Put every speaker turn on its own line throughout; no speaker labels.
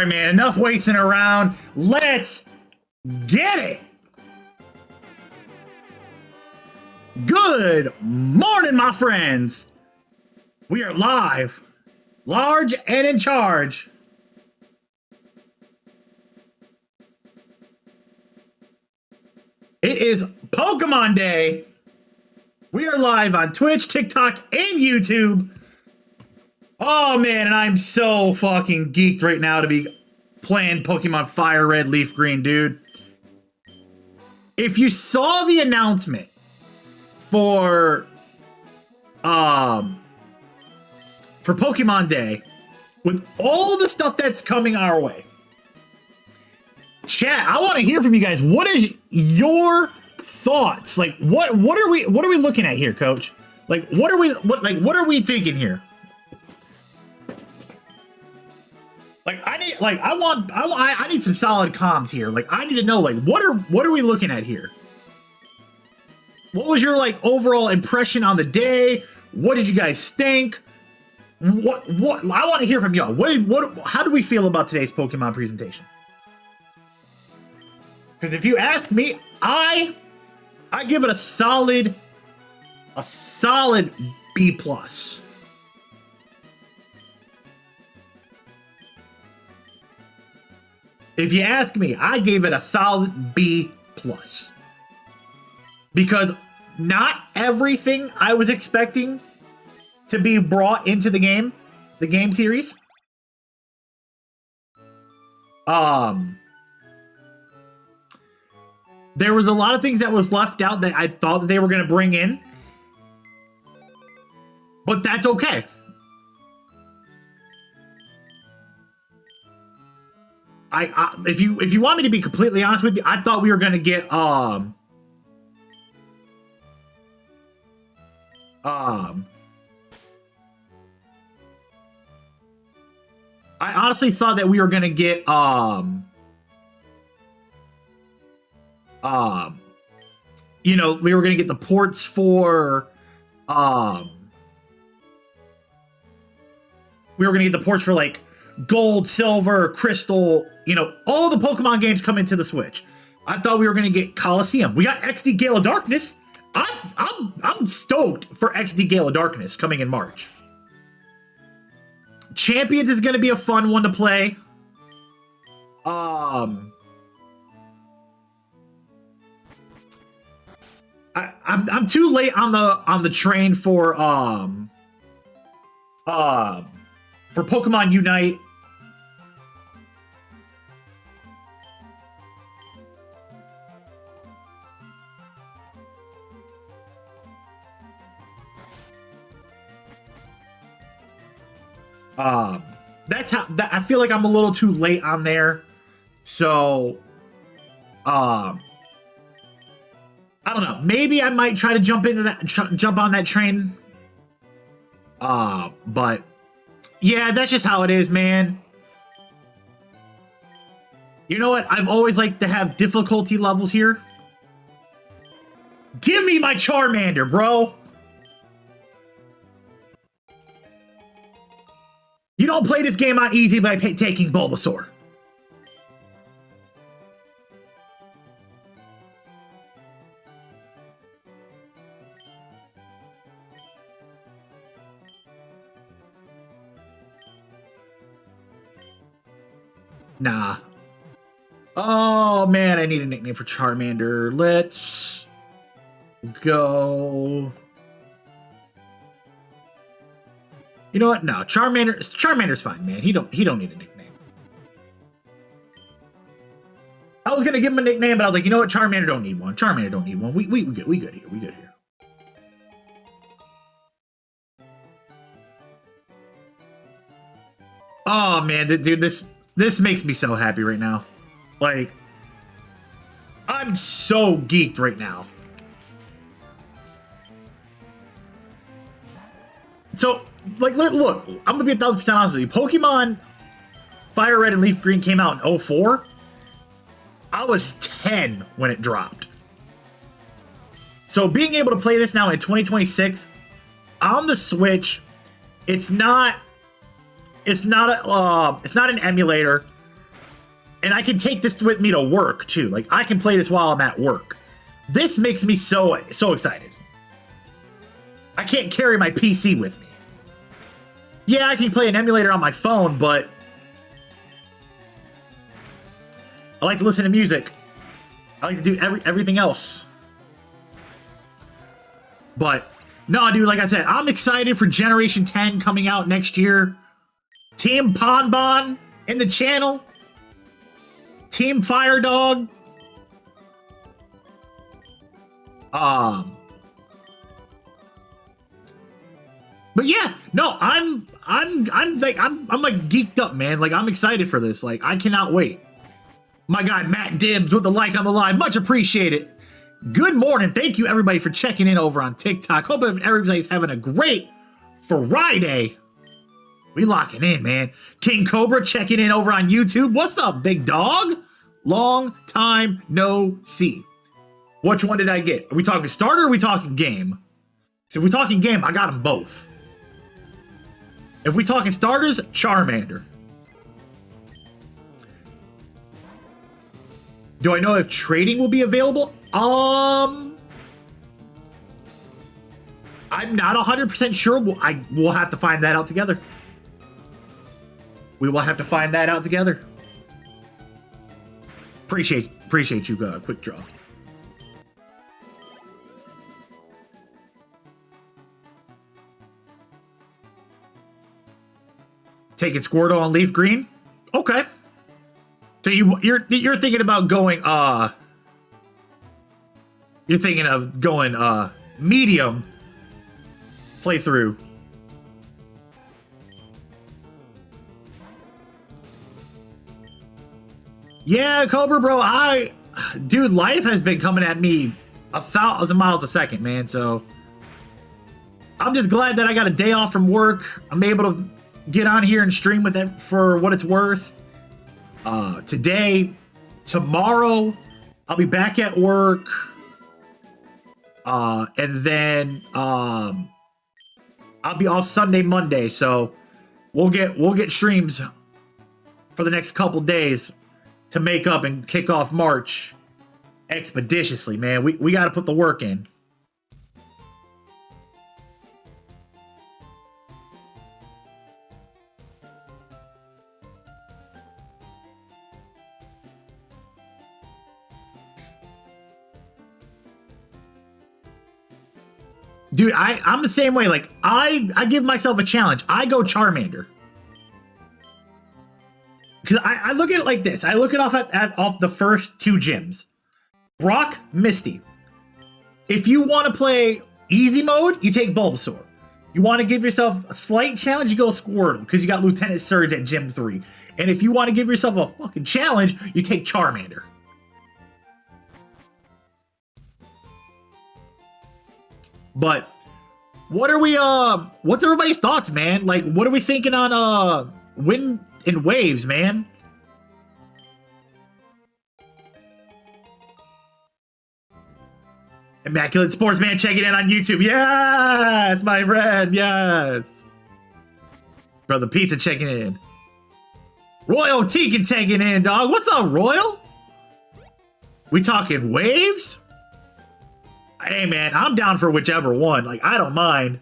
right, man. Enough wasting around. Let's get it. Good morning, my friends. We are live, large and in charge. It is Pokemon Day. We are live on Twitch, TikTok, and YouTube. Oh, man, and I'm so fucking geeked right now to be playing Pokemon Fire Red, Leaf Green, dude. If you saw the announcement for Pokemon Day, with all the stuff that's coming our way, chat, I want to hear from you guys. What is your thoughts? Like, what are we looking at here, Coach? Like, what are we thinking here? Like, I need some solid comms here. Like, I need to know, like, what are we looking at here? What was your, like, overall impression on the day? What did you guys think? What I want to hear from y'all. How do we feel about today's Pokemon presentation? Because if you ask me, I give it a solid B+. If you ask me, I gave it a solid B+. Because not everything I was expecting to be brought into the game series. There was a lot of things that was left out that I thought that they were going to bring in. But that's okay. If you want me to be completely honest with you, I thought we were going to get I honestly thought that we were going to get you know, we were going to get the ports for like Gold, Silver, Crystal, you know, all the Pokemon games come into the Switch. I thought we were going to get Coliseum. We got XD Gale of Darkness. I'm stoked for XD Gale of Darkness coming in March. Champions is going to be a fun one to play. I'm too late on the train for Pokemon Unite. That's how I feel like I'm a little too late on there. So, I don't know. Maybe I might try to jump on that train. But yeah, that's just how it is, man. You know what? I've always liked to have difficulty levels here. Give me my Charmander, bro. You don't play this game on easy by taking Bulbasaur. Nah. Oh, man, I need a nickname for Charmander. Let's go. You know what? No, Charmander's fine, man. He don't need a nickname. I was gonna give him a nickname, but I was like, you know what? Charmander don't need one. Charmander don't need one. We good here. We good here. Oh man, dude, this makes me so happy right now. Like, I'm so geeked right now. So, like, look, I'm gonna be 1,000% honest with you. Pokemon Fire Red and Leaf Green came out in 2004. I was 10 when it dropped. So being able to play this now in 2026 on the Switch, it's not an emulator. And I can take this with me to work too. Like I can play this while I'm at work. This makes me so excited. I can't carry my PC with me. Yeah, I can play an emulator on my phone, but I like to listen to music. I like to do everything else. But no, dude, like I said, I'm excited for Generation 10 coming out next year. Team Ponbon in the channel. Team Fire Dog. But yeah, no, I'm like geeked up, man. Like I'm excited for this. Like I cannot wait. My guy Matt Dibbs with the like on the live, much appreciated. Good morning, thank you everybody for checking in over on TikTok. Hope everybody's having a great Friday. We locking in, man. King Cobra checking in over on YouTube. What's up, big dog? Long time no see. Which one did I get? Are we talking starter or are we talking game? So if we're talking game, I got them both. If we talking starters, Charmander. Do I know if trading will be available? I'm not 100% sure. We'll have to find that out together. We will have to find that out together. Appreciate you, Quick Draw. Taking Squirtle on LeafGreen? Okay. So you're thinking about going you're thinking of going medium playthrough. Yeah, Cobra bro, dude, life has been coming at me 1,000 miles a second, man. So I'm just glad that I got a day off from work. I'm able to get on here and stream with it for what it's worth. Today, tomorrow, I'll be back at work. And then I'll be off Sunday, Monday. So we'll get streams for the next couple days to make up and kick off March expeditiously, man. We got to put the work in. Dude, I'm the same way. Like, I give myself a challenge. I go Charmander. Because I look at it like this. I look it off off the first two gyms. Brock, Misty. If you want to play easy mode, you take Bulbasaur. You want to give yourself a slight challenge, you go Squirtle. Because you got Lieutenant Surge at Gym 3. And if you want to give yourself a fucking challenge, you take Charmander. But what are we what's everybody's thoughts, man? Like what are we thinking on wind and waves, man? Immaculate Sportsman checking in on YouTube. Yes, my friend, yes. Brother Pizza checking in. Royal Tegan checking in, dog. What's up, Royal? We talking waves? Hey, man, I'm down for whichever one. Like, I don't mind.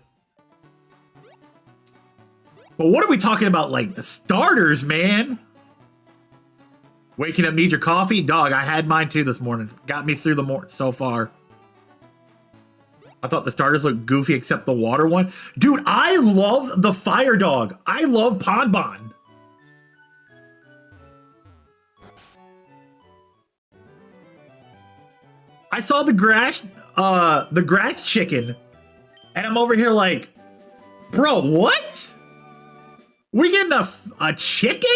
But what are we talking about? Like, the starters, man? Waking up, need your coffee? Dog, I had mine too this morning. Got me through the morning so far. I thought the starters looked goofy except the water one. Dude, I love the Fire Dog. I love Ponbon. I saw the grass chicken, and I'm over here like, bro, what? We getting a chicken?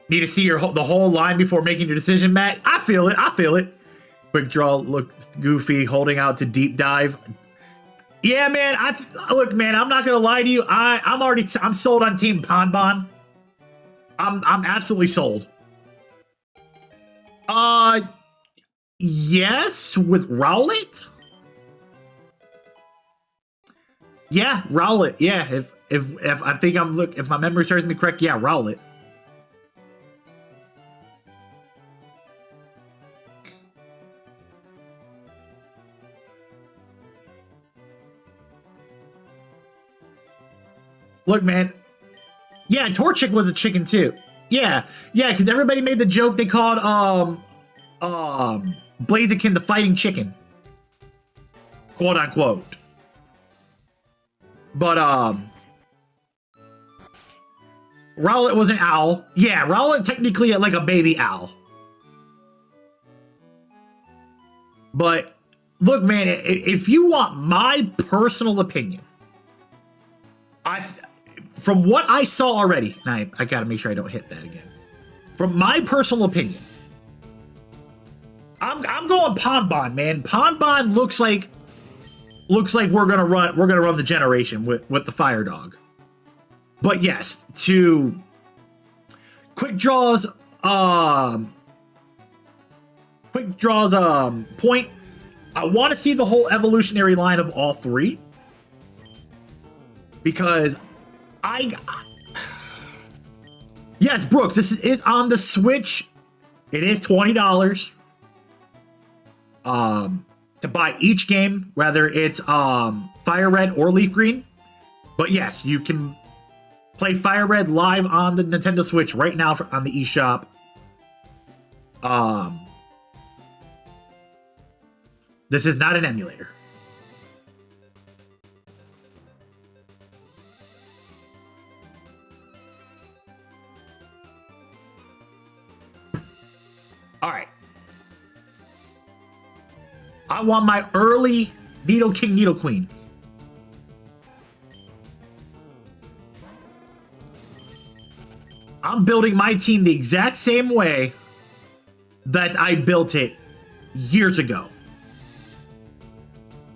Need to see the whole line before making your decision, Matt. I feel it. I feel it. Quick draw looks goofy, holding out to deep dive. Yeah, man. Look, man. I'm not gonna lie to you. I'm sold on Team Ponbon. I'm absolutely sold. Yes, with Rowlet. Yeah, Rowlet. Yeah, if I think if my memory serves me correct, yeah, Rowlet. Look, man. Yeah, Torchic was a chicken too. Yeah, yeah, because everybody made the joke they called Blaziken the fighting chicken, quote unquote. But Rowlet was an owl. Yeah, Rowlet technically like a baby owl. But look, man, if you want my personal opinion, from what I saw already, and I gotta make sure I don't hit that again. From my personal opinion, I'm going Ponbon, man. Ponbon looks like we're gonna run the generation with the Fire Dog. But yes, to quick draws point, I want to see the whole evolutionary line of all three, because yes, Brooks, this is on the Switch. It is $20 to buy each game, whether it's Fire Red or Leaf Green. But yes, you can play Fire Red live on the Nintendo Switch right now on the eShop. This is not an emulator. All right. I want my early Needle King, Needle Queen. I'm building my team the exact same way that I built it years ago.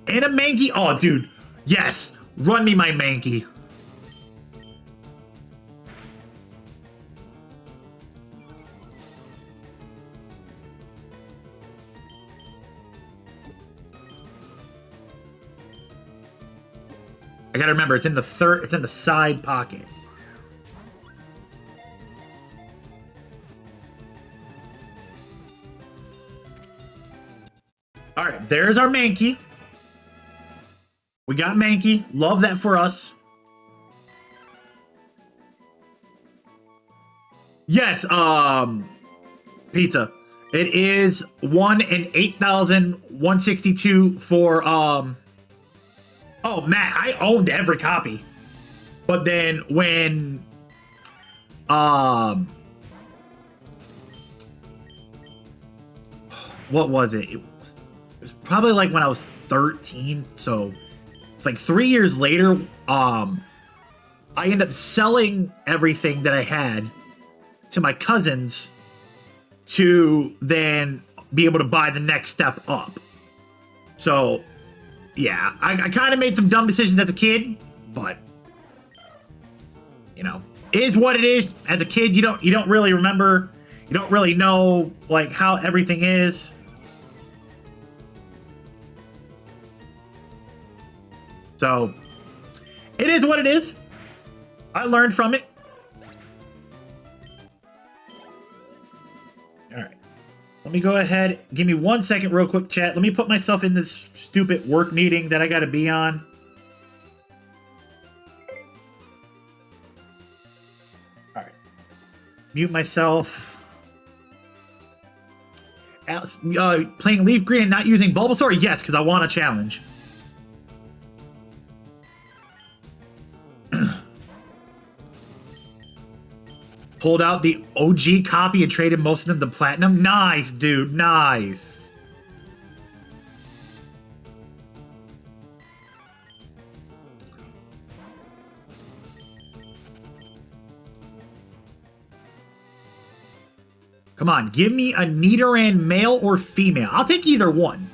And a Mankey. Oh, dude. Yes. Run me my Mankey. I gotta remember, it's in the side pocket. All right, there's our Mankey. We got Mankey. Love that for us. Yes, pizza. It is 1 in 8,162 for Oh, Matt, I owned every copy. But then when what was it? It was probably like when I was 13, so it's like 3 years later, I end up selling everything that I had to my cousins to then be able to buy the next step up. So yeah, I kind of made some dumb decisions as a kid, but you know, it is what it is. As a kid, you don't really remember, you don't really know like how everything is. So it is what it is. I learned from it. All right. Let me go ahead. Give me 1 second real quick, chat. Let me put myself in this stupid work meeting that I got to be on. All right. Mute myself. Playing Leaf Green and not using Bulbasaur? Yes, because I want a challenge. Pulled out the OG copy and traded most of them to platinum. Nice, dude. Nice. Come on, give me a Nidoran male or female. I'll take either one.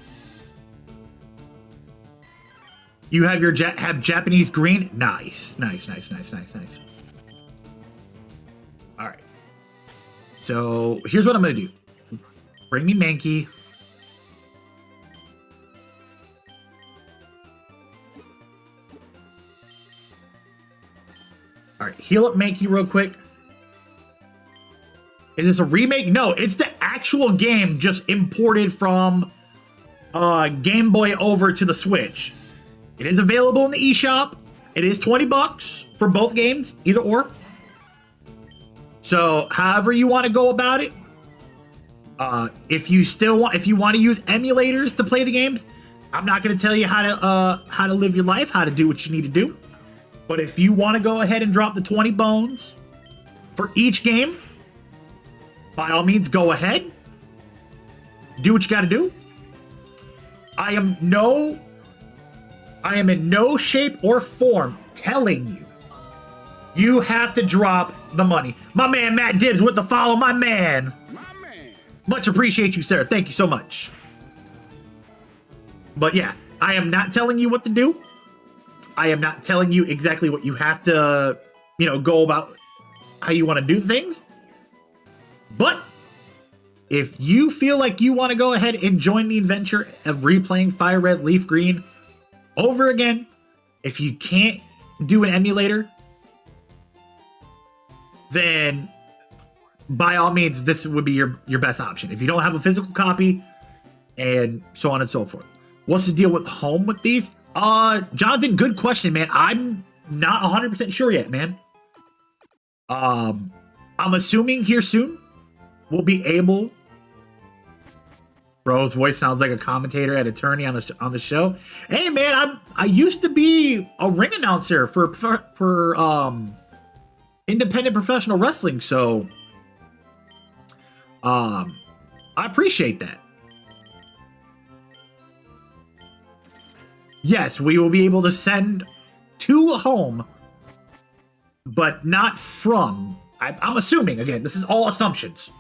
You have your Japanese green? Nice. Nice, nice, nice, nice, nice. All right. So here's what I'm going to do. Bring me Mankey. All right, heal up Mankey real quick. Is this a remake? No, it's the actual game just imported from Game Boy over to the Switch. It is available in the eShop. It is $20 for both games, either or. So, however you want to go about it. If you want to use emulators to play the games, I'm not going to tell you how to live your life, how to do what you need to do. But if you want to go ahead and drop the 20 bones for each game, by all means, go ahead. Do what you got to do. I am in no shape or form telling you you have to drop the money. My man Matt Dibbs with the follow, my man. Much appreciate you, sir. Thank you so much. But yeah, I am not telling you what to do. I am not telling you exactly what you have to, go about how you want to do things. But if you feel like you want to go ahead and join the adventure of replaying Fire Red Leaf Green over again, if you can't do an emulator, then by all means, this would be your best option. If you don't have a physical copy and so on and so forth. What's the deal with home with these? Jonathan, good question, man. I'm not 100% sure yet, man. I'm assuming here soon we'll be able. Bro's voice sounds like a commentator and attorney on the show. Hey, man, I used to be a ring announcer for independent professional wrestling, so I appreciate that. Yes, we will be able to send to home, but not from. I'm assuming, again, this is all assumptions.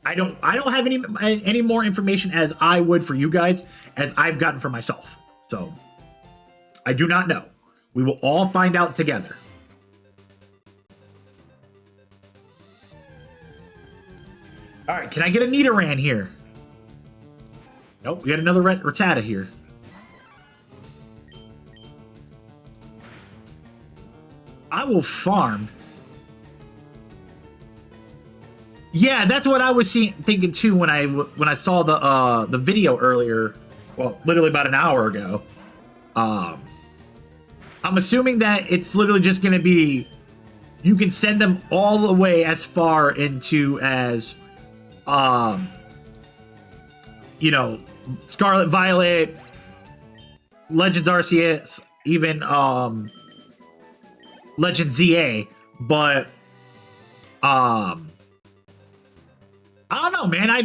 I don't have any more information as I would for you guys as I've gotten for myself. So I do not know. We will all find out together. All right, can I get a Nidoran here? Nope, we got another Rattata here. I will farm. Yeah, that's what I was thinking too when I saw the video earlier. Well, literally about an hour ago. I'm assuming that it's literally just going to be you can send them all the way as far into as Scarlet Violet, Legends Arceus, even Legend ZA, but I don't know, man. I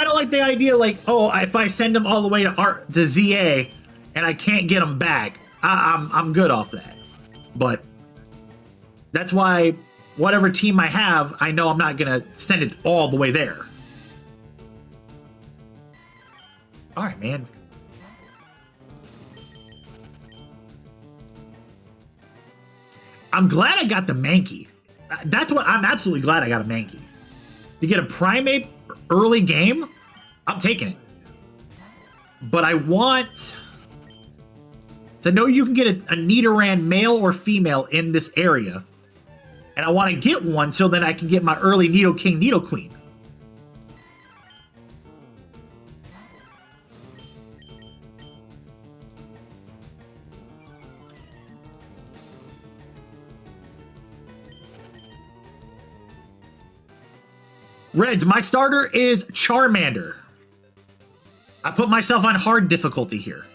don't like the idea like, oh, if I send them all the way to ZA and I can't get them back, I'm good off that. But that's why whatever team I have, I know I'm not gonna send it all the way there. All right, man. I'm glad I got the Mankey. That's what I'm absolutely glad I got a Mankey. To get a Primate early game, I'm taking it. But I want to know you can get a Nidoran male or female in this area. And I want to get one so that I can get my early Nidoking, Nidoqueen. Reds, my starter is Charmander. I put myself on hard difficulty here.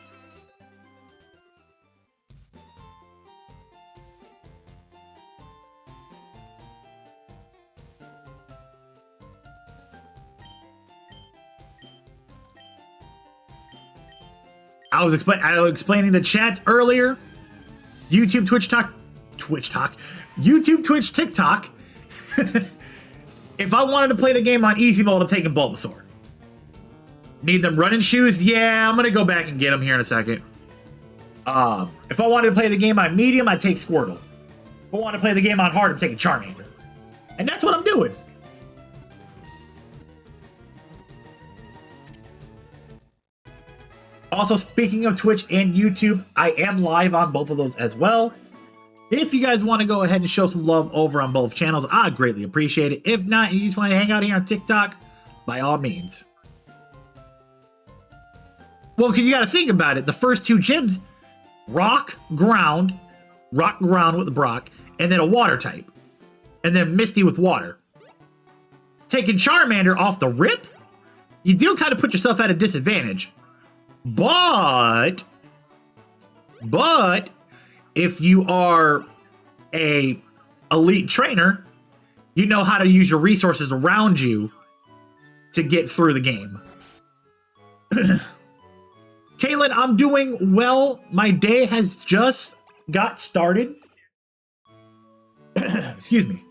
I was explaining the chats earlier. YouTube, YouTube, Twitch, TikTok. If I wanted to play the game on easy mode, I'm taking Bulbasaur. Need them running shoes? Yeah, I'm gonna go back and get them here in a second. If I wanted to play the game on medium, I'd take Squirtle. If I want to play the game on hard, I'm taking Charmander. And that's what I'm doing. Also, speaking of Twitch and YouTube, I am live on both of those as well. If you guys want to go ahead and show some love over on both channels, I'd greatly appreciate it. If not, and you just want to hang out here on TikTok, by all means. Well, because you got to think about it. The first two gyms, rock, ground with the Brock, and then a water type. And then Misty with water. Taking Charmander off the rip, you do kind of put yourself at a disadvantage. But if you are a elite trainer, you know how to use your resources around you to get through the game. Caitlin, I'm doing well. My day has just got started. Excuse me.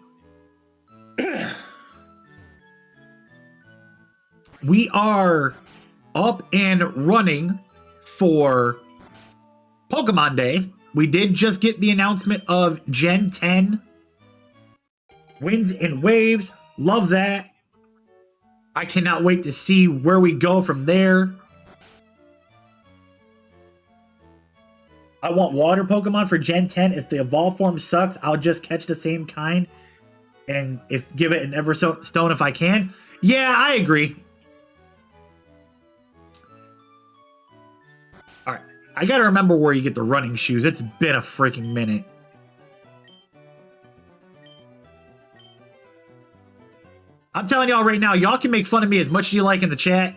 We are up and running for Pokemon Day. We did just get the announcement of Gen 10 Winds and Waves. Love that. I cannot wait to see where we go from there. I want water Pokemon for Gen 10. If the evolved form sucks, I'll just catch the same kind and give it an Everstone if I can. Yeah, I agree. Alright, I gotta remember where you get the running shoes. It's been a freaking minute. I'm telling y'all right now, y'all can make fun of me as much as you like in the chat.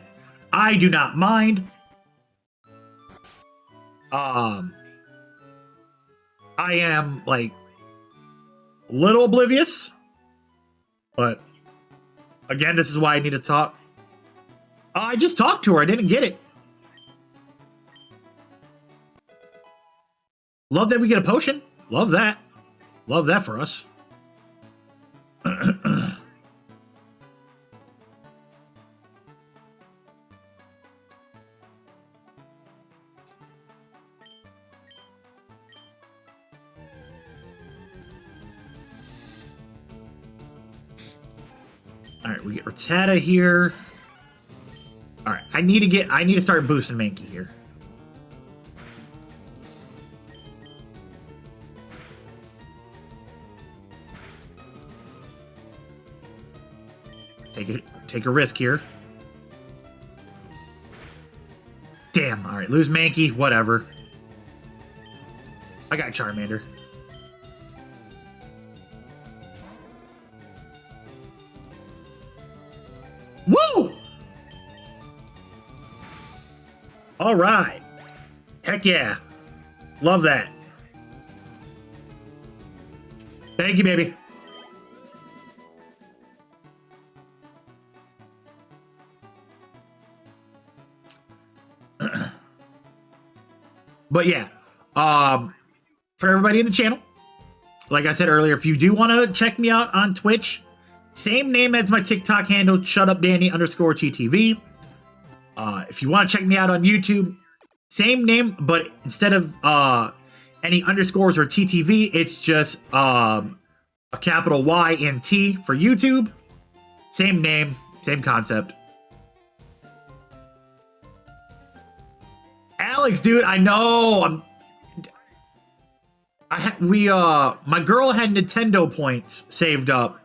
I do not mind. I am, like, a little oblivious. But, again, this is why I need to talk. I just talked to her. I didn't get it. Love that we get a potion. Love that. Love that for us. Alright, we get Rattata here. Alright, I need to start boosting Mankey here. Take a risk here. Damn, alright, lose Mankey, whatever. I got Charmander. Woo! All right. Heck yeah. Love that. Thank you, baby. But yeah, for everybody in the channel, like I said earlier, if you do want to check me out on Twitch, same name as my TikTok handle, shutupdanny_TTV. If you want to check me out on YouTube, same name, but instead of any underscores or TTV, it's just a capital Y and T for YouTube. Same name, same concept. Alex, dude, I know. My girl had Nintendo points saved up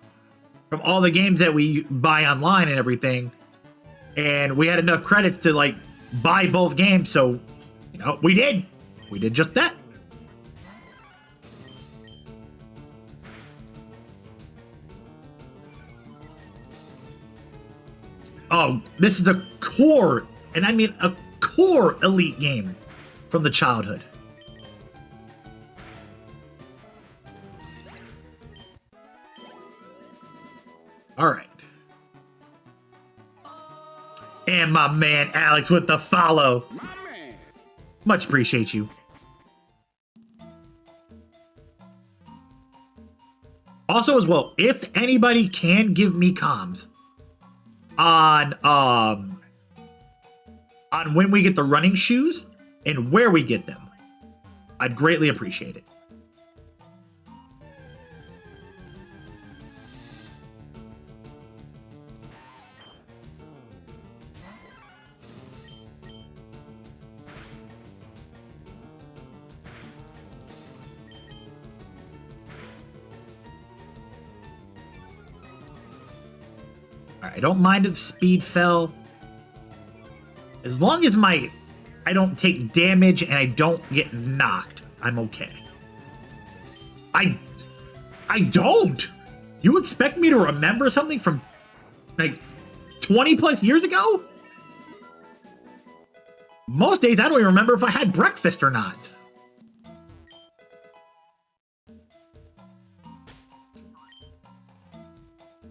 from all the games that we buy online and everything, and we had enough credits to like buy both games. So, you know, we did just that. Oh, this is a core, and I mean a core elite game from the childhood. All right. And my man Alex with the follow. Much appreciate you. Also, as well, if anybody can give me comms on when we get the running shoes and where we get them, I'd greatly appreciate it. I don't mind if speed fell. As long as I don't take damage and I don't get knocked, I'm okay. I don't. You expect me to remember something from like 20 plus years ago? Most days I don't even remember if I had breakfast or not.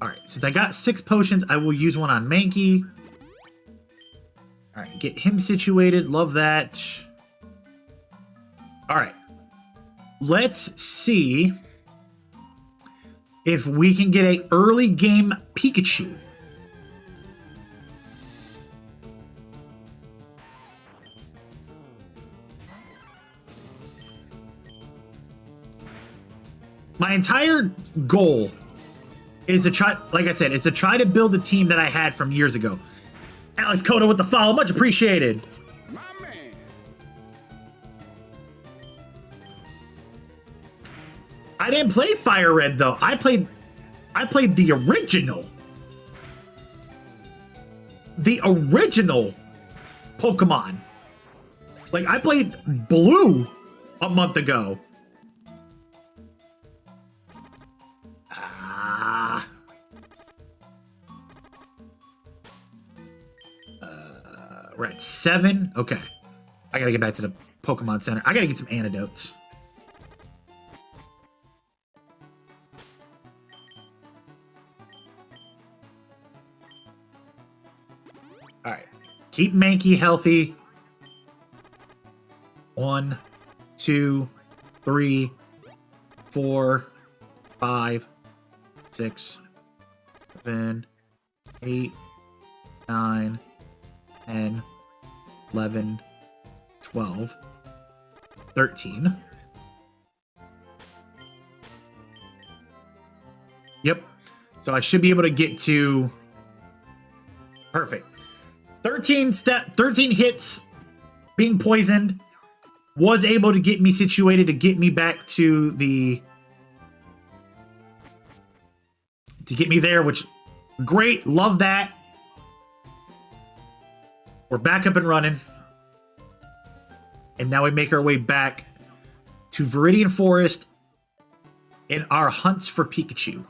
Alright, since I got 6 potions, I will use one on Mankey. Alright, get him situated. Love that. Alright. Let's see if we can get an early game Pikachu. My entire goal is to try, like I said, is to try to build a team that I had from years ago. Alex Coda with the follow, much appreciated. My man. I didn't play Fire Red though. I played the original. The original Pokemon. Like I played Blue a month ago. We're at 7. Okay. I gotta get back to the Pokemon Center. I gotta get some antidotes. Alright. Keep Mankey healthy. 1, 2, 3, 4, 5, 6, 7, 8, 9, 10, 11, 12, 13. Yep. So I should be able to get to... Perfect. 13 hits being poisoned was able to get me situated to get me back to the... To get me there, which... Great. Love that. We're back up and running. And now we make our way back to Viridian Forest in our hunts for Pikachu.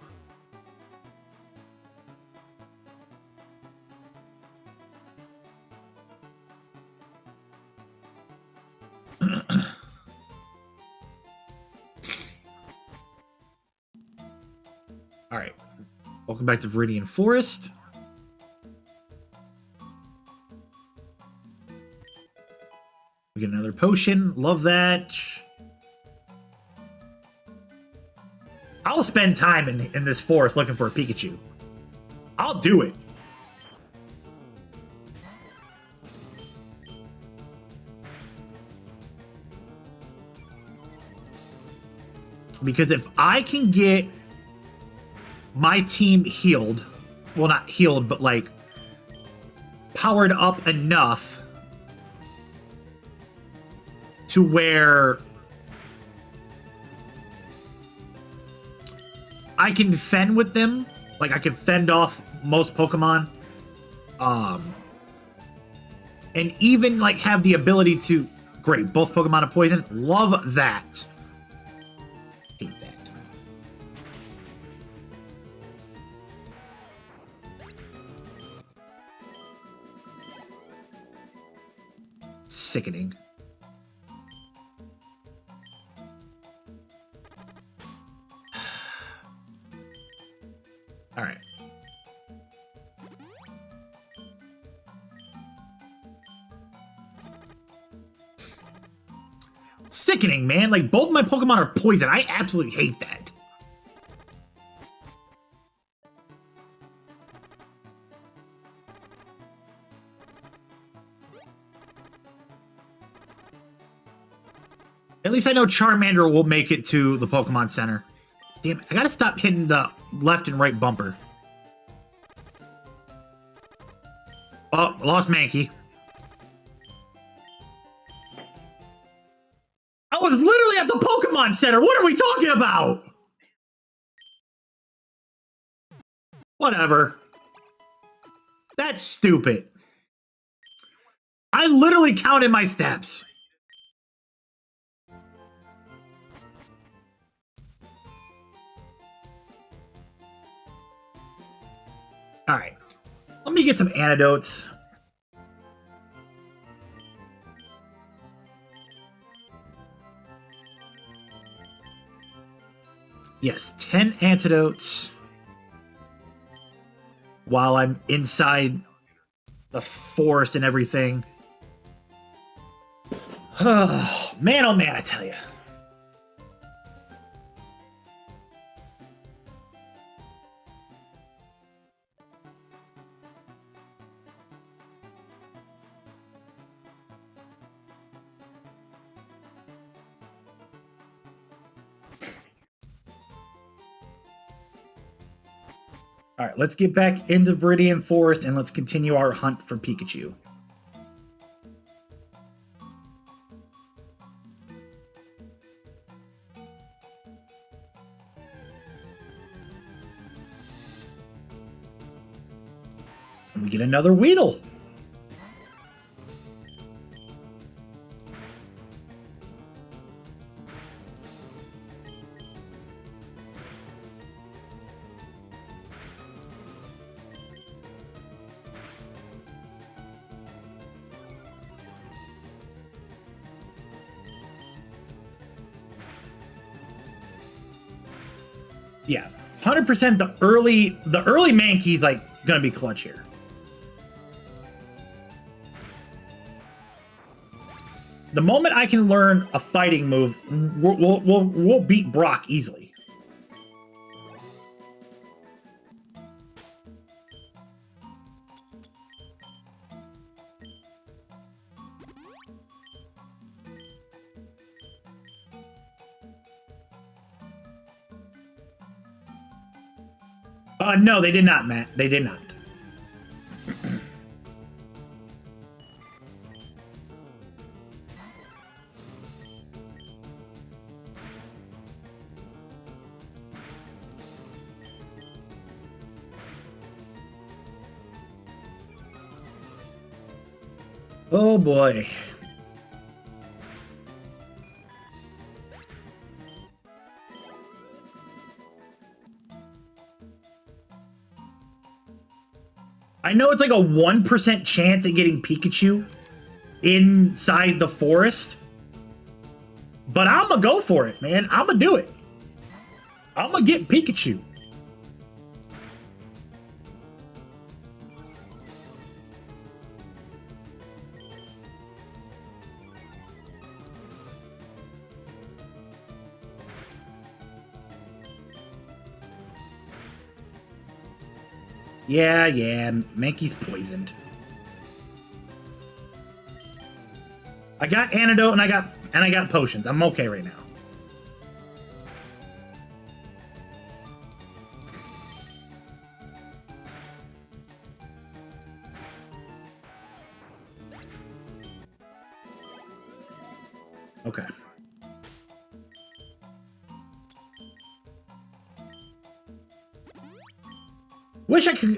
All right. Welcome back to Viridian Forest. We get another potion. Love that. I'll spend time in this forest looking for a Pikachu. I'll do it. Because if I can get my team healed, well, not healed, but like powered up enough to where I can fend with them, like I can fend off most Pokemon, and even like have the ability to, great, both Pokemon are poison. Love that. Hate that. Sickening. All right. Sickening, man. Like, both my Pokemon are poison. I absolutely hate that. At least I know Charmander will make it to the Pokemon Center. Damn it, I gotta stop hitting the left and right bumper. Oh, lost Mankey. I was literally at the Pokemon Center. What are we talking about? Whatever. That's stupid. I literally counted my steps. All right. Let me get some antidotes. Yes, 10 antidotes while I'm inside the forest and everything. Man, oh man, I tell you. All right, let's get back into Viridian Forest and let's continue our hunt for Pikachu. And we get another Weedle. Yeah, 100% the early Mankey's like gonna be clutch here. The moment I can learn a fighting move, we'll beat Brock easily. No, they did not, Matt. They did not. Oh boy. I know it's like a 1% chance at getting Pikachu inside the forest, but I'm gonna go for it, man. I'm gonna do it. I'm gonna get Pikachu. Yeah, Mankey's poisoned. I got antidote and I got potions. I'm okay right now. Okay.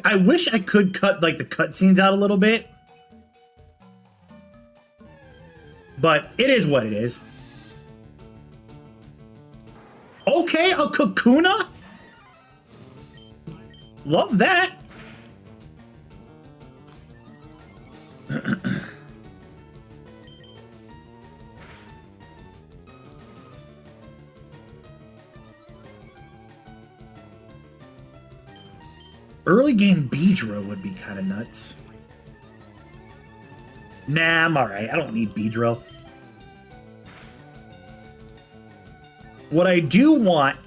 I wish I could cut like the cutscenes out a little bit. But it is what it is. Okay, a Kakuna? Love that. Early game Beedrill would be kind of nuts. Nah, I'm alright. I don't need Beedrill. What I do want...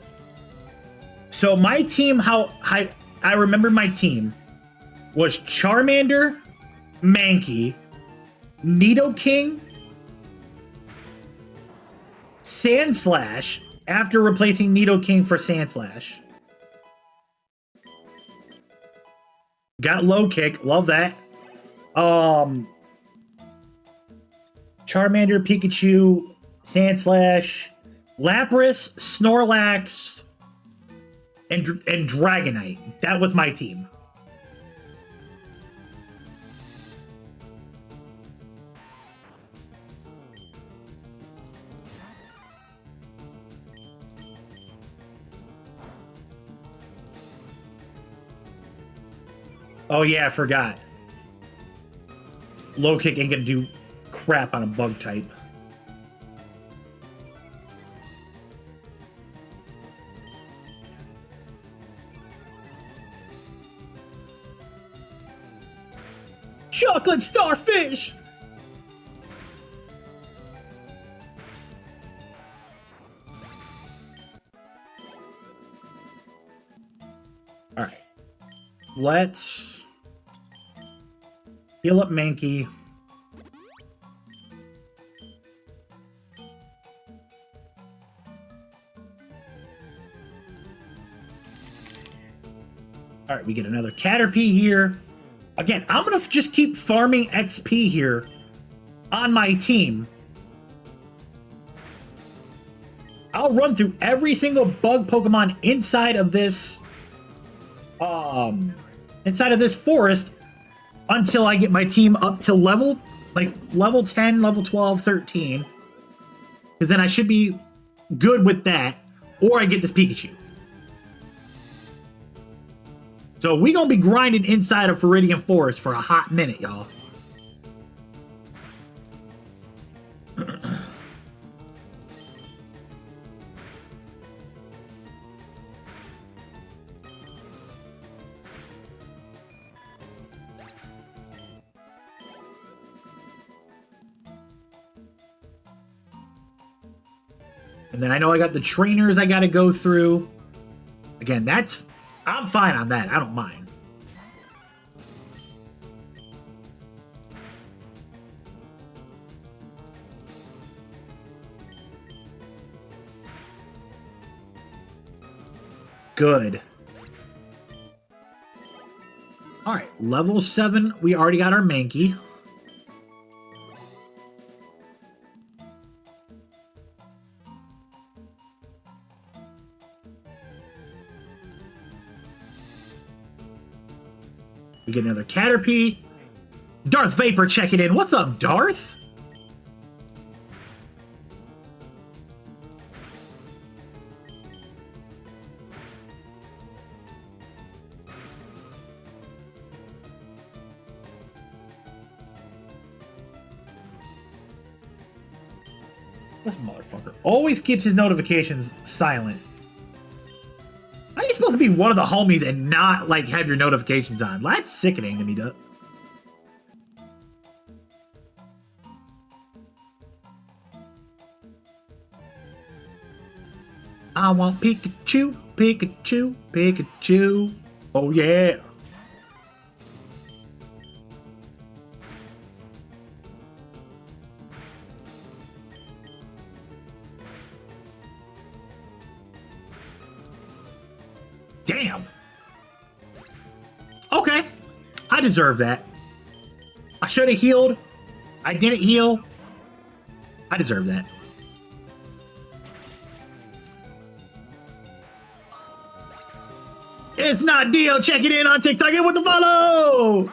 So my team, how I remember my team was Charmander, Mankey, Nidoking, Sandslash, after replacing Nidoking for Sandslash. Got low kick, love that. Charmander, Pikachu, Sandslash, Lapras, Snorlax, and Dragonite. That was my team. Oh yeah, I forgot. Low kick ain't gonna do crap on a bug type. Chocolate starfish! Alright. Let's heal up Mankey. Alright, we get another Caterpie here. Again, I'm going to just keep farming XP here on my team. I'll run through every single bug Pokemon inside of this forest until I get my team up to level 10, level 12, 13. Because then I should be good with that. Or I get this Pikachu. So we gonna be grinding inside of Viridian Forest for a hot minute, y'all. And then I know I got the trainers I gotta go through. Again, I'm fine on that. I don't mind. Good. All right, level 7. We already got our Mankey. We get another Caterpie. Darth Vapor checking in. What's up, Darth? This motherfucker always keeps his notifications silent. How are you supposed to be one of the homies and not, like, have your notifications on? That's sickening to me, dude. I want Pikachu, Pikachu, Pikachu. Oh, yeah. Damn. Okay. I deserve that. I should have healed. I didn't heal. I deserve that. It's not Dio checking in on TikTok. Get with the follow.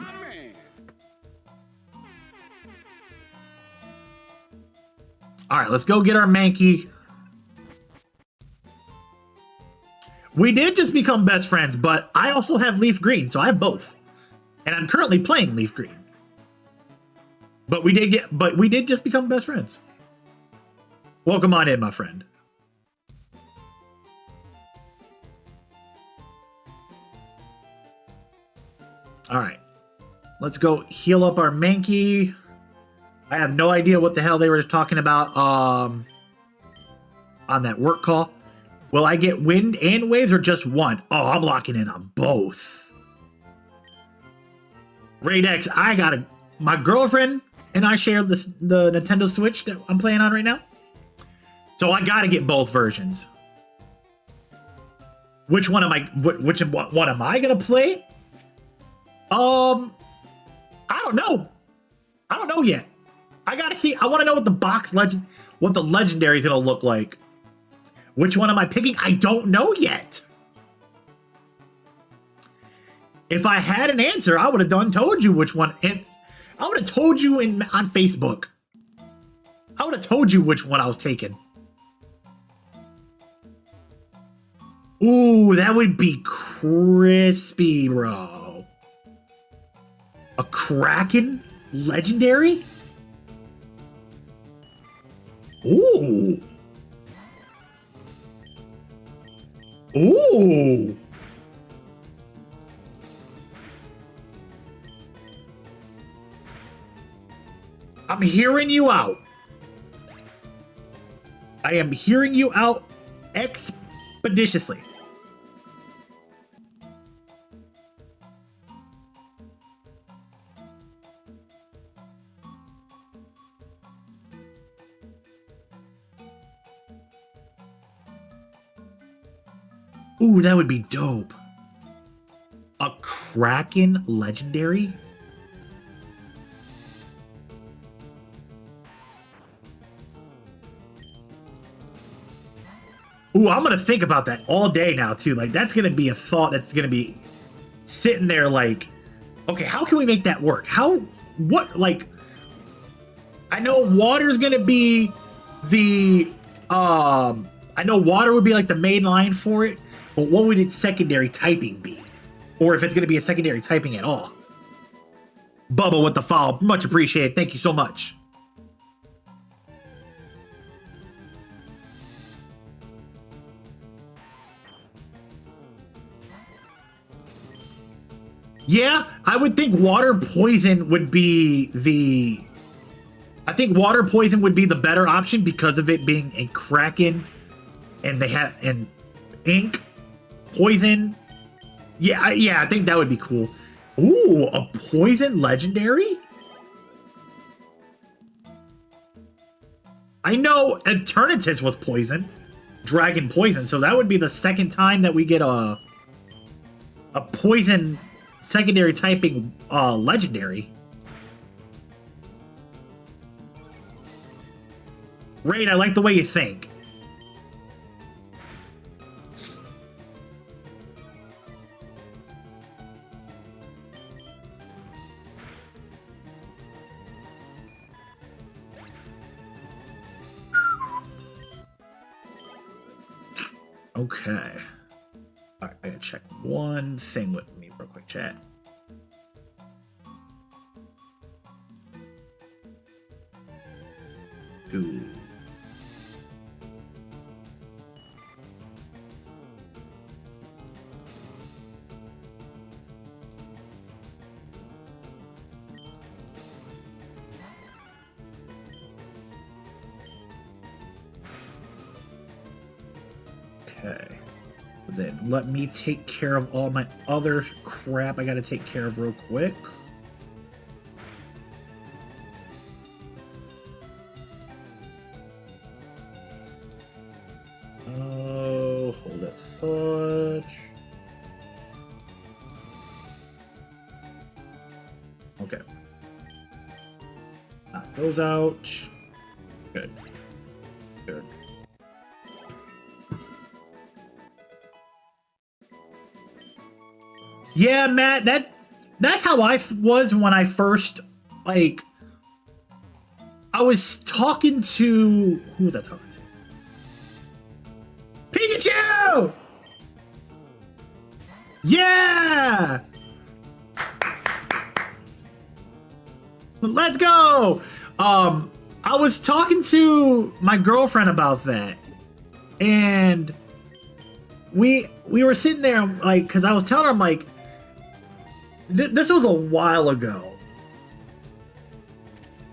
All right, let's go get our Mankey. We did just become best friends, but I also have LeafGreen, so I have both. And I'm currently playing LeafGreen. But we did just become best friends. Welcome on in, my friend. All right. Let's go heal up our Mankey. I have no idea what the hell they were talking about on that work call. Will I get wind and waves or just one? Oh, I'm locking in on both. Raid X, my girlfriend and I share the Nintendo Switch that I'm playing on right now. So I gotta get both versions. Which one am I gonna play? I don't know. I don't know yet. I gotta see. I want to know what the legendary is gonna look like. Which one am I picking? I don't know yet. If I had an answer, I would have told you which one. And I would have told you on Facebook. I would have told you which one I was taking. Ooh, that would be crispy, bro. A Kraken legendary? Ooh. Ooh. I'm hearing you out. I am hearing you out expeditiously. Ooh, that would be dope. A Kraken legendary? Ooh, I'm gonna think about that all day now too. Like, that's gonna be a thought that's gonna be sitting there like, okay, how can we make that work? Like, I know water's gonna be the, I know water would be like the main line for it, but what would its secondary typing be? Or if it's gonna be a secondary typing at all. Bubba with the follow, much appreciated. Thank you so much. Yeah, I would think water poison would be the... I think water poison would be the better option because of it being a Kraken and they have an ink poison. Yeah, I think that would be cool. Ooh, a poison legendary? I know Eternatus was poison. Dragon poison, so that would be the second time that we get a poison secondary typing legendary. Raid, I like the way you think. Okay. Alright, I gotta check one thing with me real quick, chat. Ooh. Okay. Then let me take care of all my other crap I gotta take care of real quick. Oh, hold that thought. Okay. Knock those out. Good. Good. Yeah, Matt, that's how I was when I first, like, I was talking to, who was I talking to? Pikachu! Yeah! Let's go! I was talking to my girlfriend about that, and we were sitting there, like, because I was telling her, I'm like, this was a while ago.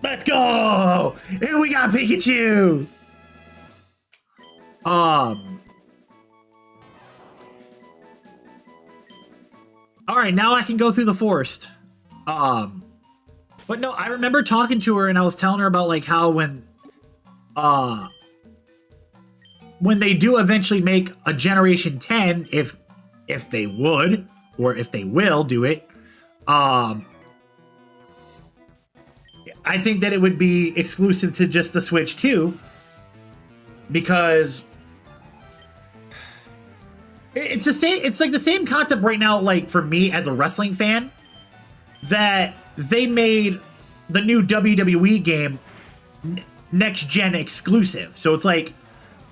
Let's go! And we got Pikachu! Alright, now I can go through the forest. But no, I remember talking to her and I was telling her about, like, how when they do eventually make a Generation 10, if they would, or if they will do it, I think that it would be exclusive to just the Switch too, because it's the same. It's like the same concept right now. Like for me as a wrestling fan, that they made the new WWE game next gen exclusive. So it's like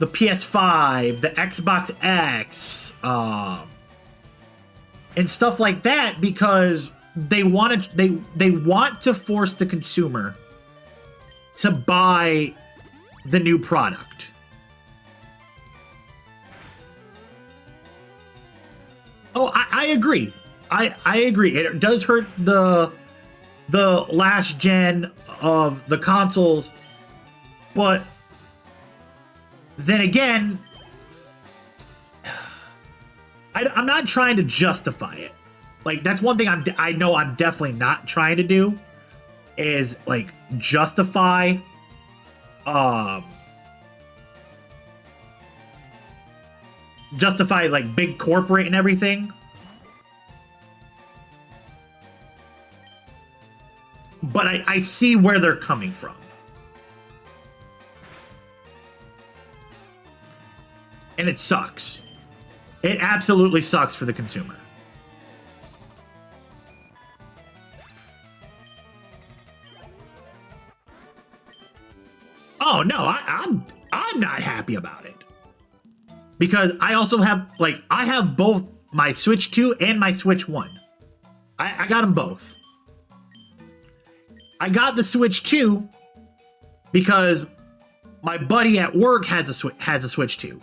the PS5, the Xbox X, and stuff like that, because they want to force the consumer to buy the new product. Oh, I agree. I agree. It does hurt the last gen of the consoles, but then again, I'm not trying to justify it. Like, that's one thing I know I'm definitely not trying to do, is like justify like big corporate and everything. But I see where they're coming from. And it sucks. It absolutely sucks for the consumer. Oh no, I'm not happy about it. Because I also have, like, I have both my Switch 2 and my Switch 1. I got them both. I got the Switch 2 because my buddy at work has a Switch 2.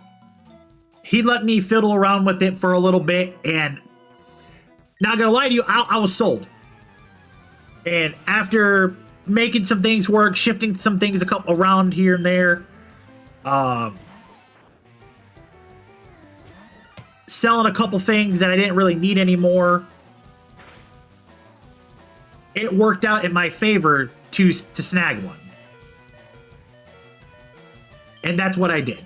He let me fiddle around with it for a little bit, and not gonna lie to you, I was sold. And after making some things work, shifting some things around here and there, selling a couple things that I didn't really need anymore, it worked out in my favor to snag one. And that's what I did.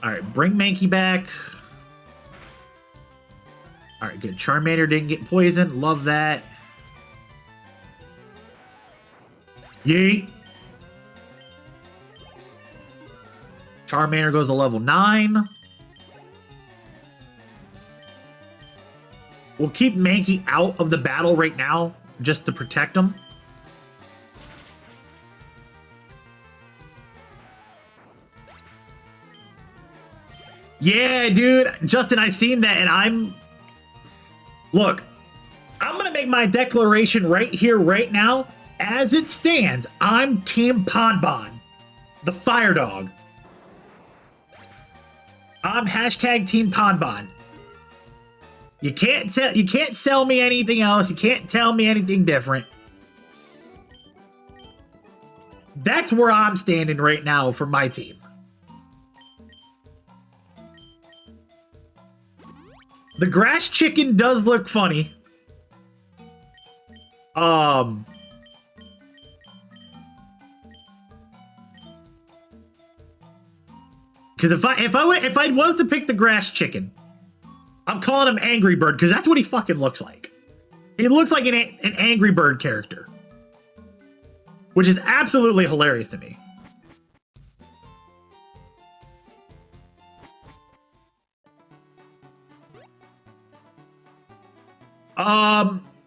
Alright, bring Mankey back. Alright, good. Charmander didn't get poisoned. Love that. Yeet. Charmander goes to level 9. We'll keep Mankey out of the battle right now, just to protect him. Yeah, dude. Justin, I seen that, and Look, I'm gonna make my declaration right here, right now. As it stands, I'm Team Ponbon, the fire dog. I'm hashtag Team Ponbon. You can't sell me anything else. You can't tell me anything different. That's where I'm standing right now for my team. The grass chicken does look funny. Because if I was to pick the grass chicken, I'm calling him Angry Bird because that's what he fucking looks like. He looks like an Angry Bird character, which is absolutely hilarious to me.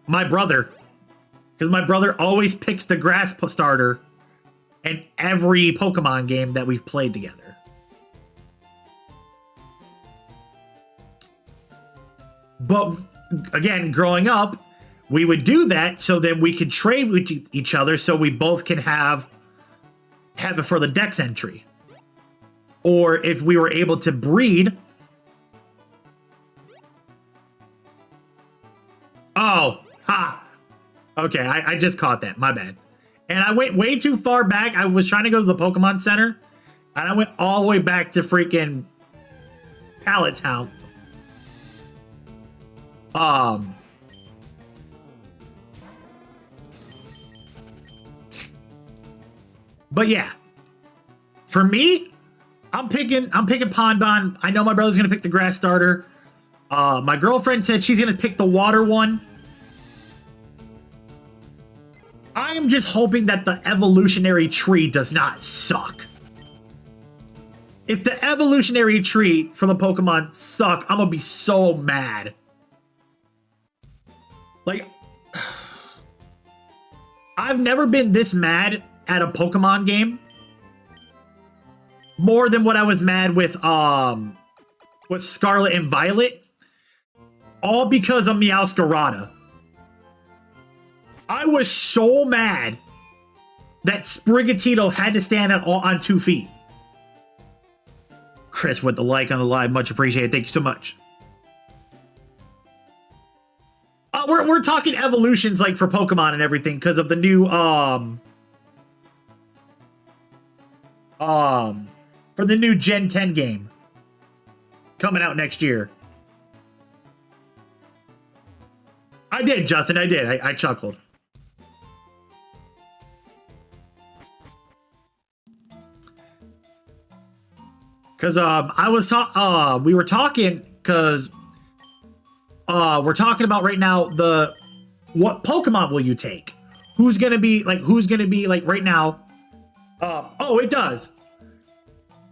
My brother, because my brother always picks the grass starter in every Pokemon game that we've played together. But again, growing up, we would do that so then we could trade with each other so we both can have it for the Dex entry. Or if we were able to breed. Oh, ha. Okay, I just caught that. My bad. And I went way too far back. I was trying to go to the Pokemon Center, and I went all the way back to freaking Pallet Town. But yeah, for me, I'm picking Ponbon. I know my brother's gonna pick the grass starter. My girlfriend said she's gonna pick the water one. I am just hoping that the evolutionary tree does not suck. If the evolutionary tree for the Pokemon suck, I'm gonna be so mad. Like, I've never been this mad at a Pokemon game. More than what I was mad with Scarlet and Violet. All because of Meowscarada. I was so mad that Sprigatito had to stand on 2 feet. Chris with the like on the live, much appreciated. Thank you so much. We're talking evolutions like for Pokemon and everything because of the new for the new Gen 10 game coming out next year. I did, Justin. I did. I chuckled. Because we were talking because we're talking about right now what Pokemon will you take? Who's gonna be like right now? Oh, it does.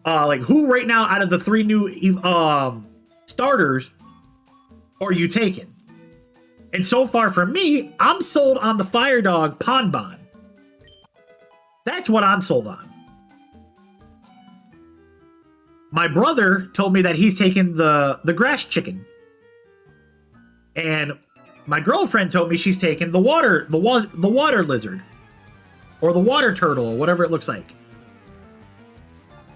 Like who right now out of the 3 new starters are you taking? And so far for me, I'm sold on the Fire Dog Ponbon. That's what I'm sold on. My brother told me that he's taking the grass chicken. And my girlfriend told me she's taking the water lizard. Or the water turtle, or whatever it looks like.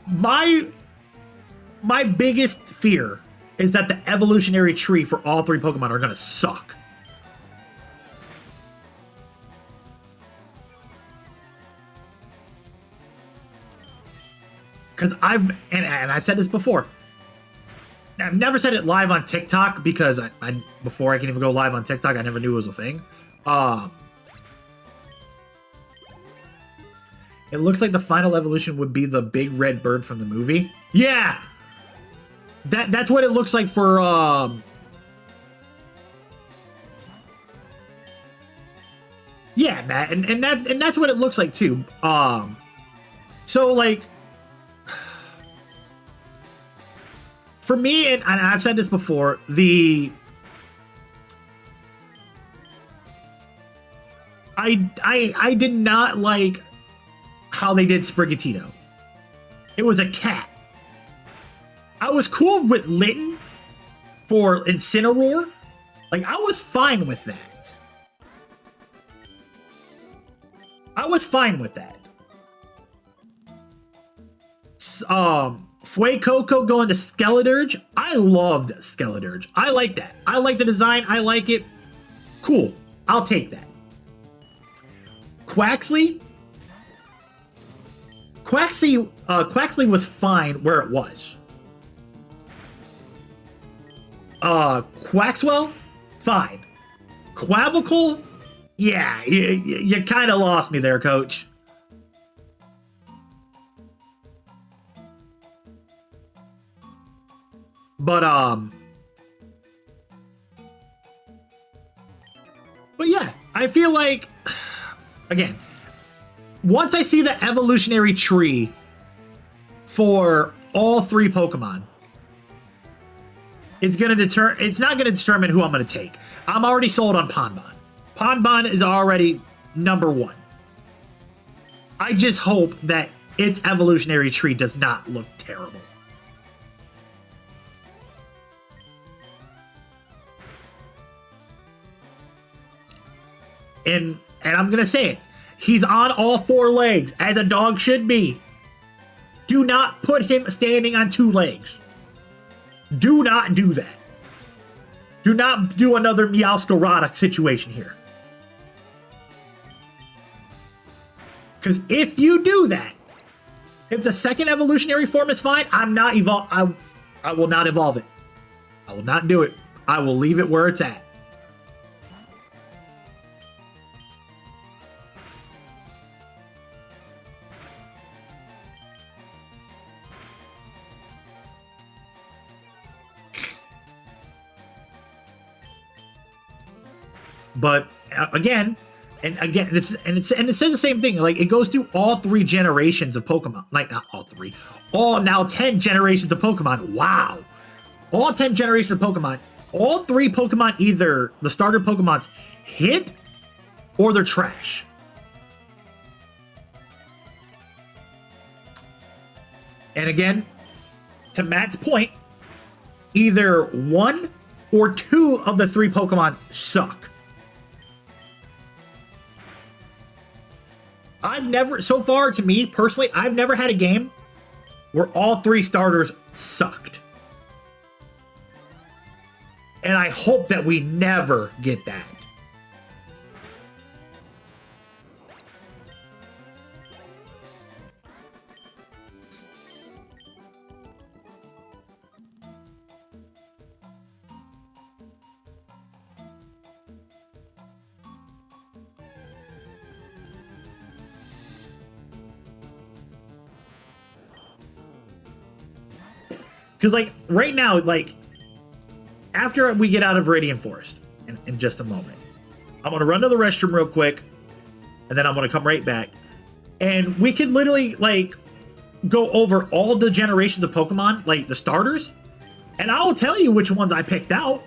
My biggest fear is that the evolutionary tree for all 3 Pokemon are gonna suck. Because I've said this before. I've never said it live on TikTok because before I can even go live on TikTok, I never knew it was a thing. It looks like the final evolution would be the big red bird from the movie. Yeah, that's what it looks like for. Yeah, Matt, and that's what it looks like too. So like. For me, and I've said this before, I did not like how they did Sprigatito. It was a cat. I was cool with Litten for Incineroar. Like, I was fine with that. I was fine with that. Fuecoco going to Skeledirge. I loved Skeledirge. I like that. I like the design. I like it. Cool. I'll take that. Quaxley was fine where it was. Quaxwell, fine. Quavicle, yeah, you kind of lost me there, coach. But yeah, I feel like, again, once I see the evolutionary tree for all 3 Pokemon, it's not gonna determine who I'm gonna take. I'm already sold on Ponbon. Ponbon is already #1. I just hope that its evolutionary tree does not look terrible. And I'm gonna say it. He's on all 4 legs, as a dog should be. Do not put him standing on 2 legs. Do not do that. Do not do another Meowscarada situation here. Because if you do that, if the second evolutionary form is fine, I will not evolve it. I will not do it. I will leave it where it's at. But again, it says the same thing. Like, it goes through all 3 generations of Pokemon. Like, not all 3. All now 10 generations of Pokemon. Wow. All 10 generations of Pokemon. All 3 Pokemon, either the starter Pokemons hit or they're trash. And again, to Matt's point, either 1 or 2 of the 3 Pokemon suck. I've never, so far to me personally, I've never had a game where all 3 starters sucked. And I hope that we never get that. Because, like, right now, like, after we get out of Viridian Forest in just a moment, I'm going to run to the restroom real quick, and then I'm going to come right back. And we can literally, like, go over all the generations of Pokemon, like, the starters, and I'll tell you which ones I picked out.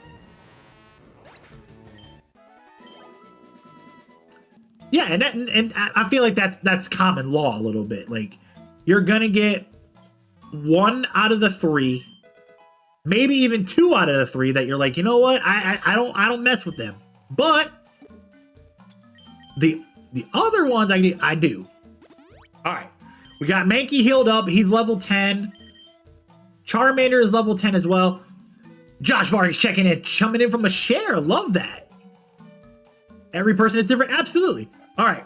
Yeah, and I feel like that's common law a little bit. Like, you're going to get 1 out of the 3, maybe even 2 out of the 3 that you're like, you know what, I don't mess with them. But the other ones I do. All right, we got Mankey healed up. He's level 10. Charmander is level 10 as well. Josh Vargas checking in, coming in from a share. Love that. Every person is different. Absolutely. All right.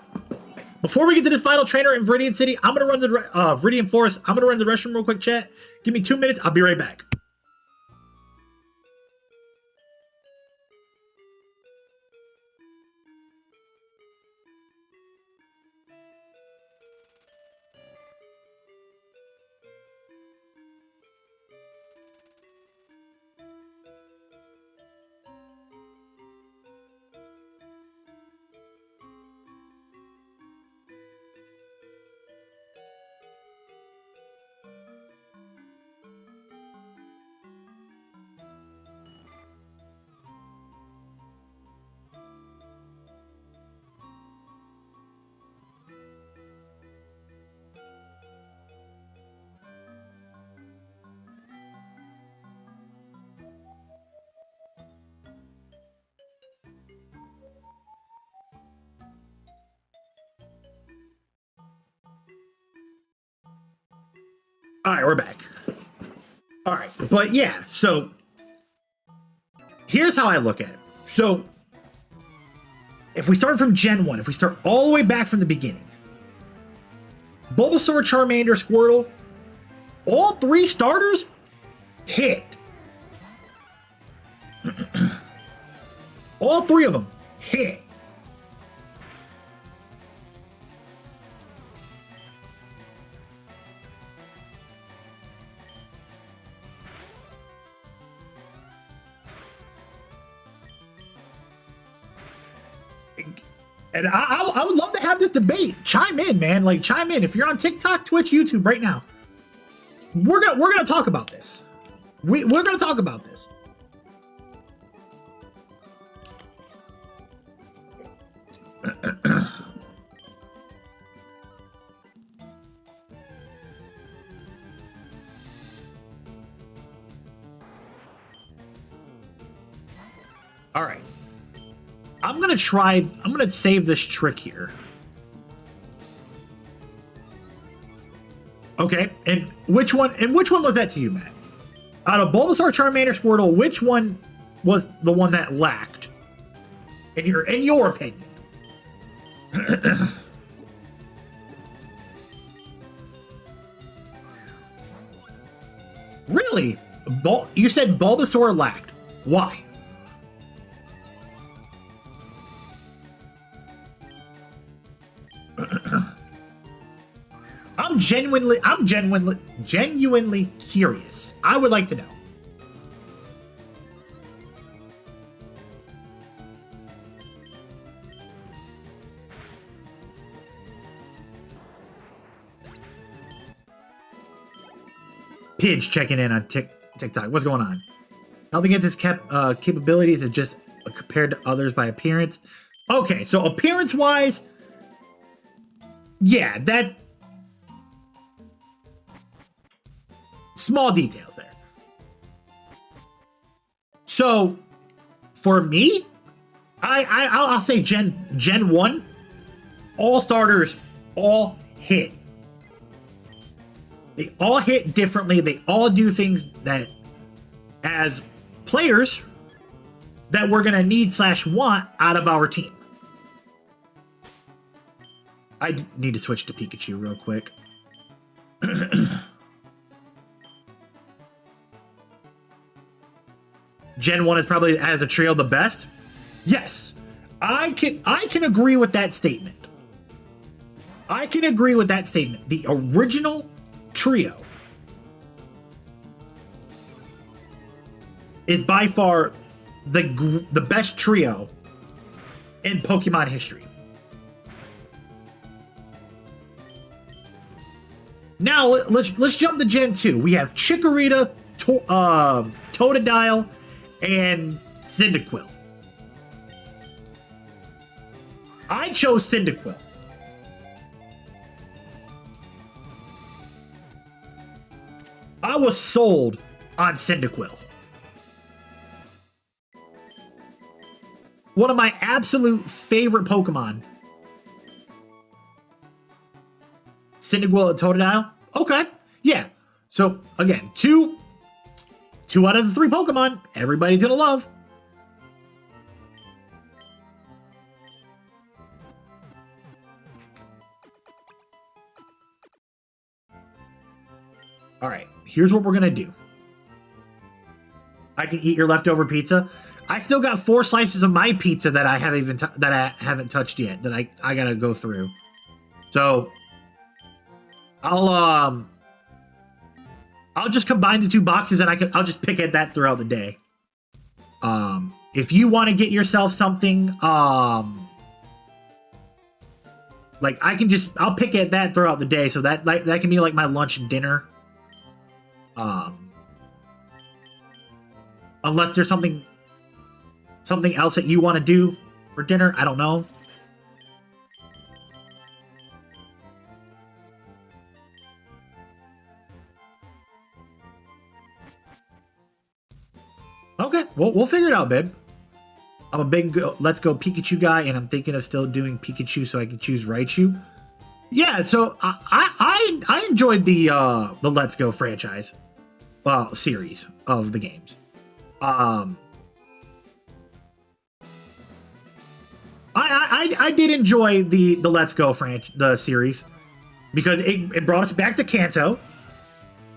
Before we get to this final trainer in Viridian City, I'm going to run the Viridian Forest. I'm going to run the restroom real quick, chat. Give me 2 minutes. I'll be right back. All right, we're back. All right, but yeah, so here's how I look at it. So if we start from Gen 1, if we start all the way back from the beginning, Bulbasaur, Charmander, Squirtle, all 3 starters hit. All 3 of them hit. And I would love to have this debate. Chime in, man. Like, chime in. If you're on TikTok, Twitch, YouTube right now, we're gonna talk about this. We're gonna talk about this. All right. I'm gonna save this trick here. Okay, and which one was that to you, Matt? Out of Bulbasaur, Charmander, Squirtle, which one was the one that lacked? In your opinion? Really? You said Bulbasaur lacked. Why? I'm genuinely curious. I would like to know. Pidge checking in on TikTok. What's going on? Health against his capabilities are just compared to others by appearance. Okay, so appearance-wise, yeah, that small details there. So for me, I'll say Gen 1, all starters all hit. They all hit differently. They all do things that, as players, that we're going to need / want out of our team. I need to switch to Pikachu real quick. Gen 1 is probably, as a trio, the best. Yes, I can agree with that statement. I can agree with that statement. The original trio is by far the best trio in Pokemon history. Now let's jump to Gen 2. We have Chikorita, Totodile, and Cyndaquil. I chose Cyndaquil. I was sold on Cyndaquil. One of my absolute favorite Pokemon. Cyndaquil and Totodile? Okay. Yeah. So, again, two out of the 3 Pokemon everybody's gonna love. Alright, here's what we're gonna do. I can eat your leftover pizza. I still got 4 slices of my pizza that I haven't touched yet, that I gotta go through. So I'll just combine the 2 boxes and I'll just pick at that throughout the day. If you want to get yourself something, like I'll pick at that throughout the day, so that can be like my lunch and dinner. Unless there's something else that you want to do for dinner, I don't know. Okay, we'll figure it out, babe. I'm a big Let's Go Pikachu guy, and I'm thinking of still doing Pikachu so I can choose Raichu. Yeah, so I enjoyed the Let's Go franchise, series of the games. I did enjoy the Let's Go the series, because it brought us back to Kanto,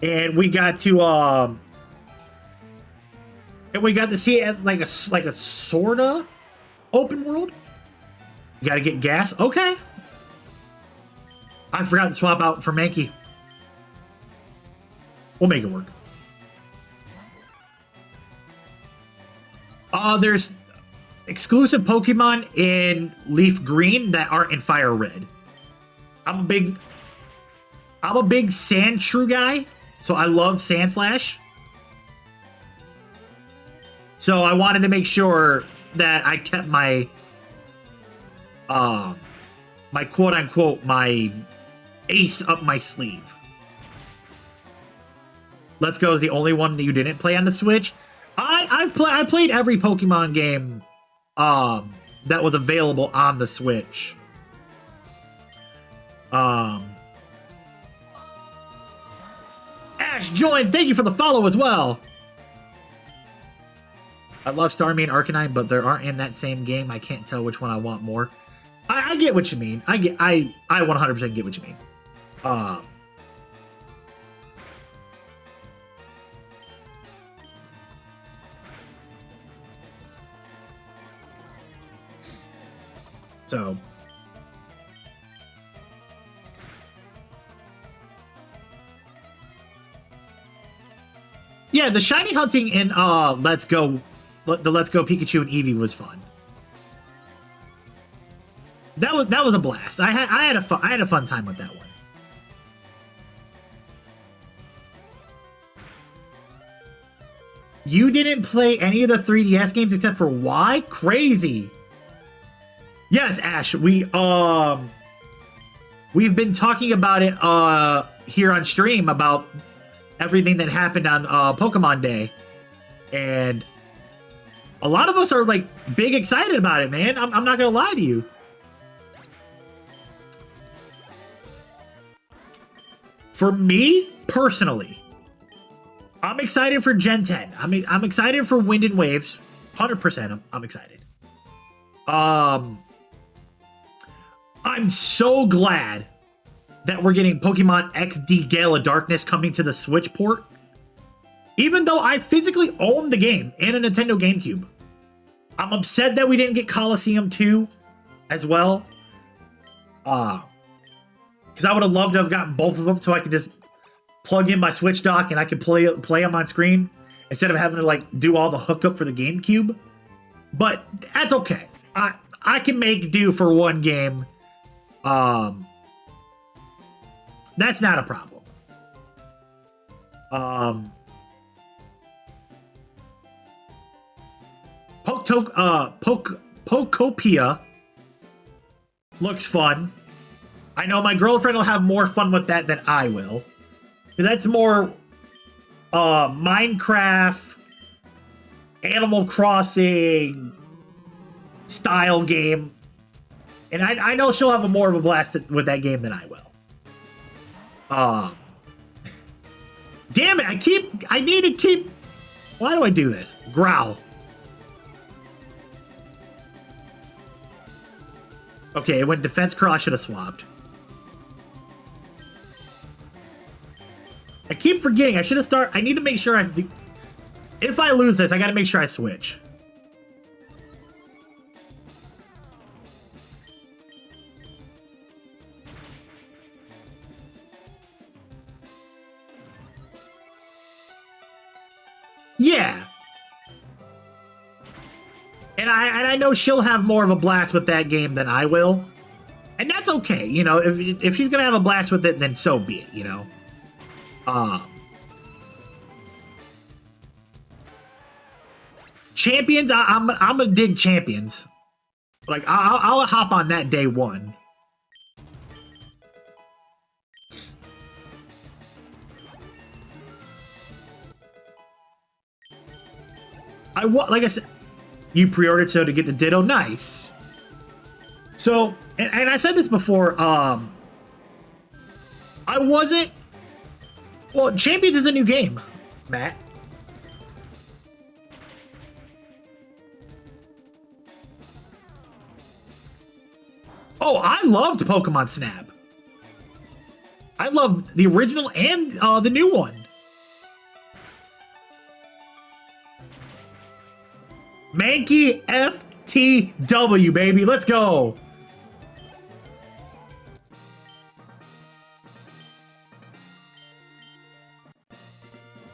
and we got to see it as like a sorta open world. You gotta get gas. Okay. I forgot to swap out for Mankey. We'll make it work. There's exclusive Pokemon in Leaf Green that aren't in Fire Red. I'm a big Sandshrew guy, so I love Sandslash. So I wanted to make sure that I kept my my quote-unquote my ace up my sleeve. Let's Go is the only one that you didn't play on the Switch. I played every Pokemon game that was available on the Switch. Ash joined. Thank you for the follow as well. I love Starmie and Arcanine, but they aren't in that same game. I can't tell which one I want more. I get what you mean. I 100% get what you mean. So yeah, the shiny hunting in Let's Go Pikachu and Eevee was fun. That was a blast. I had a fun time with that one. You didn't play any of the 3DS games except for Y? Crazy. Yes, Ash. We've been talking about it here on stream about everything that happened on Pokemon Day, and a lot of us are like big excited about it, man. I'm not gonna lie to you. For me personally, I'm excited for Gen 10. I'm excited for Wind and Waves. 100%. I'm excited. I'm so glad that we're getting Pokemon XD Gale of Darkness coming to the Switch port. Even though I physically own the game and a Nintendo GameCube. I'm upset that we didn't get Coliseum 2 as well. Because I would have loved to have gotten both of them so I could just plug in my Switch dock and I could play them on screen instead of having to like do all the hookup for the GameCube. But that's okay. I can make do for one game. That's not a problem. Pokopia looks fun. I know my girlfriend will have more fun with that than I will. That's more Minecraft, Animal Crossing style game. And I know she'll have more of a blast with that game than I will. Damn it, I need to keep... Why do I do this? Growl. Okay, it went Defense Curl. I should have swapped. I keep forgetting. I should have started... I need to make sure I do... If I lose this, I gotta make sure I switch. Yeah. And I know she'll have more of a blast with that game than I will. And that's okay, you know. If she's gonna have a blast with it, then so be it, you know. Champions, I'm gonna dig Champions. Like I'll hop on that day one. Like I said, you pre-ordered so to get the Ditto. Nice. So, and I said this before. I wasn't. Well, Champions is a new game, Matt. Oh, I loved Pokemon Snap. I loved the original and the new one. Mankey FTW, baby. Let's go.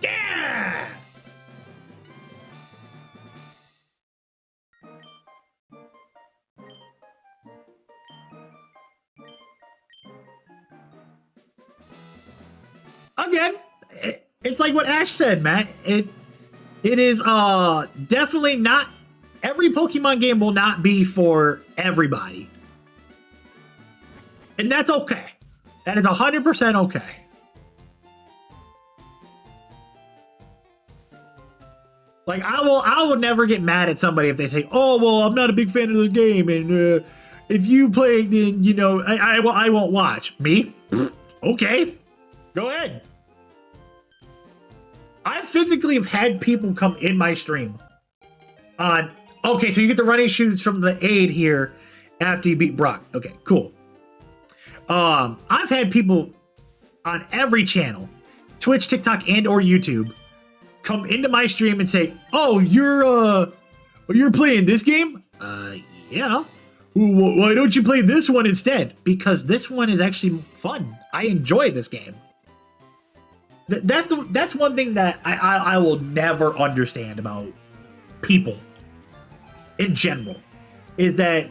Yeah. Again, it's like what Ash said, Matt. It is definitely not... Every Pokemon game will not be for everybody. And that's okay. That is 100% okay. Like, I will never get mad at somebody if they say, oh, well, I'm not a big fan of the game, and if you play, then, you know, I won't watch. Me? Okay. Go ahead. I physically have had people come in my stream on, okay, so you get the running shoes from the aid here after you beat Brock. Okay, cool. I've had people on every channel, Twitch, TikTok, and or YouTube, come into my stream and say, oh, you're playing this game? Yeah. Why don't you play this one instead? Because this one is actually fun. I enjoy this game. That's one thing that I will never understand about people in general, is that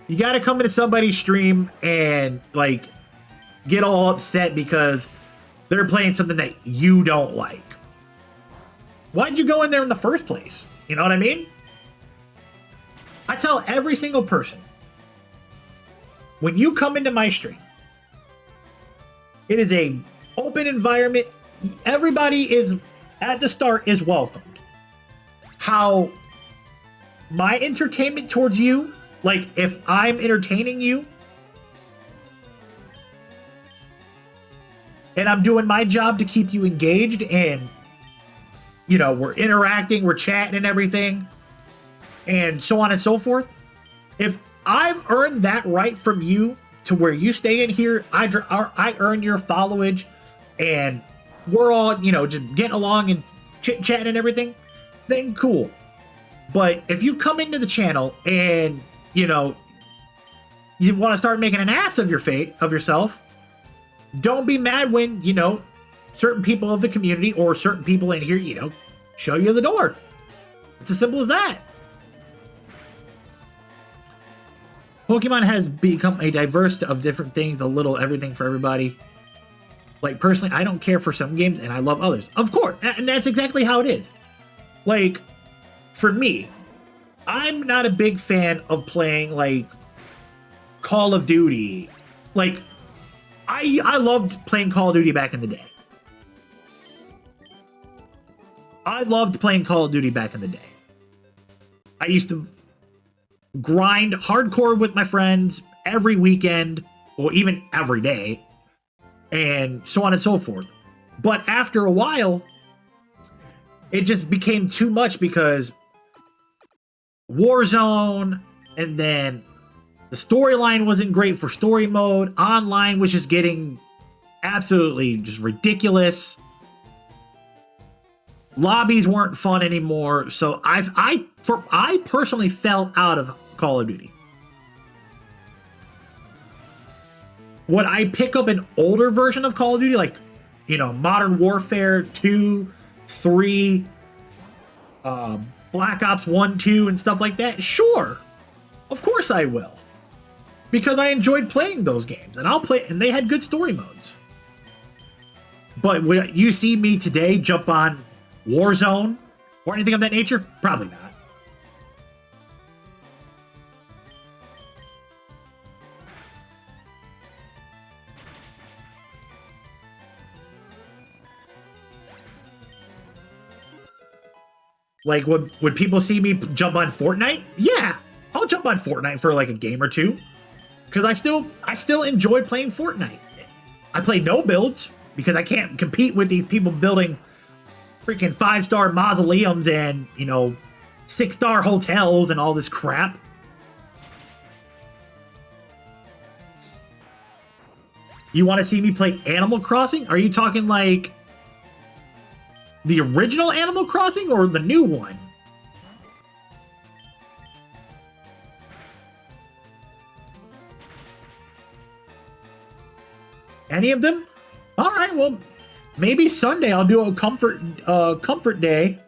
you got to come into somebody's stream and like get all upset because they're playing something that you don't like. Why'd you go in there in the first place? You know what I mean? I tell every single person, when you come into my stream, it is a open environment. Everybody is at the start is welcomed. how my entertainment towards you, like if I'm entertaining you and I'm doing my job to keep you engaged and, you know, we're interacting, we're chatting and everything, and so on and so forth. If I've earned that right from you to where you stay in here, I earn your followage, and we're all, you know, just getting along and chit-chatting and everything, then cool. But if you come into the channel and, you know, you want to start making an ass of yourself, don't be mad when, you know, certain people of the community or certain people in here, you know, show you the door. It's as simple as that. Pokemon has become a diverse of different things, a little everything for everybody. Like, personally, I don't care for some games and I love others. Of course, and that's exactly how it is. Like, for me, I'm not a big fan of playing, like, Call of Duty. Like, I loved playing Call of Duty back in the day. I loved playing Call of Duty back in the day. I used to grind hardcore with my friends every weekend, or even every day, and so on and so forth. But after a while, it just became too much because Warzone, and then the storyline wasn't great for story mode. Online was just getting absolutely just ridiculous. Lobbies weren't fun anymore, so I personally fell out of Call of Duty. Would I pick up an older version of Call of Duty, like, you know, Modern Warfare 2, 3, Black Ops 1, 2, and stuff like that? Sure. Of course I will. Because I enjoyed playing those games, and and they had good story modes. But would you see me today jump on Warzone or anything of that nature? Probably not. Like, would people see me jump on Fortnite? Yeah, I'll jump on Fortnite for like a game or two, because I still enjoy playing Fortnite. I play no builds because I can't compete with these people building freaking 5-star mausoleums and, you know, 6-star hotels and all this crap. You want to see me play Animal Crossing? Are you talking like the original Animal Crossing or the new one? Any of them? All right, well, maybe Sunday I'll do a comfort day.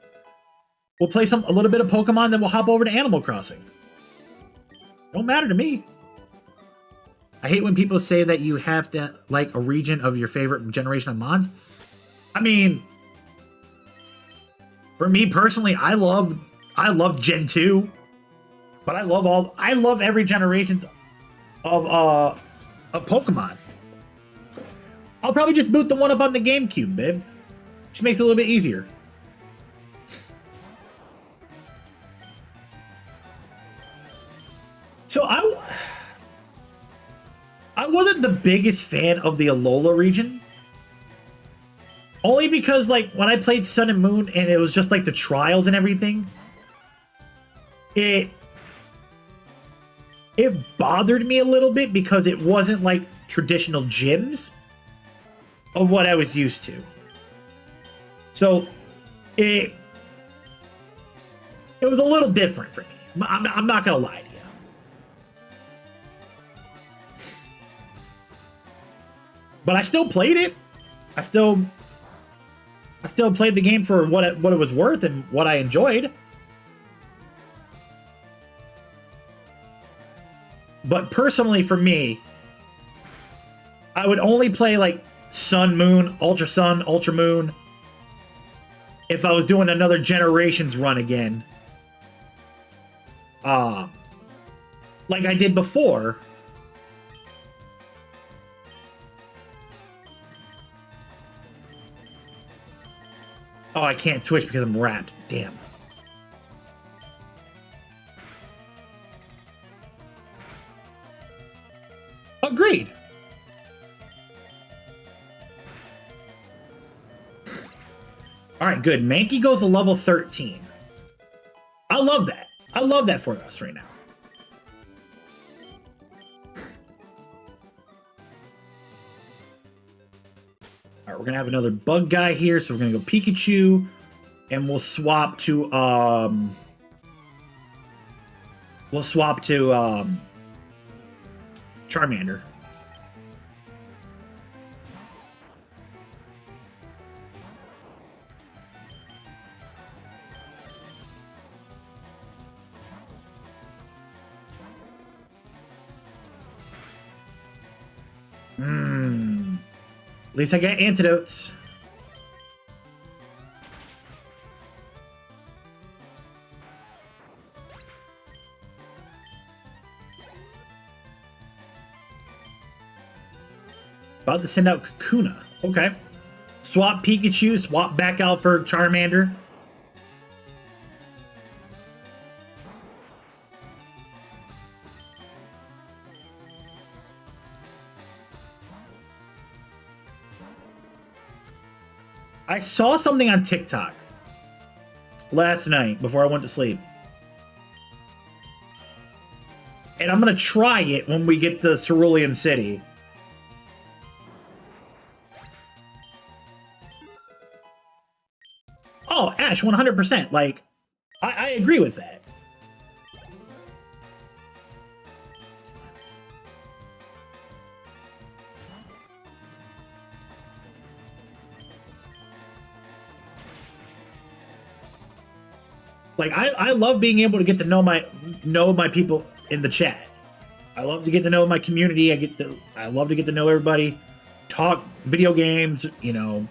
We'll play a little bit of Pokemon, then we'll hop over to Animal Crossing. Don't matter to me. I hate when people say that you have to like a region of your favorite generation of Mons. I mean, for me personally, I love Gen 2, but I love every generation of Pokemon. I'll probably just boot the one up on the GameCube, babe. Just makes it a little bit easier. So I wasn't the biggest fan of the Alola region. Only because, like, when I played Sun and Moon and it was just like the trials and everything, it bothered me a little bit because it wasn't like traditional gyms of what I was used to. So it was a little different for me. I'm not gonna lie to you. But I still played it. I still played the game for what it was worth and what I enjoyed. But personally, for me, I would only play like Sun, Moon, Ultra Sun, Ultra Moon if I was doing another Generations run again. Like I did before. Oh, I can't switch because I'm wrapped. Damn. All right, good. Mankey goes to level 13. I love that. I love that for us right now. All right, we're gonna have another bug guy here, so we're gonna go Pikachu, and we'll swap to Charmander. At least I got antidotes. About to send out Kakuna. Okay. Swap Pikachu, swap back out for Charmander. I saw something on TikTok last night before I went to sleep. And I'm going to try it when we get to Cerulean City. Oh, Ash, 100%. Like, I agree with that. Like, I love being able to get to know my people in the chat. I love to get to know my community. I love to get to know everybody. Talk video games, you know,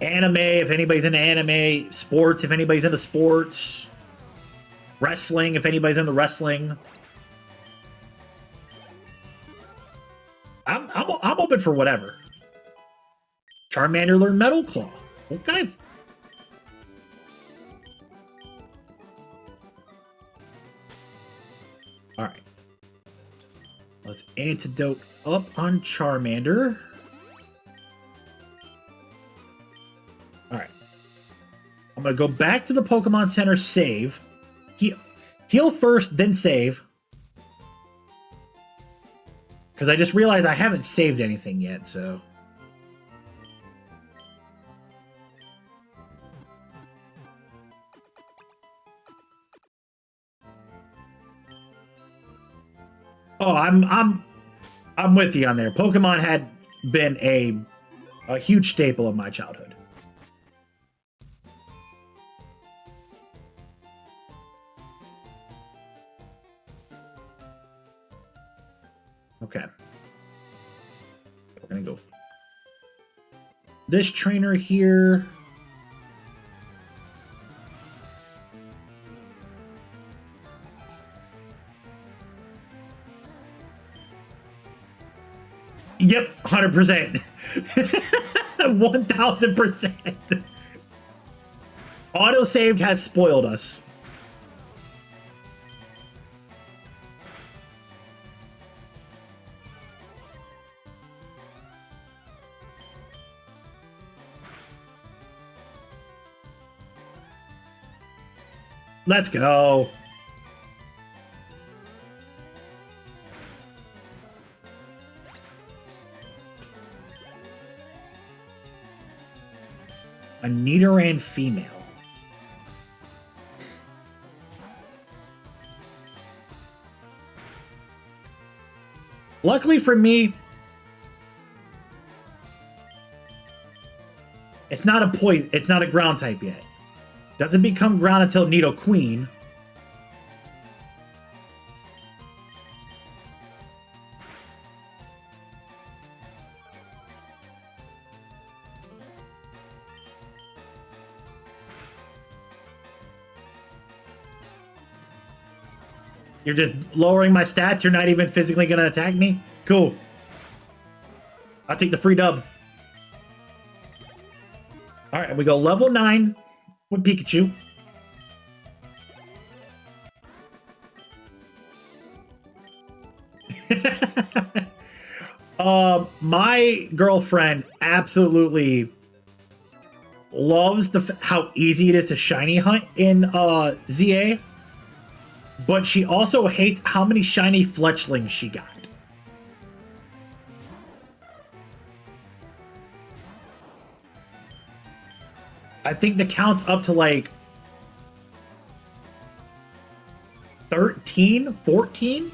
anime if anybody's into anime, sports if anybody's into sports, wrestling if anybody's into wrestling. I'm open for whatever. Charmander learned Metal Claw. Okay. All right. Let's antidote up on Charmander. All right. I'm going to go back to the Pokemon Center, save. Heal first, then save. Because I just realized I haven't saved anything yet, so... Oh, I'm with you on there. Pokemon had been a huge staple of my childhood. Okay. We're gonna go this trainer here. Yep, 100%. 1000%. Autosaved has spoiled us. Let's go. A Nidoran female. Luckily for me, it's not a poison. It's not a ground type yet. Doesn't become ground until Nidoqueen. You're just lowering my stats? You're not even physically going to attack me? Cool. I'll take the free dub. All right, we go level 9 with Pikachu. My girlfriend absolutely loves how easy it is to shiny hunt in ZA, but she also hates how many shiny fletchlings she got. I think the count's up to like 13, 14,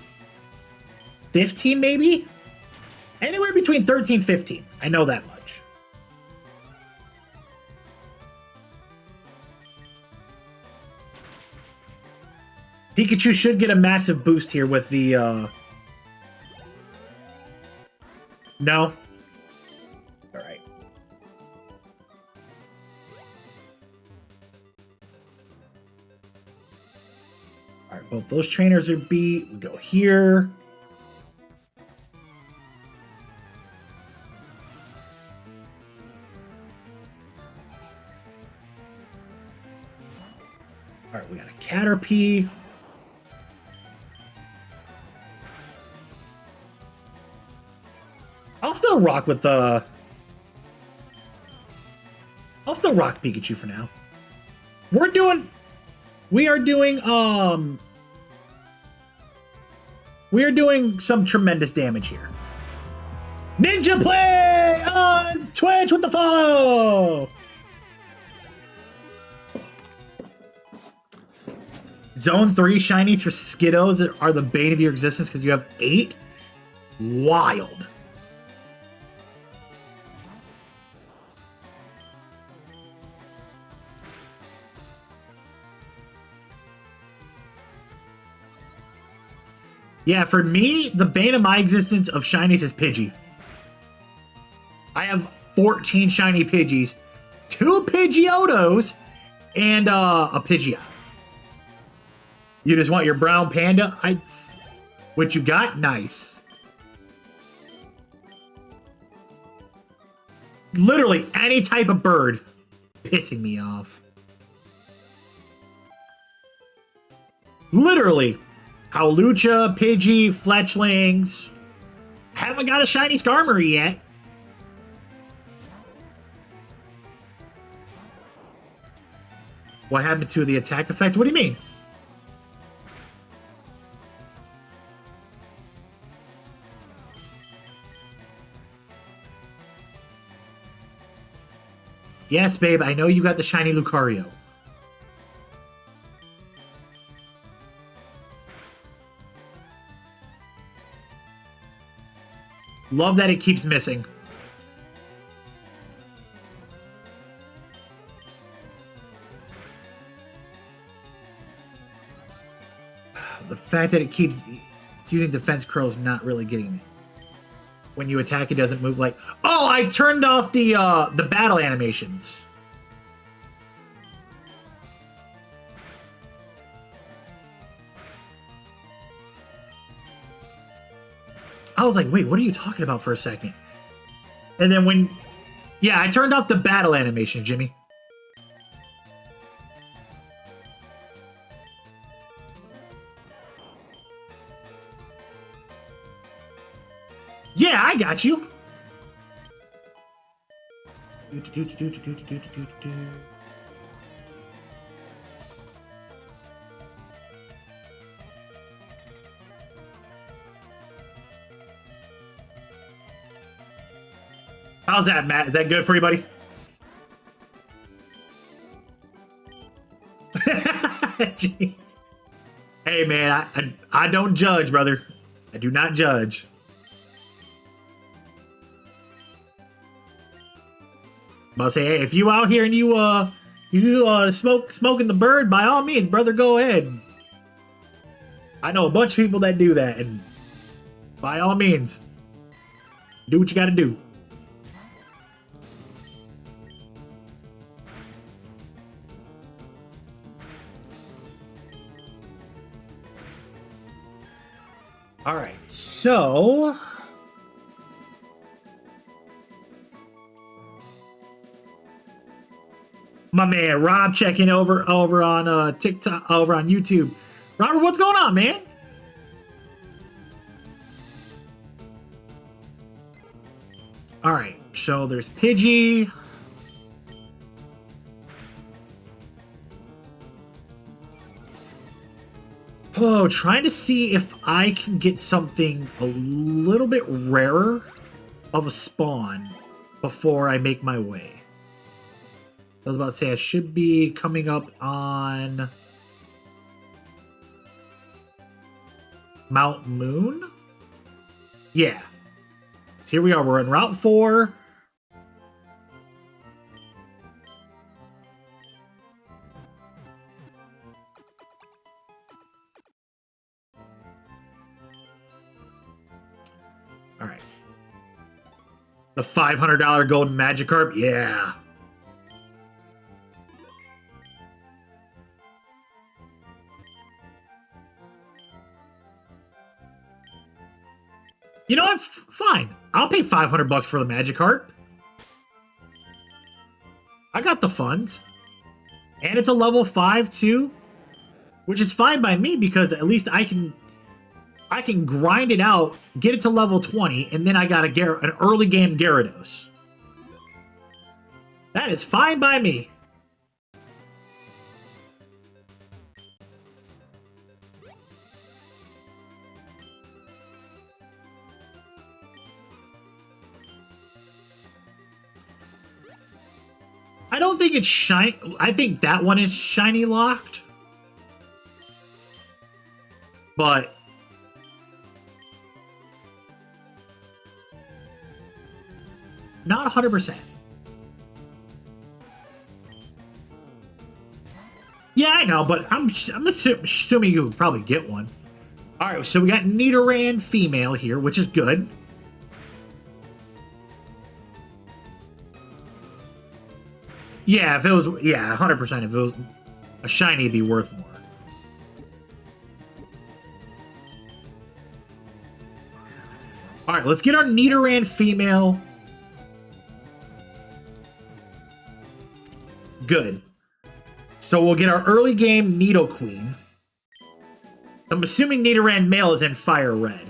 15 maybe? Anywhere between 13 and 15. I know that much. Pikachu should get a massive boost here with the, No? Alright. Alright, both those trainers are beat. We go here. Alright, we got a Caterpie. I'll still rock with the... I'll still rock Pikachu for now. We are doing some tremendous damage here. Ninja Play on Twitch with the follow! Zone 3 shinies for Skiddos that are the bane of your existence because you have 8? Wild. Yeah, for me, the bane of my existence of shinies is Pidgey. I have 14 shiny Pidgeys, 2 Pidgeotos, and a Pidgeot. You just want your brown panda? What you got? Nice. Literally any type of bird pissing me off. Literally. Howlucha, Pidgey, Fletchlings. Haven't got a shiny Skarmory yet. What happened to the attack effect? What do you mean? Yes, babe, I know you got the shiny Lucario. Love that it keeps missing. The fact that it keeps using defense curl is not really getting me. When you attack, it doesn't move like... Oh, I turned off the battle animations. I was like, wait, what are you talking about for a second? And then when... Yeah, I turned off the battle animation, Jimmy. Yeah, I got you. How's that, Matt? Is that good for you, buddy? Hey, man, I don't judge, brother. I do not judge. I'll say, hey, if you out here and you smoking the bird, by all means, brother, go ahead. I know a bunch of people that do that, and by all means, do what you got to do. All right, so my man Rob checking over on TikTok, over on YouTube. Robert, what's going on, man? All right, so there's Pidgey. Oh, trying to see if I can get something a little bit rarer of a spawn before I make my way. I was about to say I should be coming up on Mount Moon. Yeah. So here we are. We're in Route 4. All right. The $500 golden Magikarp? Yeah. You know, I'm fine. I'll pay $500 for the Magikarp. I got the funds. And it's a level 5 too, which is fine by me because at least I can grind it out, get it to level 20, and then I got an early game Gyarados. That is fine by me. I don't think it's shiny. I think that one is shiny locked. But not 100%. Yeah, I know, but I'm assuming you would probably get one. All right, so we got Nidoran female here, which is good. Yeah, if it was, yeah, 100%. If it was a shiny, it'd be worth more. All right, let's get our Nidoran female. Good. So we'll get our early game Nidoqueen. I'm assuming Nidoran male is in Fire Red.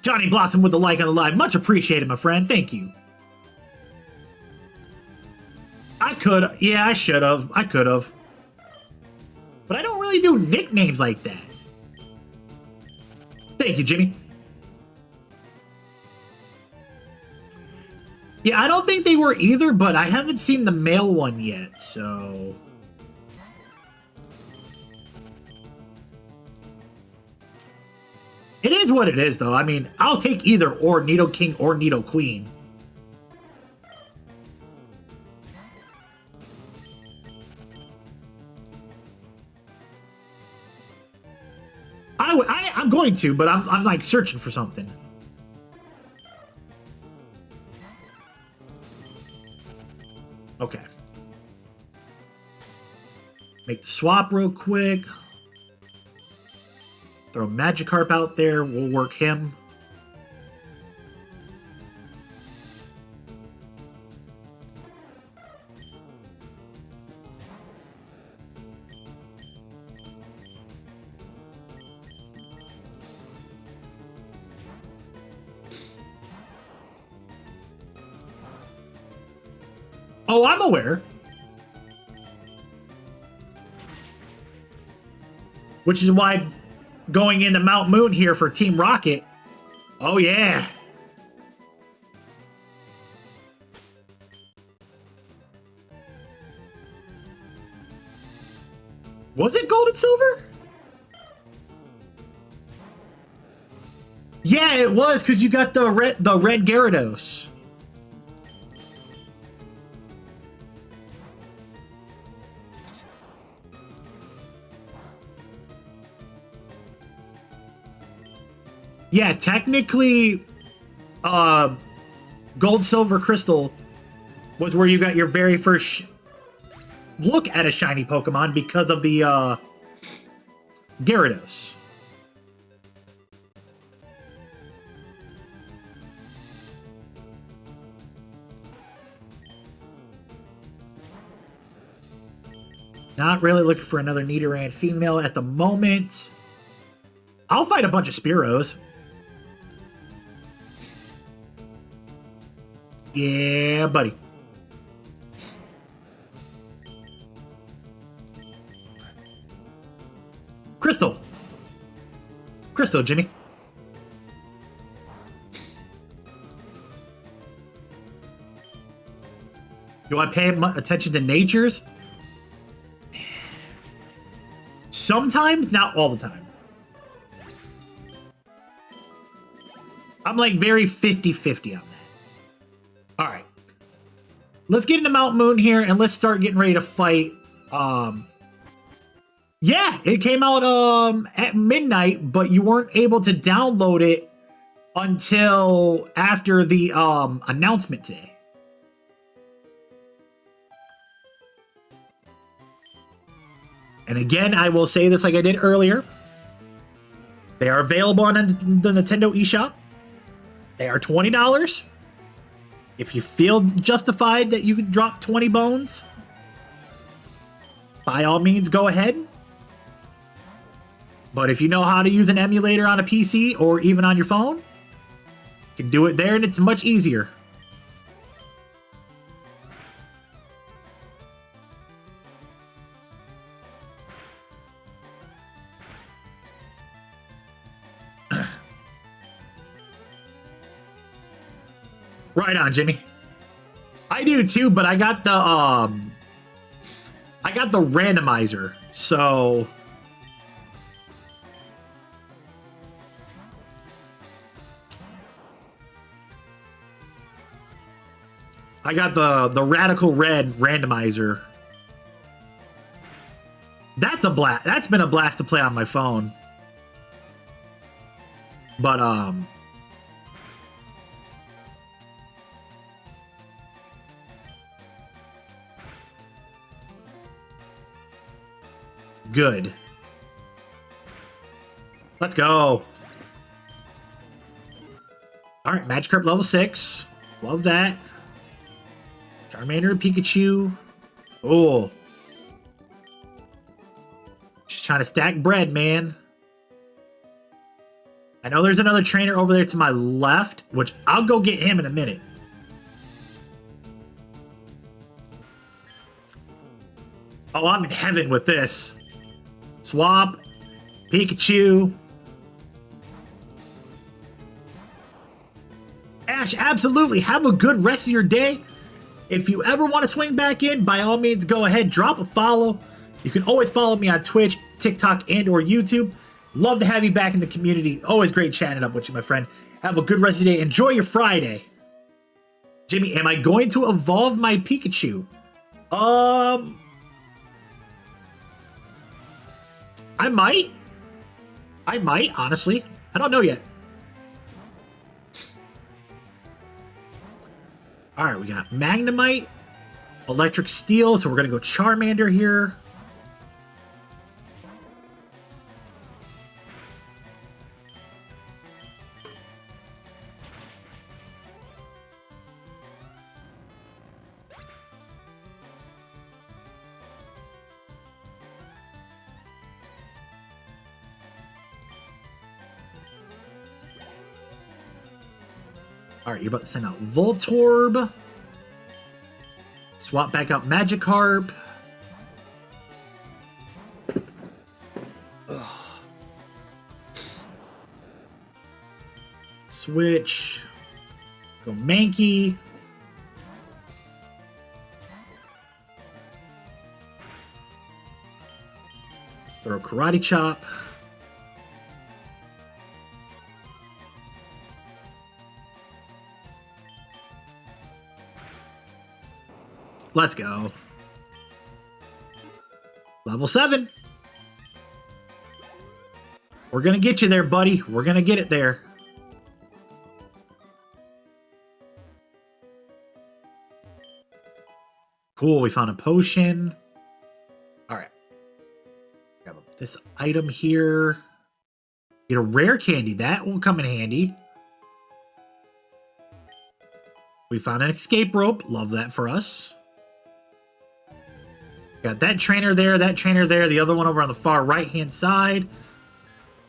Johnny Blossom with the like on the live. Much appreciated, my friend. Thank you. I could. Yeah, I should have. I could have. But I don't really do nicknames like that. Thank you, Jimmy. Yeah, I don't think they were either, but I haven't seen the male one yet, so... It is what it is, though. I mean, I'll take either or Nidoking or Nidoqueen. I'm going to, but I'm like searching for something. Okay. Make the swap real quick. Throw Magikarp out there. We'll work him. Oh, I'm aware. Which is why going into Mount Moon here for Team Rocket. Oh, yeah. Was it gold and silver? Yeah, it was, because you got the red Gyarados. Yeah, technically, Gold, Silver, Crystal was where you got your very first look at a shiny Pokemon because of the Gyarados. Not really looking for another Nidoran female at the moment. I'll fight a bunch of Spearows. Yeah, buddy. Crystal. Crystal, Jimmy. Do I pay attention to natures? Sometimes, not all the time. I'm like very 50-50 on that. All right. Let's get into Mount Moon here and let's start getting ready to fight. Yeah, it came out at midnight, but you weren't able to download it until after the announcement today. And again, I will say this like I did earlier. They are available on the Nintendo eShop. They are $20. If you feel justified that you can drop 20 bones, by all means, go ahead. But if you know how to use an emulator on a PC or even on your phone, you can do it there and it's much easier. Right on, Jimmy. I do too, but I got the randomizer, so I got the Radical Red randomizer. That's a blast. That's been a blast to play on my phone. But good. Let's go. All right, Magikarp level 6. Love that. Charmander, Pikachu. Oh. Just trying to stack bread, man. I know there's another trainer over there to my left, which I'll go get him in a minute. Oh, I'm in heaven with this. Swap. Pikachu. Ash, absolutely. Have a good rest of your day. If you ever want to swing back in, by all means, go ahead. Drop a follow. You can always follow me on Twitch, TikTok, and or YouTube. Love to have you back in the community. Always great chatting up with you, my friend. Have a good rest of your day. Enjoy your Friday. Jimmy, am I going to evolve my Pikachu? I might. Honestly. I don't know yet. Alright, we got Magnemite, Electric Steel, so we're going to go Charmander here. Alright, you're about to send out Voltorb. Swap back out Magikarp. Ugh. Switch. Go Mankey. Throw Karate Chop. Let's go. Level 7. We're going to get you there, buddy. We're going to get it there. Cool, we found a potion. Alright. Grab this item here. Get a rare candy. That will come in handy. We found an escape rope. Love that for us. Got that trainer there, the other one over on the far right-hand side.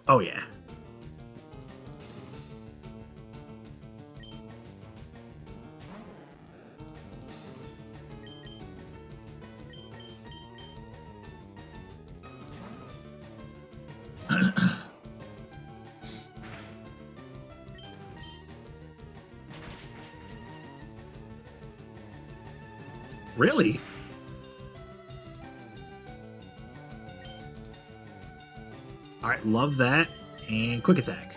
Oh, yeah. Really? All right, love that. And quick attack.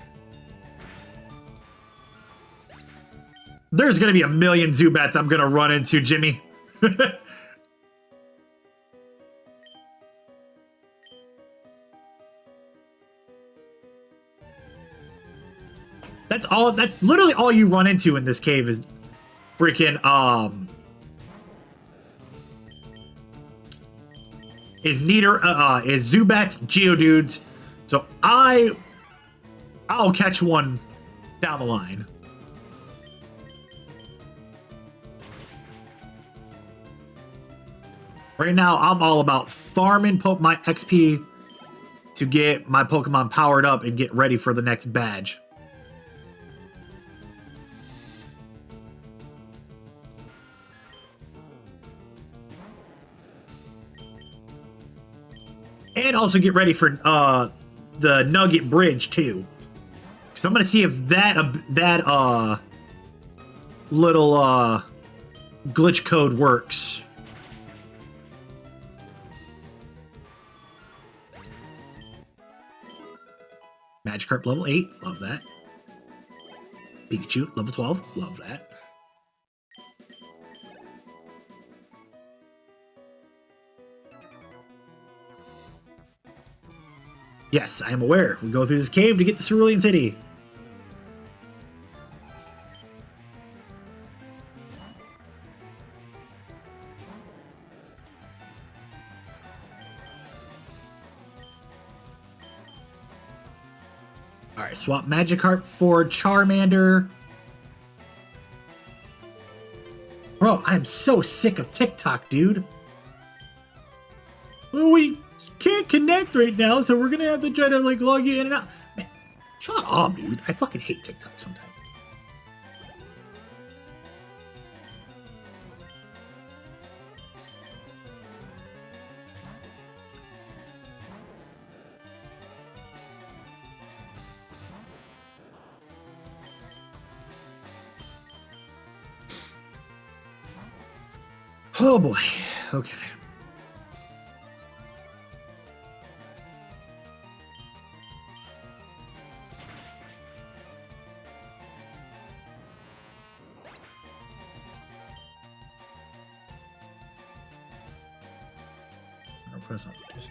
There's going to be a million Zubats I'm going to run into, Jimmy. That's literally all you run into in this cave is freaking, is Zubats, Geodudes. So I'll catch one down the line. Right now, I'm all about farming my XP to get my Pokemon powered up and get ready for the next badge. And also get ready for the Nugget Bridge too, because I'm gonna see if that little glitch code works. Magikarp level 8, love that. Pikachu level 12, love that. Yes, I am aware. We go through this cave to get to Cerulean City. Alright, swap Magikarp for Charmander. Bro, I'm so sick of TikTok, dude. Well, we can't connect right now, so we're gonna have to try to like log you in and out. Man, shut up, dude. I fucking hate TikTok sometimes. Oh boy. Okay. Press on this.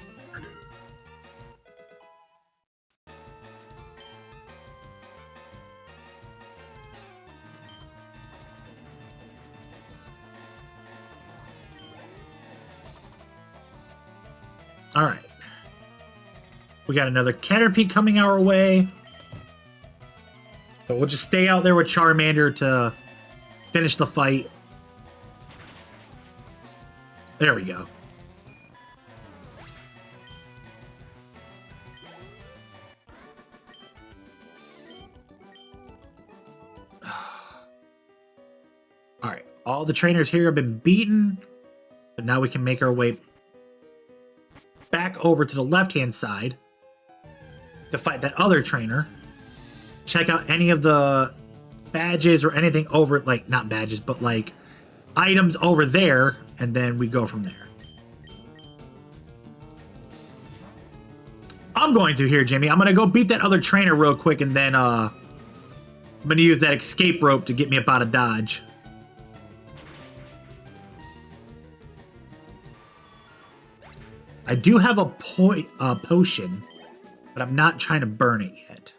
All right. We got another Caterpie coming our way. So we'll just stay out there with Charmander to finish the fight. There we go. Alright, all the trainers here have been beaten, but now we can make our way back over to the left-hand side to fight that other trainer. Check out any of the badges or anything over, like, not badges, but like items over there, and then we go from there. I'm going to here, Jimmy. I'm going to go beat that other trainer real quick, and then I'm going to use that escape rope to get me up out of Dodge. I do have a potion, but I'm not trying to burn it yet.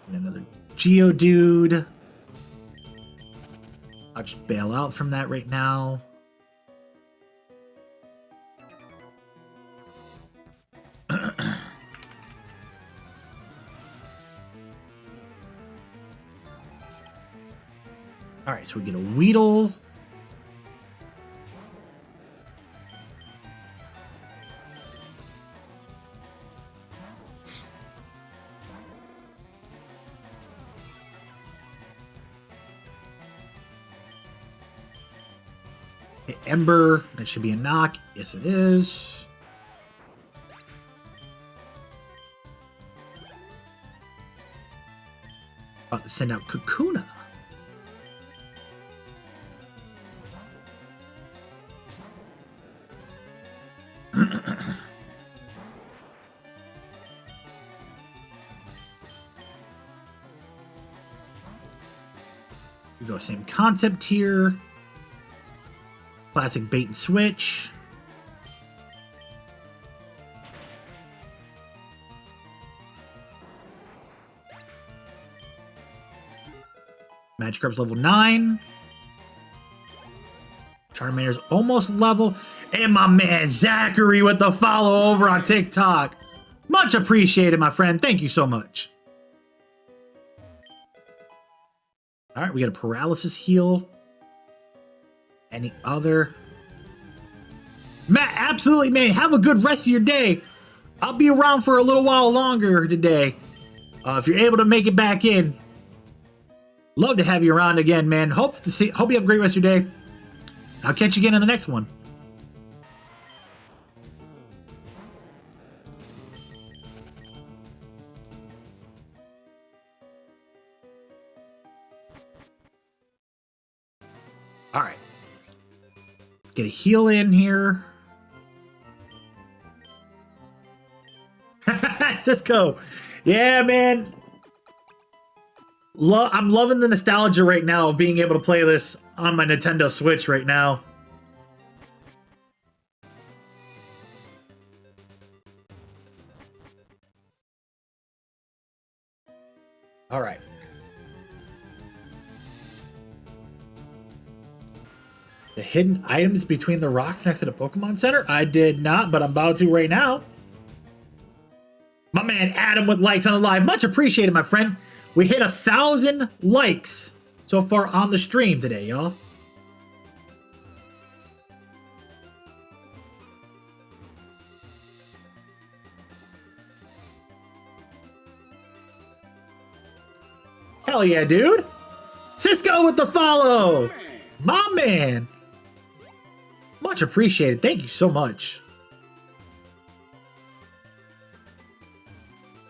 And another Geodude. I'll just bail out from that right now. Alright, so we get a Weedle. Ember, that should be a knock. Yes, it is. About to send out Kakuna. We go same concept here. Classic bait and switch. Magikarp's level 9. Charmander's almost level. And my man Zachary with the follow over on TikTok. Much appreciated, my friend. Thank you so much. All right, we got a paralysis heal. Any other? Matt, absolutely, man. Have a good rest of your day. I'll be around for a little while longer today. If you're able to make it back in. Love to have you around again, man. Hope you have a great rest of your day. I'll catch you again in the next one. All right. Get a heal in here. Cisco. Yeah, man. I'm loving the nostalgia right now of being able to play this on my Nintendo Switch right now. All right. The hidden items between the rocks next to the Pokemon Center? I did not, but I'm about to right now. My man Adam with likes on the live. Much appreciated, my friend. We hit 1,000 likes so far on the stream today, y'all. Hell yeah, dude. Cisco with the follow. My man. Much appreciated. Thank you so much.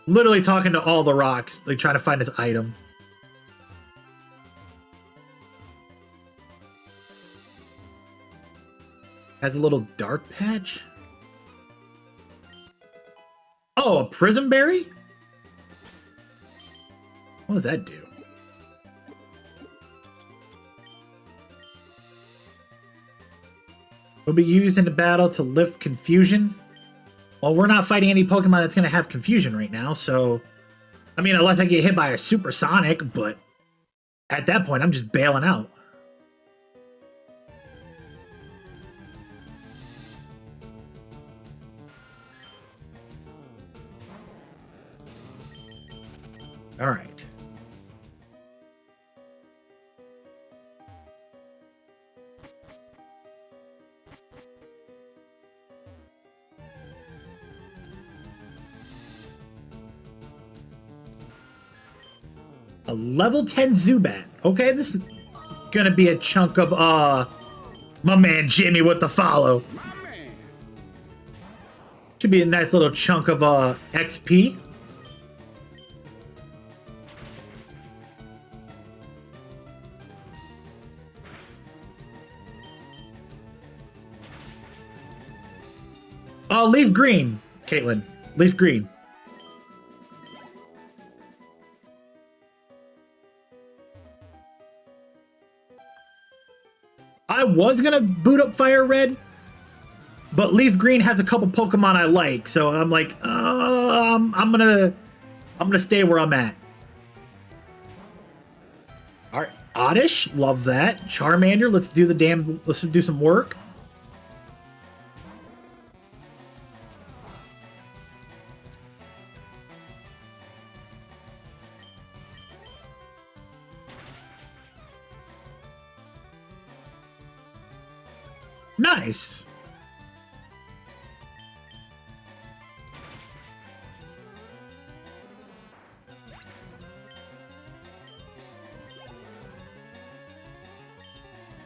Literally talking to all the rocks, like trying to find this item. Has a little dark patch. Oh, a prism berry? What does that do? Will be used in the battle to lift confusion. Well, we're not fighting any Pokemon that's going to have confusion right now, so... I mean, unless I get hit by a supersonic, but... At that point, I'm just bailing out. Alright. A level 10 Zubat. Okay, this is gonna be a chunk of, my man Jimmy with the follow. Should be a nice little chunk of, XP. LeafGreen, Caitlin. LeafGreen. I was gonna boot up Fire Red, but LeafGreen has a couple Pokemon I like, so I'm like, I'm gonna stay where I'm at. All right, Oddish, love that. Charmander, let's do some work. Nice.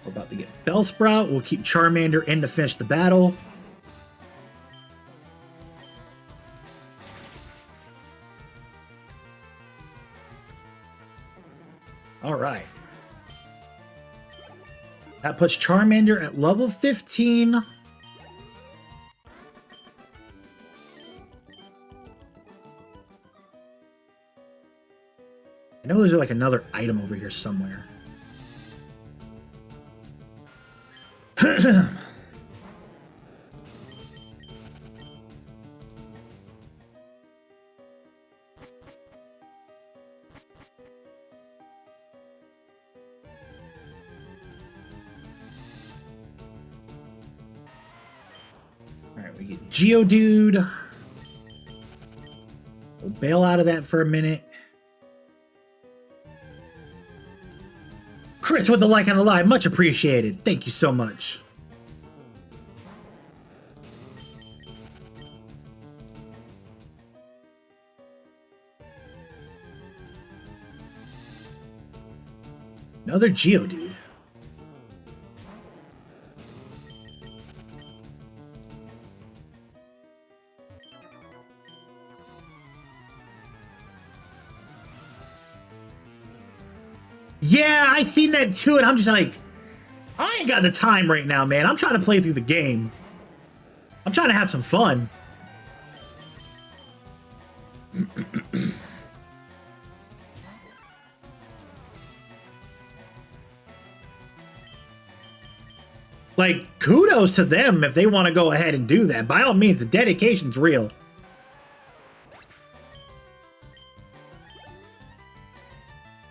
We're about to get Bellsprout. We'll keep Charmander in to finish the battle. That puts Charmander at level 15. I know there's like another item over here somewhere. Alright, we get Geodude. We'll bail out of that for a minute. Chris with the like on the live, much appreciated. Thank you so much. Another Geodude. Yeah, I seen that too, and I'm just like, I ain't got the time right now, man. I'm trying to play through the game. I'm trying to have some fun. Like, kudos to them if they want to go ahead and do that. By all means, the dedication's real.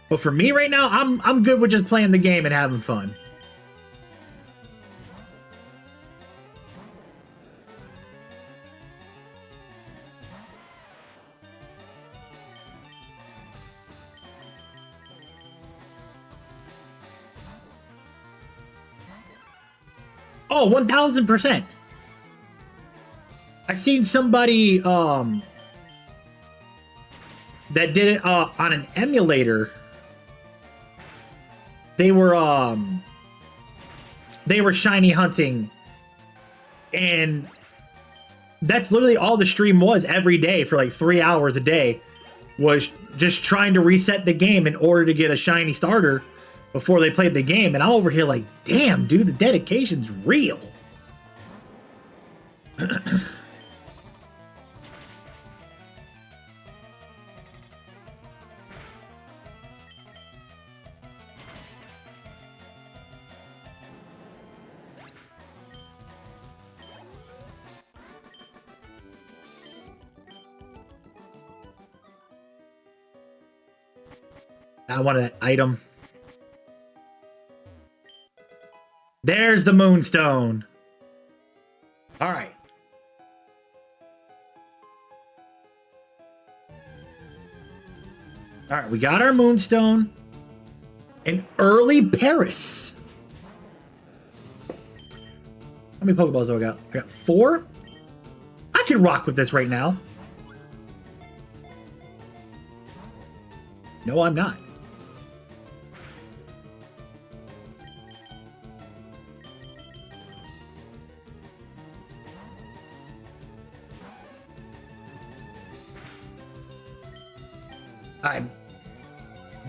But for me right now, I'm good with just playing the game and having fun. Oh, 1000%. I seen somebody that did it on an emulator. They were shiny hunting, and that's literally all the stream was every day for like 3 hours a day, was just trying to reset the game in order to get a shiny starter before they played the game. And I'm over here like, damn, dude, the dedication's real. I wanted that item. There's the Moonstone. All right. All right, we got our Moonstone. An early Paris. How many Pokeballs do I got? I got 4. I can rock with this right now. No, I'm not.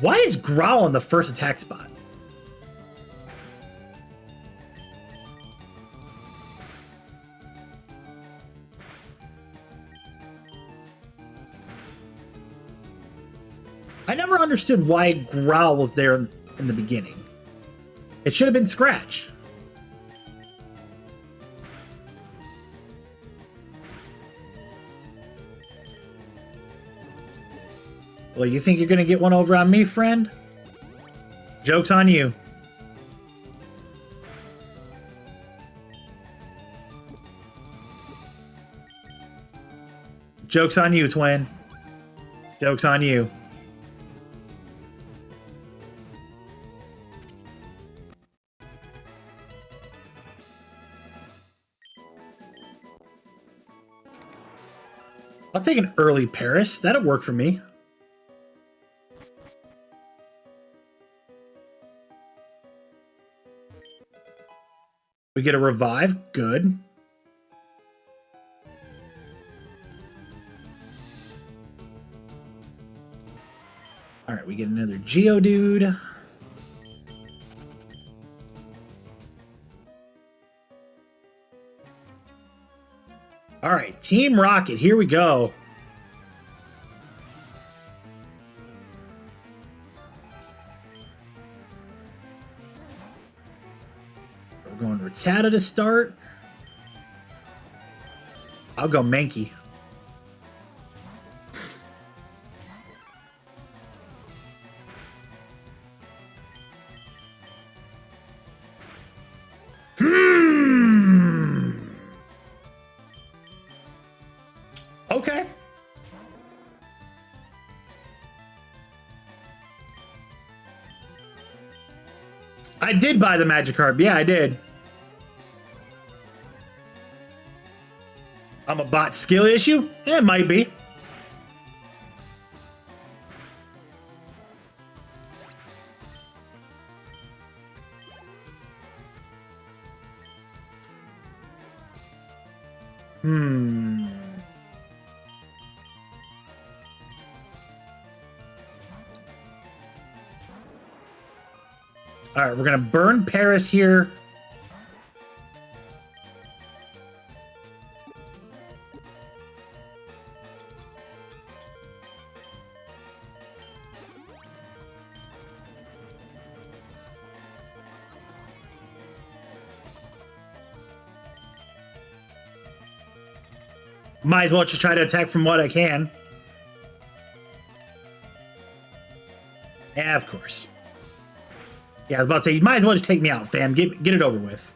Why is Growl on the first attack spot? I never understood why Growl was there in the beginning. It should have been Scratch. Well, you think you're gonna get one over on me, friend? Joke's on you. Joke's on you, twin. Joke's on you. I'll take an early Paris. That'll work for me. We get a revive. Good. All right, we get another Geodude. All right, Team Rocket, here we go. We're going Rattata to start. I'll go Mankey. Okay. I did buy the Magikarp. Yeah, I did. I'm a bot skill issue? It might be. All right, we're going to burn Paris here. Might as well just try to attack from what I can. Yeah, of course. Yeah, I was about to say, you might as well just take me out, fam. Get it over with.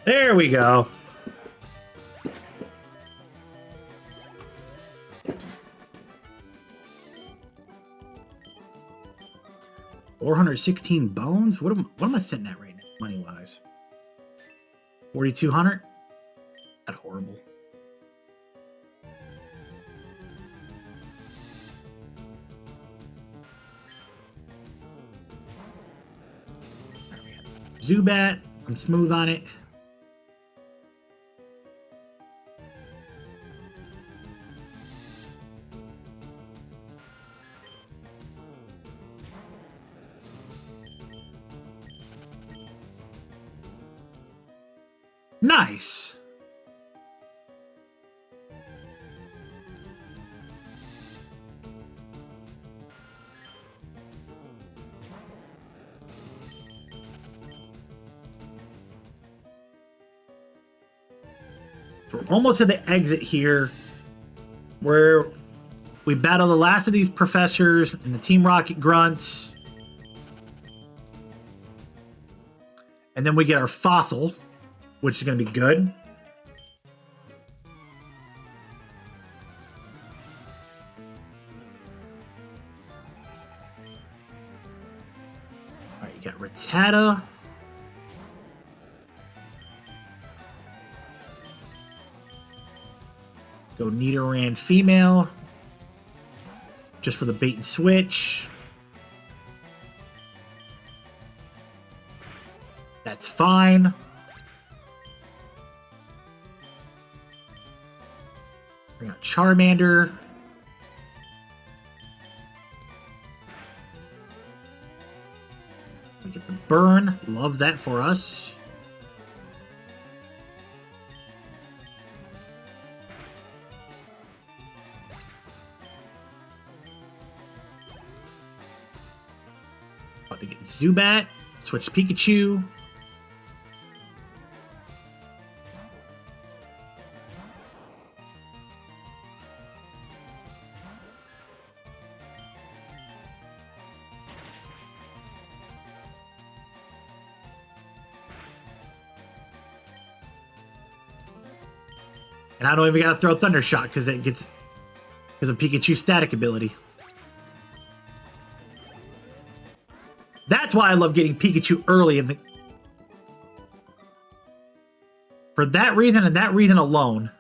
There we go. $416 bones? What am I sitting at right now, money-wise? 4,200? That's horrible. Zubat. I'm smooth on it. Nice. We're almost at the exit here, where we battle the last of these professors and the Team Rocket grunts. And then we get our fossil, which is going to be good. All right, you got Rattata. Go Nidoran female. Just for the bait and switch. That's fine. Bring out Charmander. We get the burn. Love that for us. About to get Zubat. Switch to Pikachu. And I don't even gotta throw Thunder Shot because of Pikachu's static ability. That's why I love getting Pikachu early in the. For that reason and that reason alone.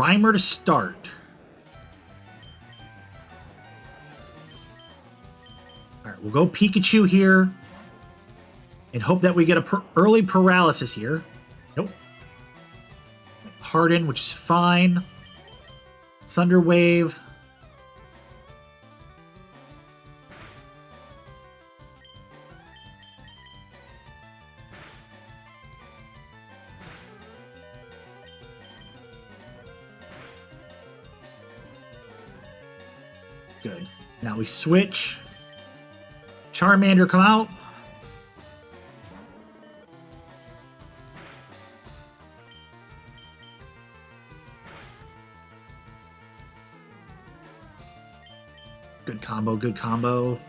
Grimer to start. Alright, we'll go Pikachu here. And hope that we get a early paralysis here. Nope. Harden, which is fine. Thunder Wave. Good. Now we switch. Charmander come out. Good combo, good combo.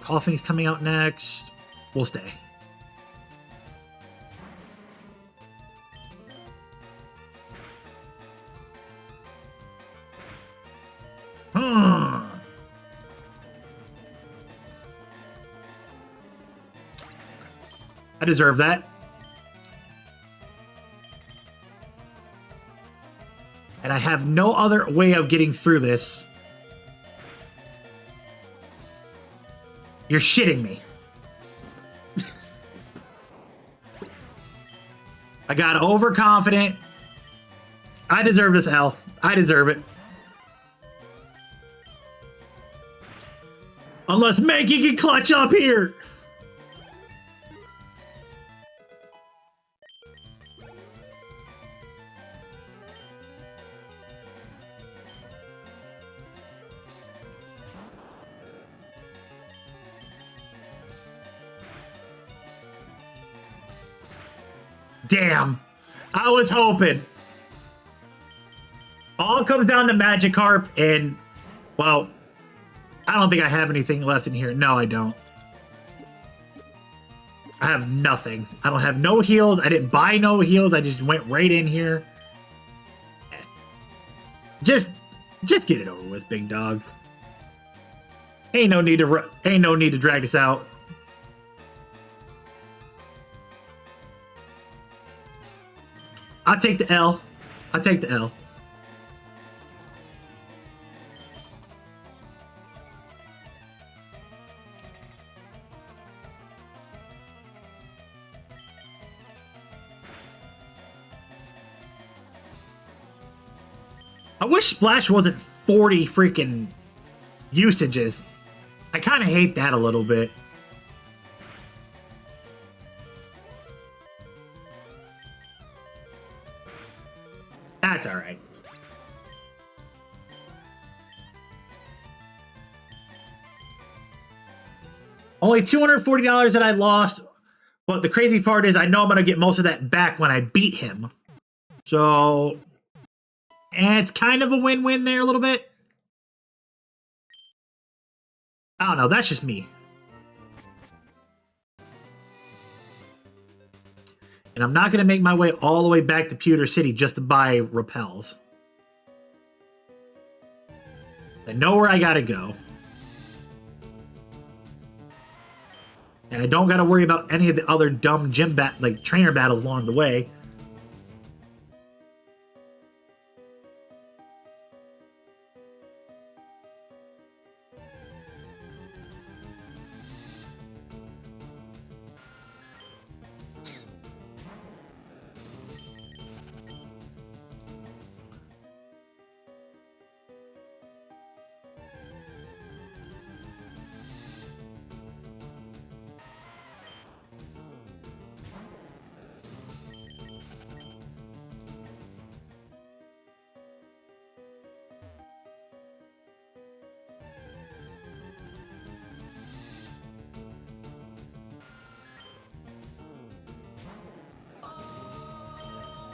Coughing's coming out next. We'll stay. I deserve that. And I have no other way of getting through this. You're shitting me. I got overconfident. I deserve this L. I deserve it. Unless Mankey can clutch up here. Damn. I was hoping. All comes down to Magikarp and, well, I don't think I have anything left in here. No, I don't. I have nothing. I don't have no heals. I didn't buy no heals. I just went right in here. Just get it over with, big dog. Ain't no need to drag this out. I'll take the L. I'll take the L. I wish Splash wasn't 40 freaking usages. I kind of hate that a little bit. That's all right. Only $240 that I lost, but the crazy part is I know I'm going to get most of that back when I beat him. So, and it's kind of a win-win there a little bit. I don't know, that's just me. And I'm not going to make my way all the way back to Pewter City just to buy repels. I know where I got to go. And I don't got to worry about any of the other dumb trainer battles along the way.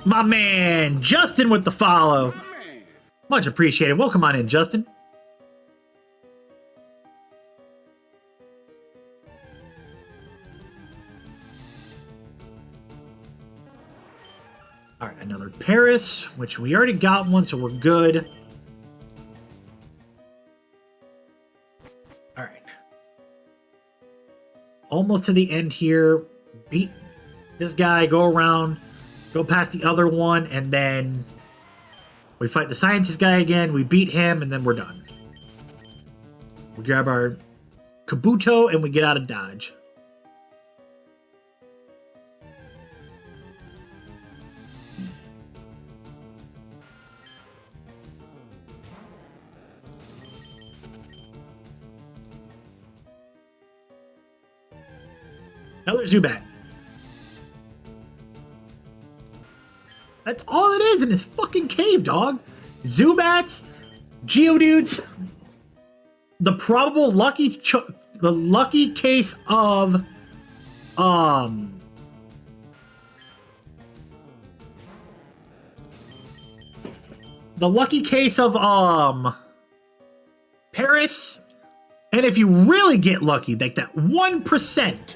My man, Justin with the follow. Much appreciated. Welcome on in, Justin. All right, another Paris, which we already got one, so we're good. All right. almost to the end here. Beat this guy, go around, go past the other one, and then we fight the scientist guy again. We beat him, and then we're done. We grab our Kabuto, and we get out of Dodge. Another Zubat. That's all it is in this fucking cave, dog. Zubats, Geodudes, the probable the lucky case of Paris, and if you really get lucky, like that 1%,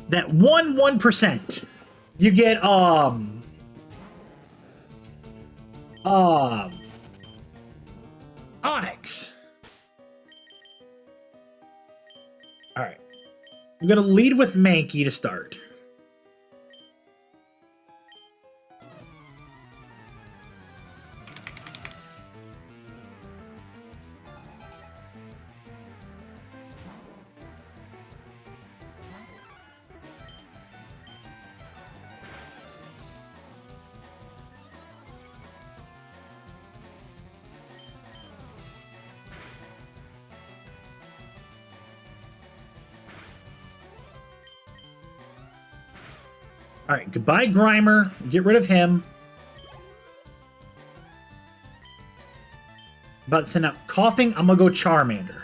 that 1%, you get Onyx. All right, I'm gonna lead with Mankey to start. All right, goodbye, Grimer. Get rid of him. About to send out Coughing. I'm going to go Charmander.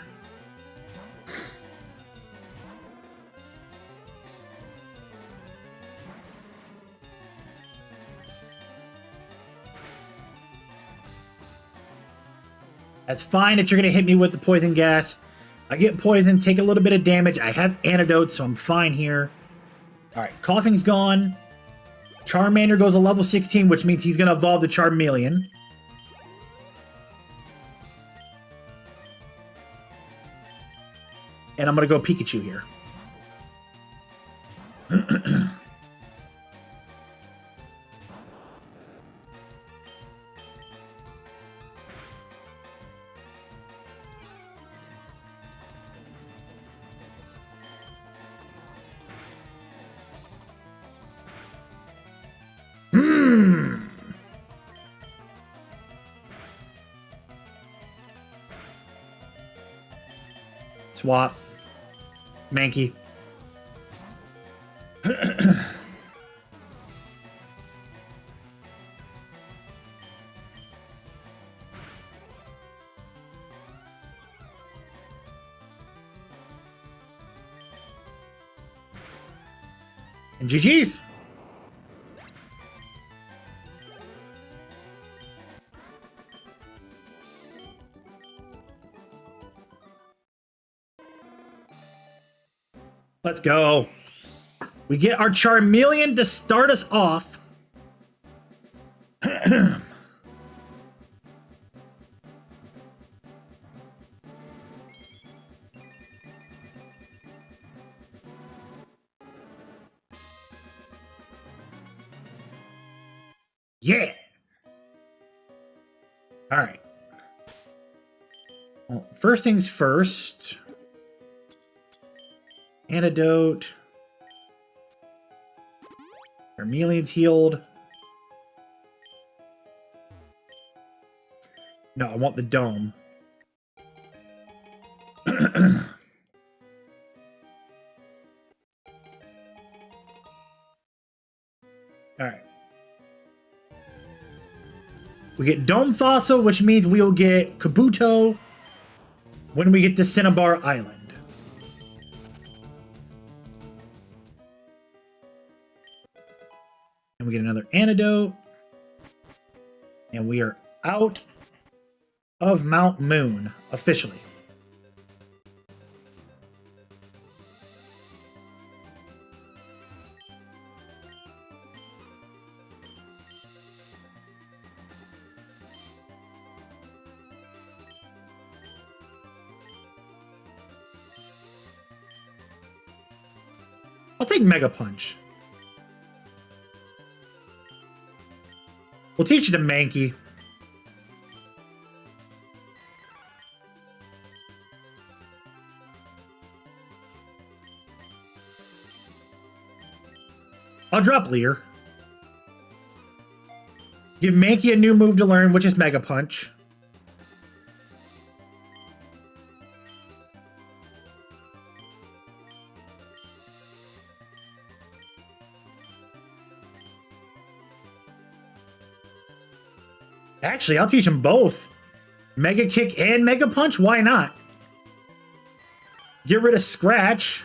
That's fine that you're going to hit me with the poison gas. I get poisoned, take a little bit of damage. I have antidote, so I'm fine here. All right, Coughing's gone. Charmander goes to level 16, which means he's going to evolve to Charmeleon. And I'm going to go Pikachu here. Swap. Mankey. And GG's. Let's go. We get our Charmeleon to start us off. Yeah. All right. Well, first things first. Antidote. Charmeleon's healed. No, I want the dome. Alright. We get Dome Fossil, which means we'll get Kabuto when we get to Cinnabar Island. And we get another antidote. And we are out of Mount Moon, officially. I'll take Mega Punch. We'll teach you to Mankey. I'll drop Leer. Give Mankey a new move to learn, which is Mega Punch. Actually, I'll teach him both. Mega Kick and Mega Punch? Why not? Get rid of Scratch.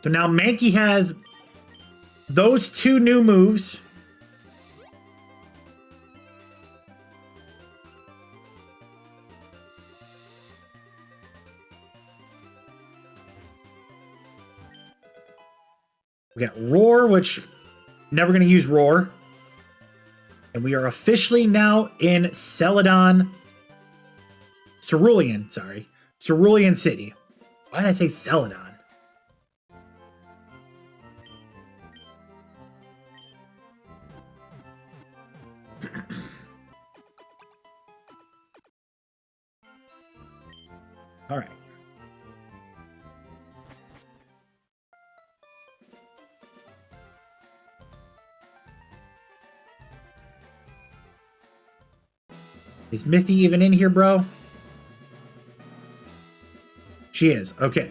So now Mankey has those two new moves. We got Roar, which never going to use Roar. And we are officially now in Celadon. Cerulean, sorry. Cerulean City. Why did I say Celadon? All right. Is Misty even in here, bro? She is. Okay.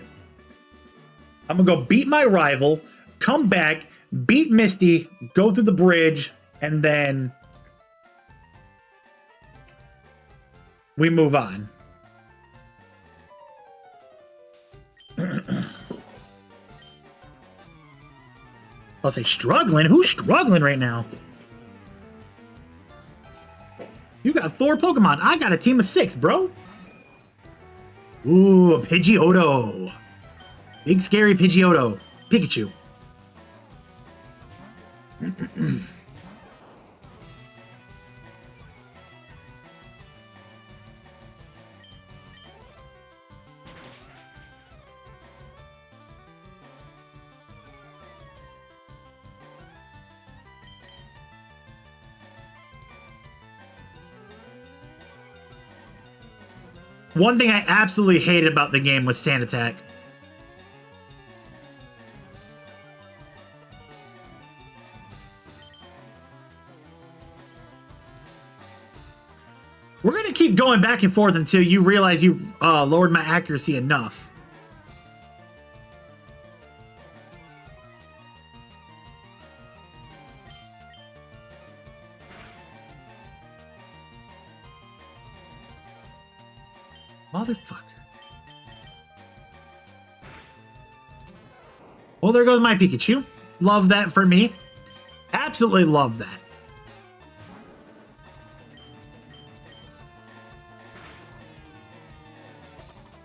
I'm gonna go beat my rival, come back, beat Misty, go through the bridge, and then we move on. I'll say struggling? Who's struggling right now? You got 4 Pokemon. I got a team of 6, bro. Ooh, a Pidgeotto. Big scary Pidgeotto. Pikachu. One thing I absolutely hated about the game was Sand Attack. We're going to keep going back and forth until you realize you lowered my accuracy enough. Motherfucker. Well, there goes my Pikachu. Love that for me. Absolutely love that.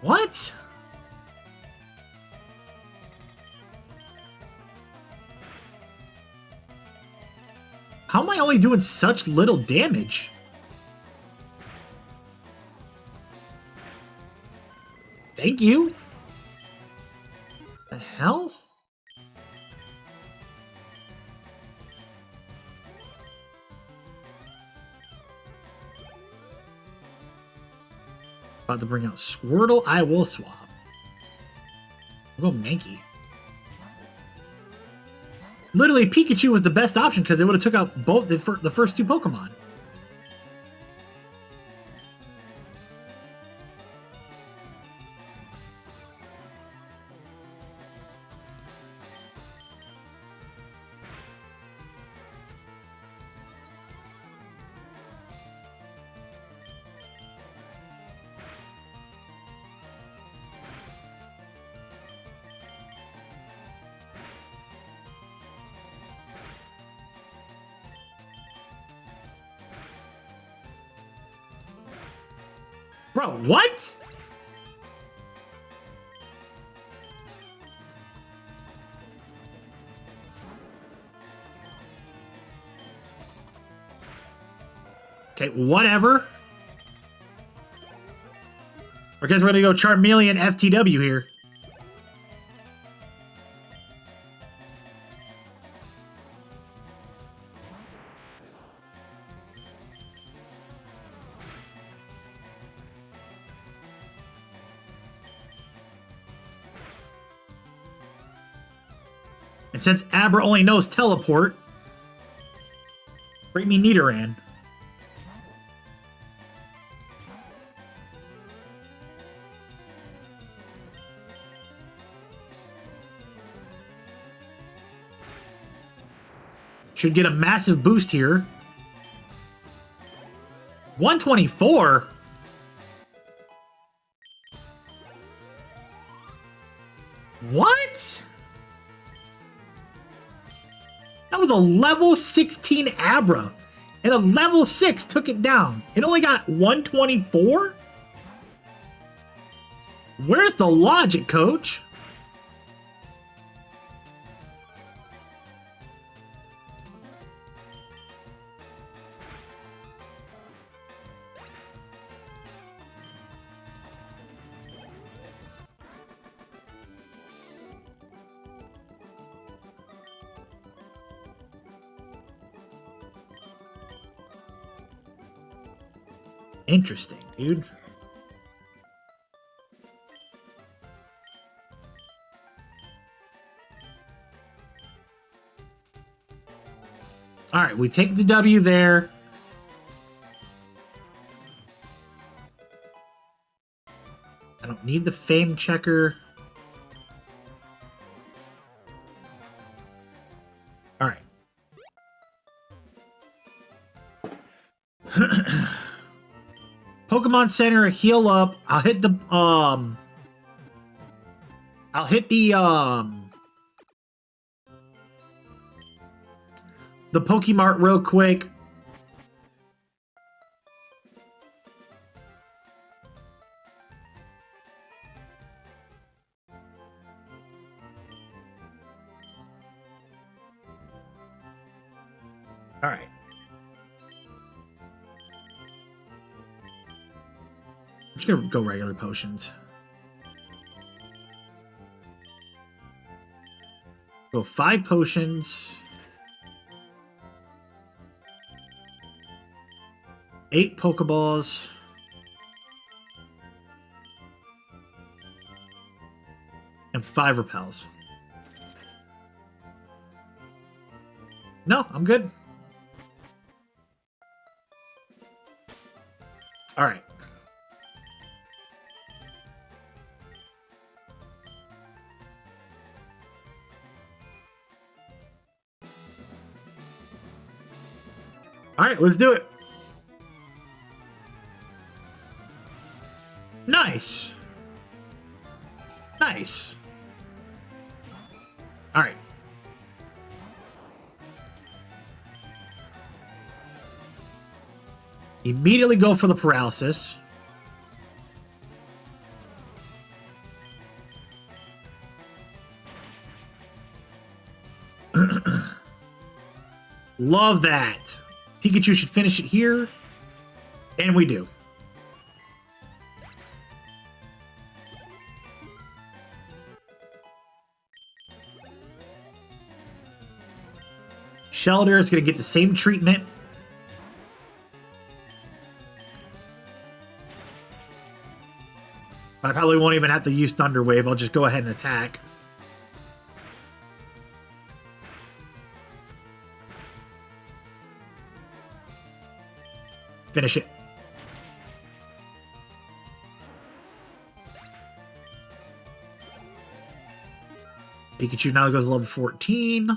What? How am I only doing such little damage? Thank you. The hell? About to bring out Squirtle. I will swap. I'll go Mankey. Literally, Pikachu was the best option because it would have took out both the first 2 Pokemon. Bro, what? Okay, whatever. I guess we're gonna go Charmeleon FTW here. And since Abra only knows teleport, bring me Nidoran. Should get a massive boost here. 124? What? That was a level 16 Abra. And a level 6 took it down. It only got 124? Where's the logic, coach? Interesting, dude. All right, we take the W there. I don't need the fame checker. All right. Pokemon Center, heal up. I'll hit the Pokemart real quick. All right. I'm just gonna go regular potions. Go 5 potions. 8 Pokeballs. And 5 repels. No, I'm good. All right. All right, let's do it. Nice. Nice. All right. Immediately go for the paralysis. Love that. Pikachu should finish it here. And we do. Shelter is going to get the same treatment. But I probably won't even have to use Thunder Wave. I'll just go ahead and attack. Finish it. Pikachu now goes to level 14.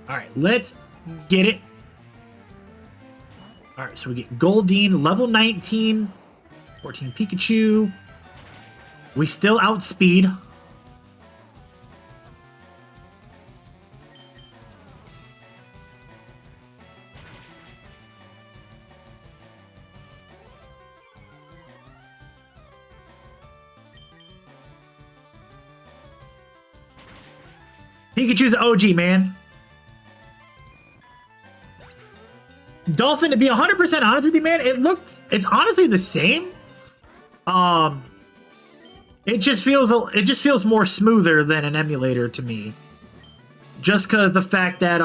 All right, let's get it. All right, so we get Goldeen, level 19, 14 Pikachu. We still outspeed. Pikachu's the OG, man. Dolphin, to be 100% honest with you, man, it's honestly the same. It just feels more smoother than an emulator to me. Just because the fact that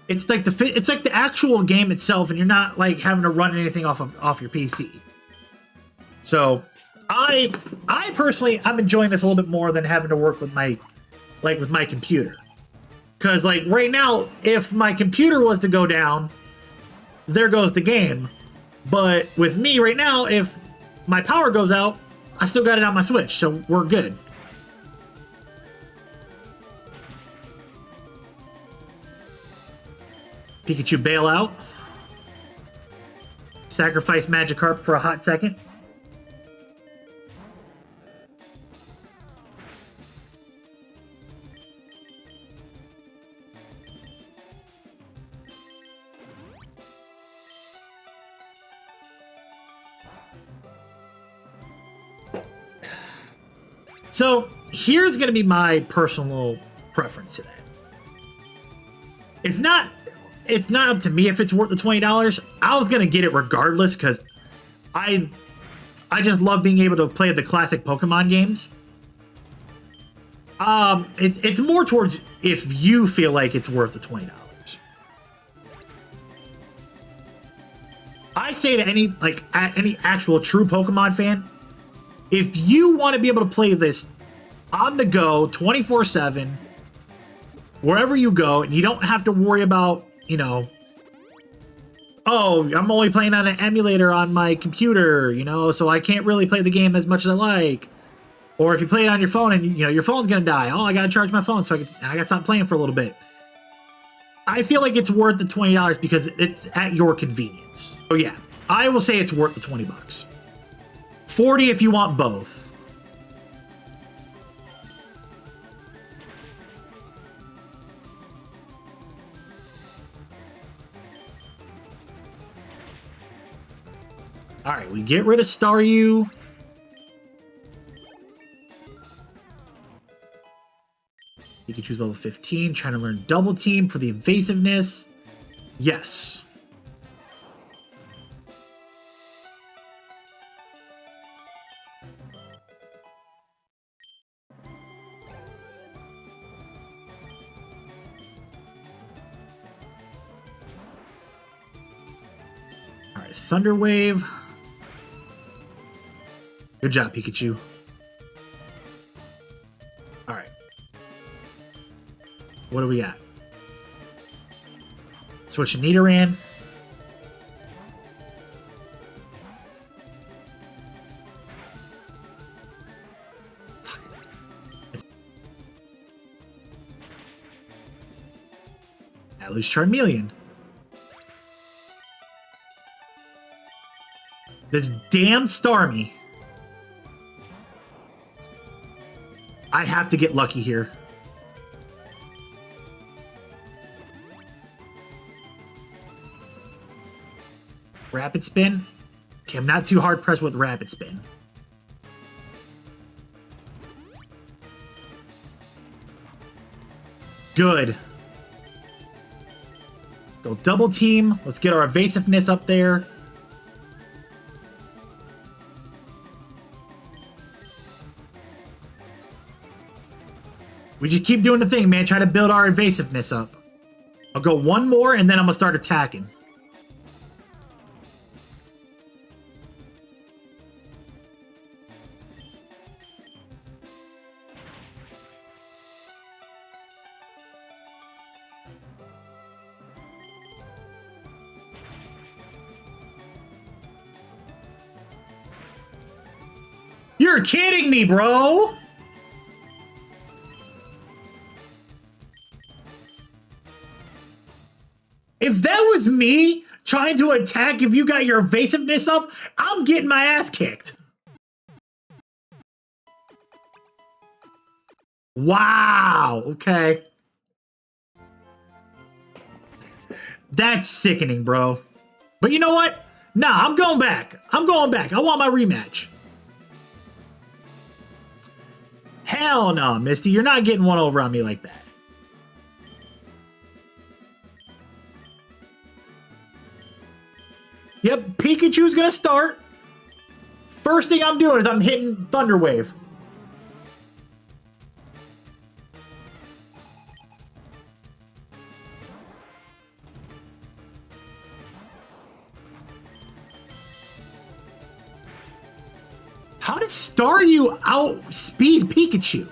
it's like the actual game itself, and you're not like having to run anything off your PC. So I personally, I'm enjoying this a little bit more than having to work with my computer. Because like right now, if my computer was to go down, there goes the game. But with me right now, if my power goes out, I still got it on my Switch, so we're good. Pikachu bailout. Sacrifice Magikarp for a hot second. So here's going to be my personal preference today. It's not up to me if it's worth the $20. I was going to get it regardless because I just love being able to play the classic Pokemon games. It's more towards if you feel like it's worth the $20. I say to any actual true Pokemon fan, if you want to be able to play this on the go 24/7, wherever you go, and you don't have to worry about, you know, oh, I'm only playing on an emulator on my computer, you know, so I can't really play the game as much as I like. Or if you play it on your phone and, you know, your phone's going to die. Oh, I got to charge my phone, so I got to stop playing for a little bit. I feel like it's worth the $20 because it's at your convenience. So yeah, I will say it's worth the $20. $40 if you want both. All right, we get rid of Staryu. Pikachu's level 15, trying to learn Double Team for the evasiveness. Yes. All right, Thunder Wave. Good job, Pikachu. All right. What do we got? Switch to Nidoran. At least Charmeleon. This damn Starmie. I have to get lucky here. Rapid Spin. Okay, I'm not too hard pressed with Rapid Spin. Good. Go Double Team. Let's get our evasiveness up there. We just keep doing the thing, man. Try to build our evasiveness up. I'll go one more, and then I'm going to start attacking. You're kidding me, bro! If that was me trying to attack if you got your evasiveness up, I'm getting my ass kicked. Wow, okay. That's sickening, bro. But you know what? Nah, I'm going back. I'm going back. I want my rematch. Hell no, Misty. You're not getting one over on me like that. Yep, Pikachu's gonna start. First thing I'm doing is I'm hitting Thunder Wave. How does Staryu outspeed Pikachu?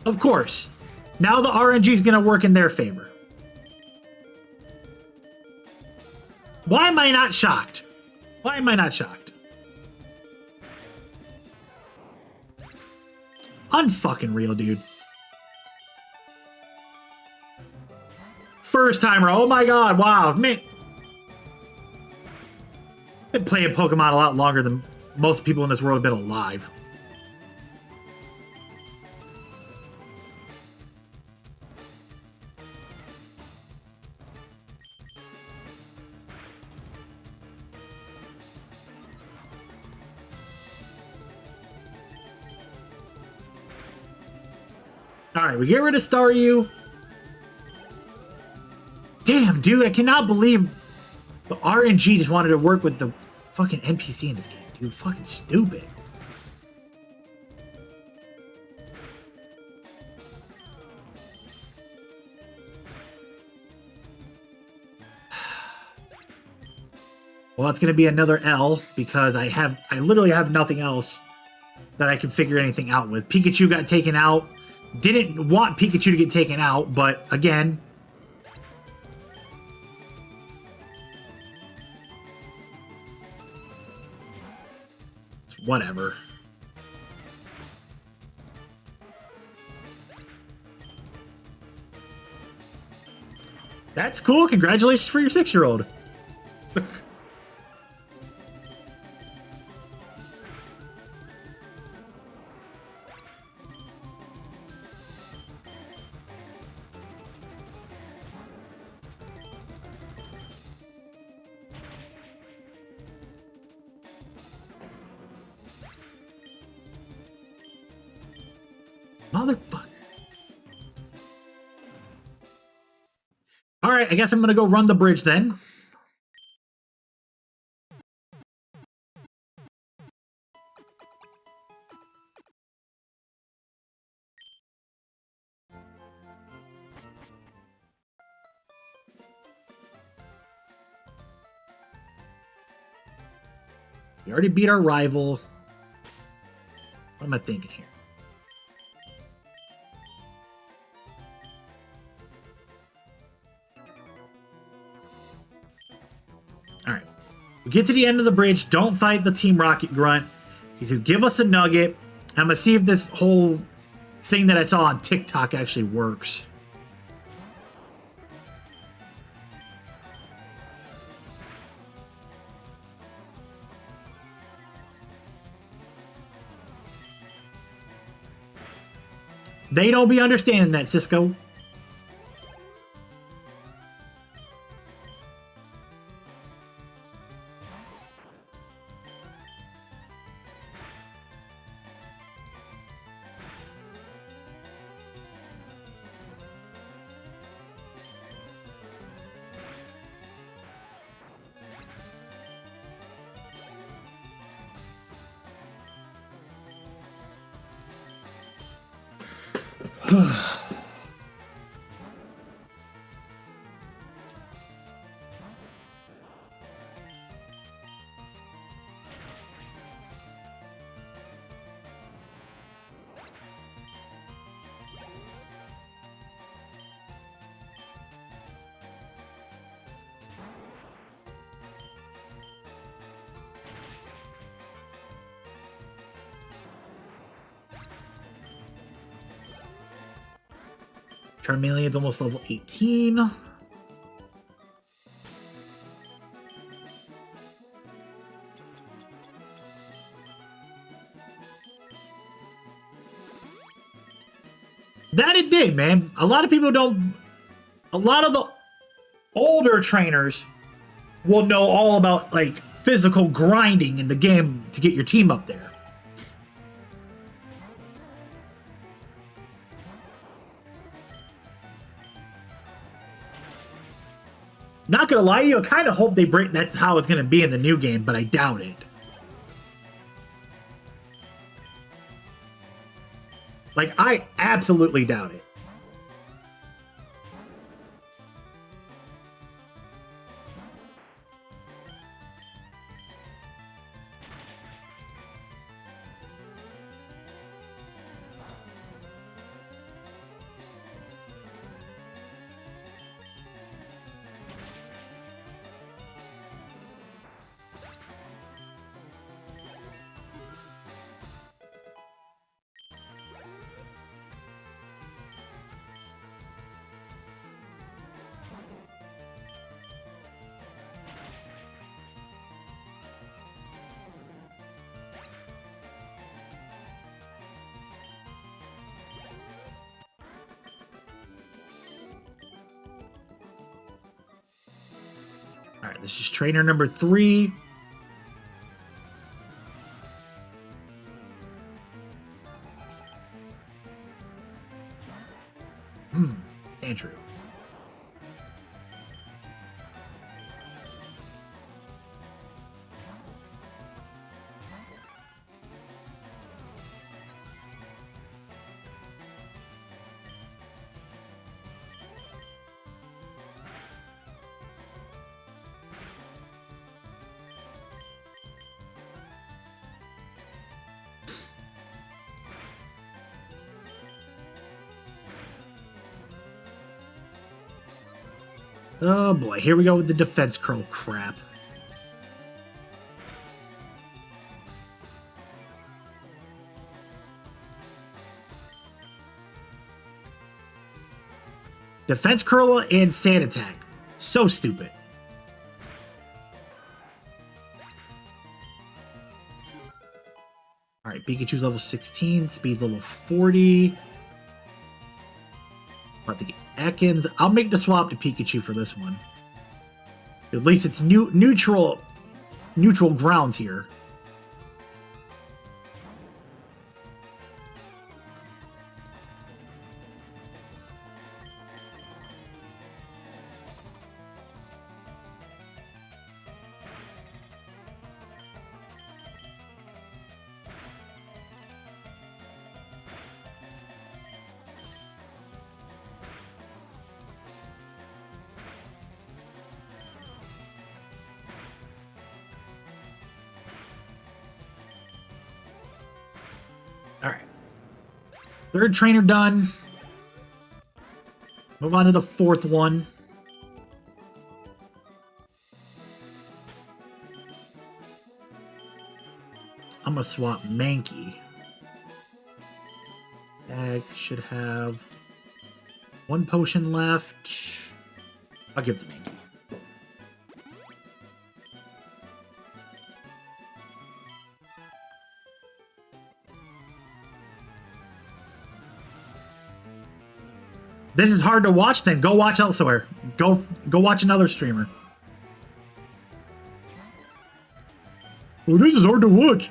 Of course. Now the RNG is going to work in their favor. Why am I not shocked? Why am I not shocked? Unfucking real, dude. First timer. Oh my god. Wow. Man. I've been playing Pokemon a lot longer than most people in this world have been alive. Alright, we get rid of Staryu. Damn, dude, I cannot believe the RNG just wanted to work with the fucking NPC in this game, dude. Fucking stupid. Well, it's gonna be another L because I literally have nothing else that I can figure anything out with. Pikachu got taken out. Didn't want Pikachu to get taken out, but again, it's whatever. That's cool. Congratulations for your 6-year-old. Motherfucker. Alright, I guess I'm gonna go run the bridge then. We already beat our rival. What am I thinking here? Alright. We get to the end of the bridge. Don't fight the Team Rocket Grunt. He's gonna give us a nugget. I'm gonna see if this whole thing that I saw on TikTok actually works. They don't be understanding that, Cisco. Charmeleon's almost level 18. That it did, man. A lot of people don't... A lot of the older trainers will know all about like physical grinding in the game to get your team up there. Not gonna lie to you, I kind of hope they break. That's how it's gonna be in the new game, but I doubt it. Like, I absolutely doubt it. All right, this is trainer number 3. Andrew. Oh boy, here we go with the defense curl crap. Defense curl and sand attack. So stupid. Alright, Pikachu's level 16, speed level 40. About to get Ekans. I'll make the swap to Pikachu for this one. At least it's neutral ground here. Alright. Third trainer done. Move on to the 4th one. I'm gonna swap Mankey. Bag should have 1 potion left. I'll give it to Mankey. This is hard to watch, then go watch elsewhere. Go watch another streamer. Oh, this is hard to watch.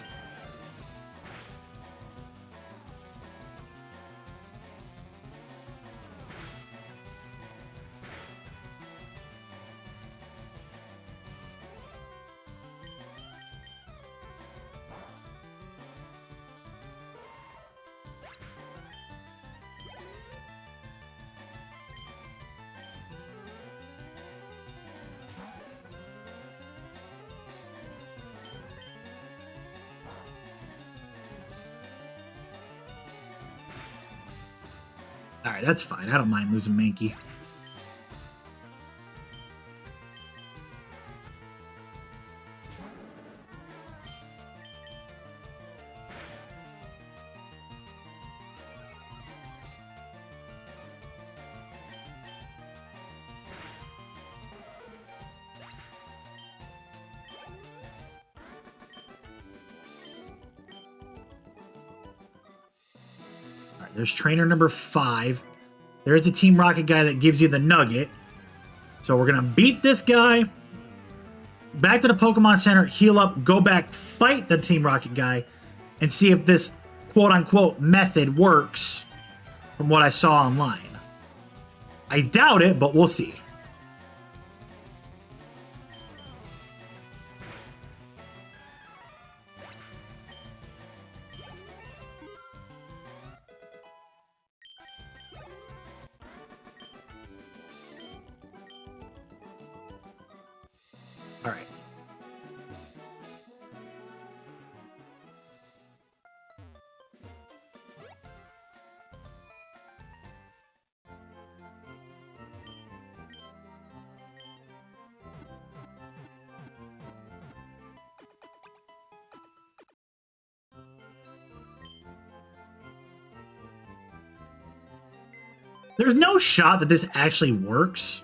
Alright, that's fine. I don't mind losing Mankey. There's trainer number 5. There's the Team Rocket guy that gives you the nugget. So we're going to beat this guy. back to the Pokemon Center, heal up, go back, fight the Team Rocket guy, and see if this quote-unquote method works from what I saw online. I doubt it, but we'll see. All right. There's no shot that this actually works,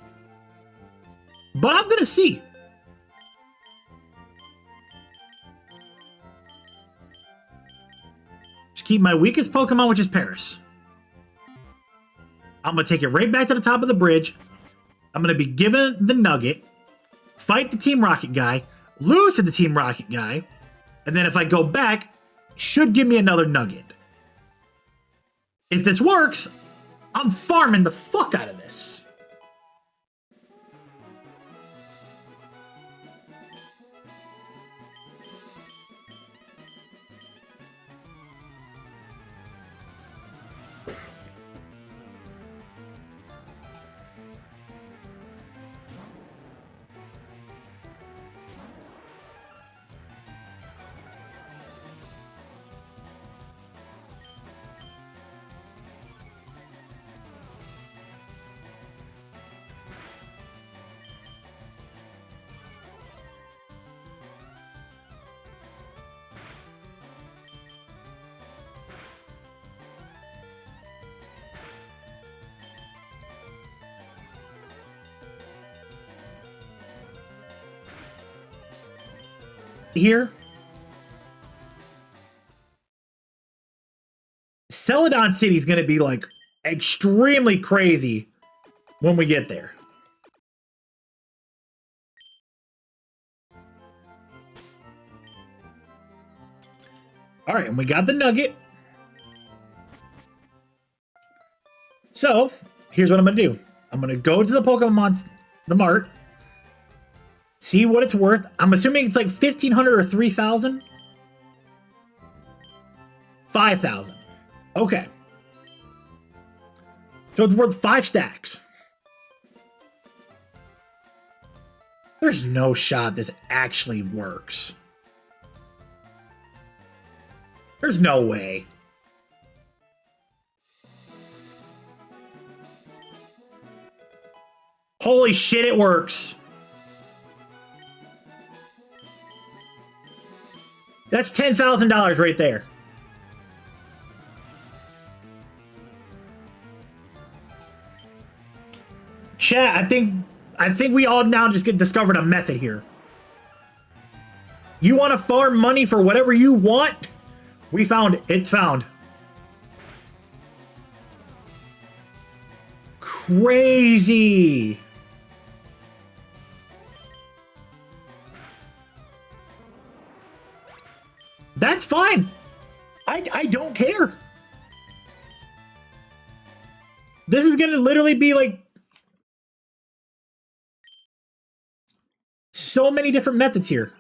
but I'm gonna see. Just keep my weakest Pokemon, which is Paris. I'm gonna take it right back to the top of the bridge. I'm gonna be given the nugget, fight the Team Rocket guy, lose to the Team Rocket guy, and then if I go back, should give me another nugget. If this works, I'm farming the fuck out of this. Here, Celadon City is going to be like extremely crazy when we get there. All right, and we got the nugget. So here's what I'm going to do. I'm going to go to the mart, see what it's worth. I'm assuming it's like 1,500 or 3,000. 5,000. Okay. So it's worth 5 stacks. There's no shot this actually works. There's no way. Holy shit, it works. That's $10,000 right there. Chat, I think we all now just discovered a method here. You want to farm money for whatever you want? We found it. It's found. Crazy. That's fine. I don't care. This is gonna literally be like so many different methods here.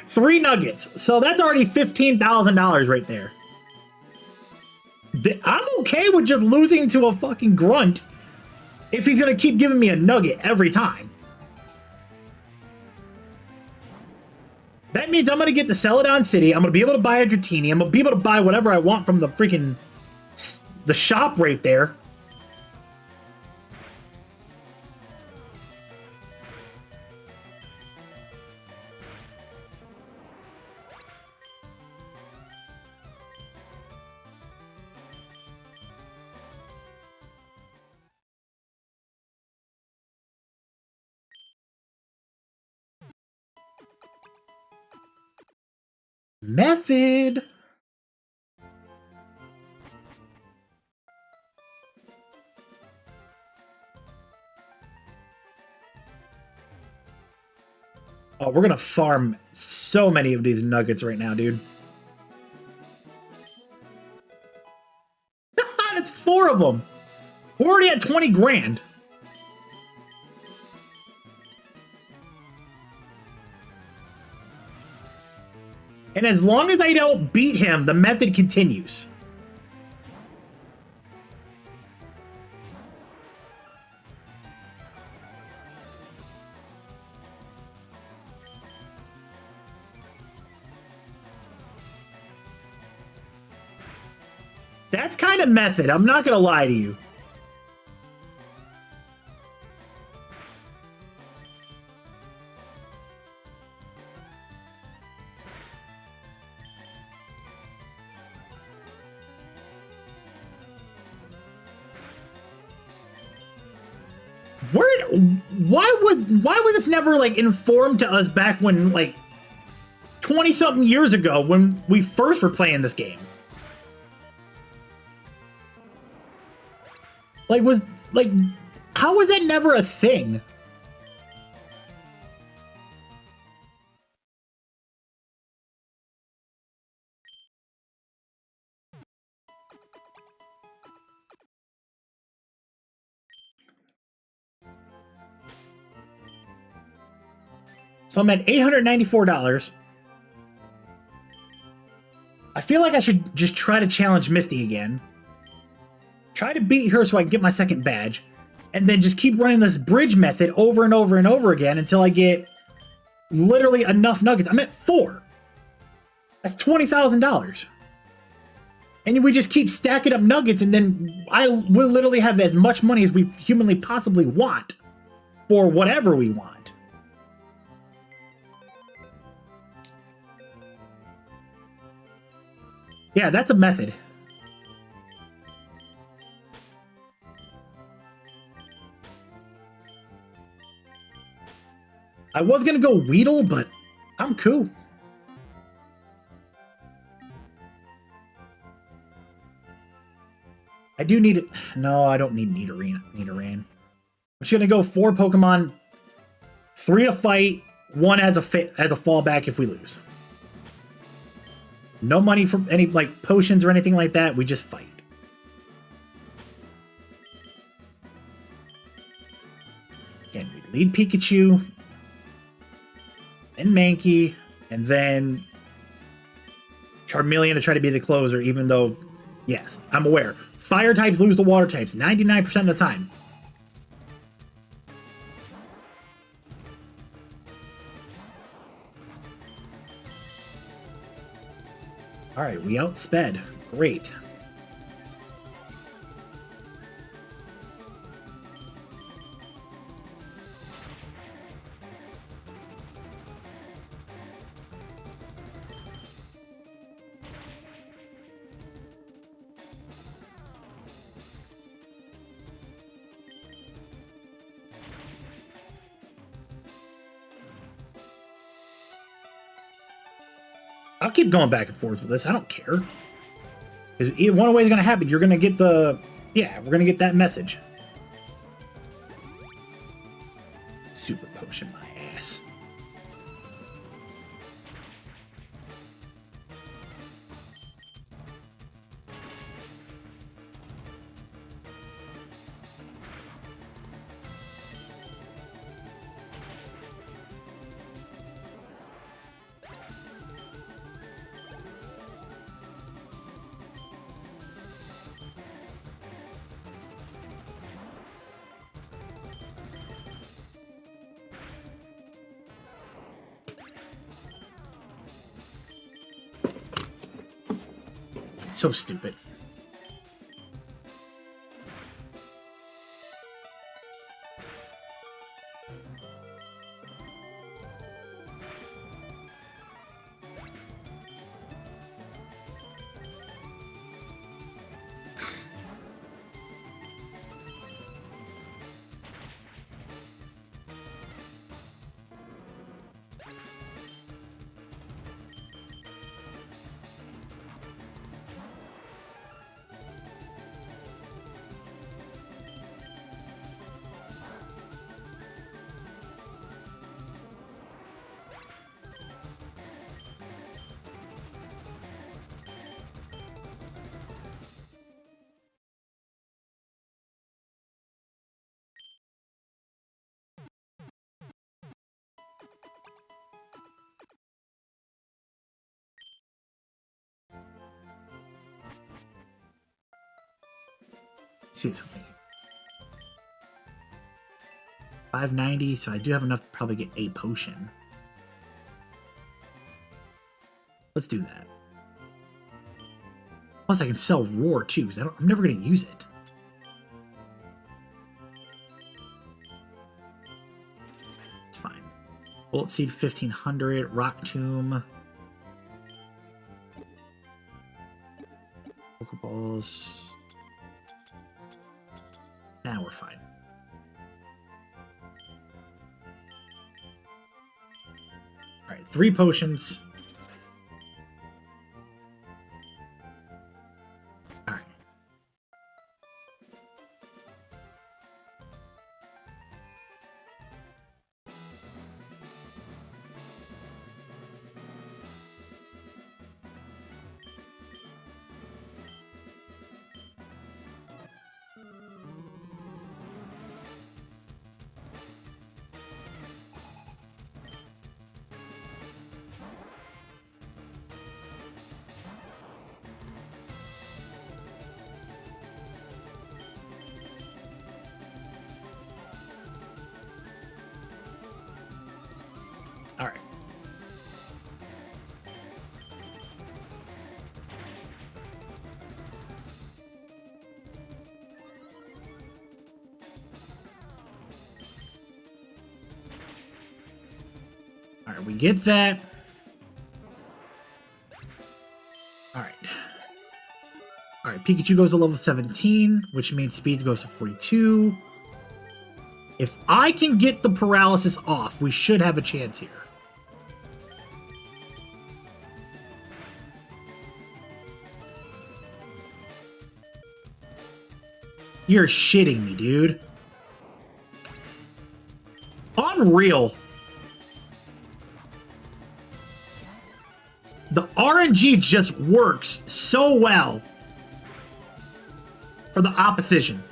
Three nuggets. So that's already $15,000 right there. I'm okay with just losing to a fucking grunt if he's going to keep giving me a nugget every time. That means I'm going to get to Celadon City. I'm going to be able to buy a Dratini. I'm going to be able to buy whatever I want from the freaking the shop right there. Method. Oh, we're gonna farm so many of these nuggets right now, dude. That's 4 of them. We're already at 20 grand. And as long as I don't beat him, the method continues. That's kind of method. I'm not going to lie to you. Why was this never like informed to us back when like 20 something years ago when we first were playing this game? How was that never a thing? So I'm at $894. I feel like I should just try to challenge Misty again. Try to beat her so I can get my second badge. And then just keep running this bridge method over and over and over again until I get literally enough nuggets. I'm at 4. That's $20,000. And we just keep stacking up nuggets, and then I will literally have as much money as we humanly possibly want for whatever we want. Yeah, that's a method. I was gonna go Weedle, but I'm cool. I do need it. No, I don't need Nidoran. I'm just gonna go 4 Pokemon, 3 to fight, 1 as a fallback if we lose. No money for any like potions or anything like that. We just fight. Again, we lead Pikachu, and Mankey, and then Charmeleon to try to be the closer, even though, yes, I'm aware. Fire types lose to water types 99% of the time. All right, we outsped. Great. I'll keep going back and forth with this. I don't care. Because one way is going to happen. You're going to get the... Yeah, we're going to get that message. Super potion my ass. So stupid. see something. 590, so I do have enough to probably get a potion. Let's do that. Plus, I can sell Roar too, because I'm never going to use it. It's fine. Bullet Seed 1500, Rock Tomb. Pokeballs. Now we're fine. Alright, 3 potions. Alright. Alright. Alright, we get that. Alright. Alright, Pikachu goes to level 17, which means speed goes to 42. If I can get the paralysis off, we should have a chance here. You're shitting me, dude. Unreal. The RNG just works so well for the opposition.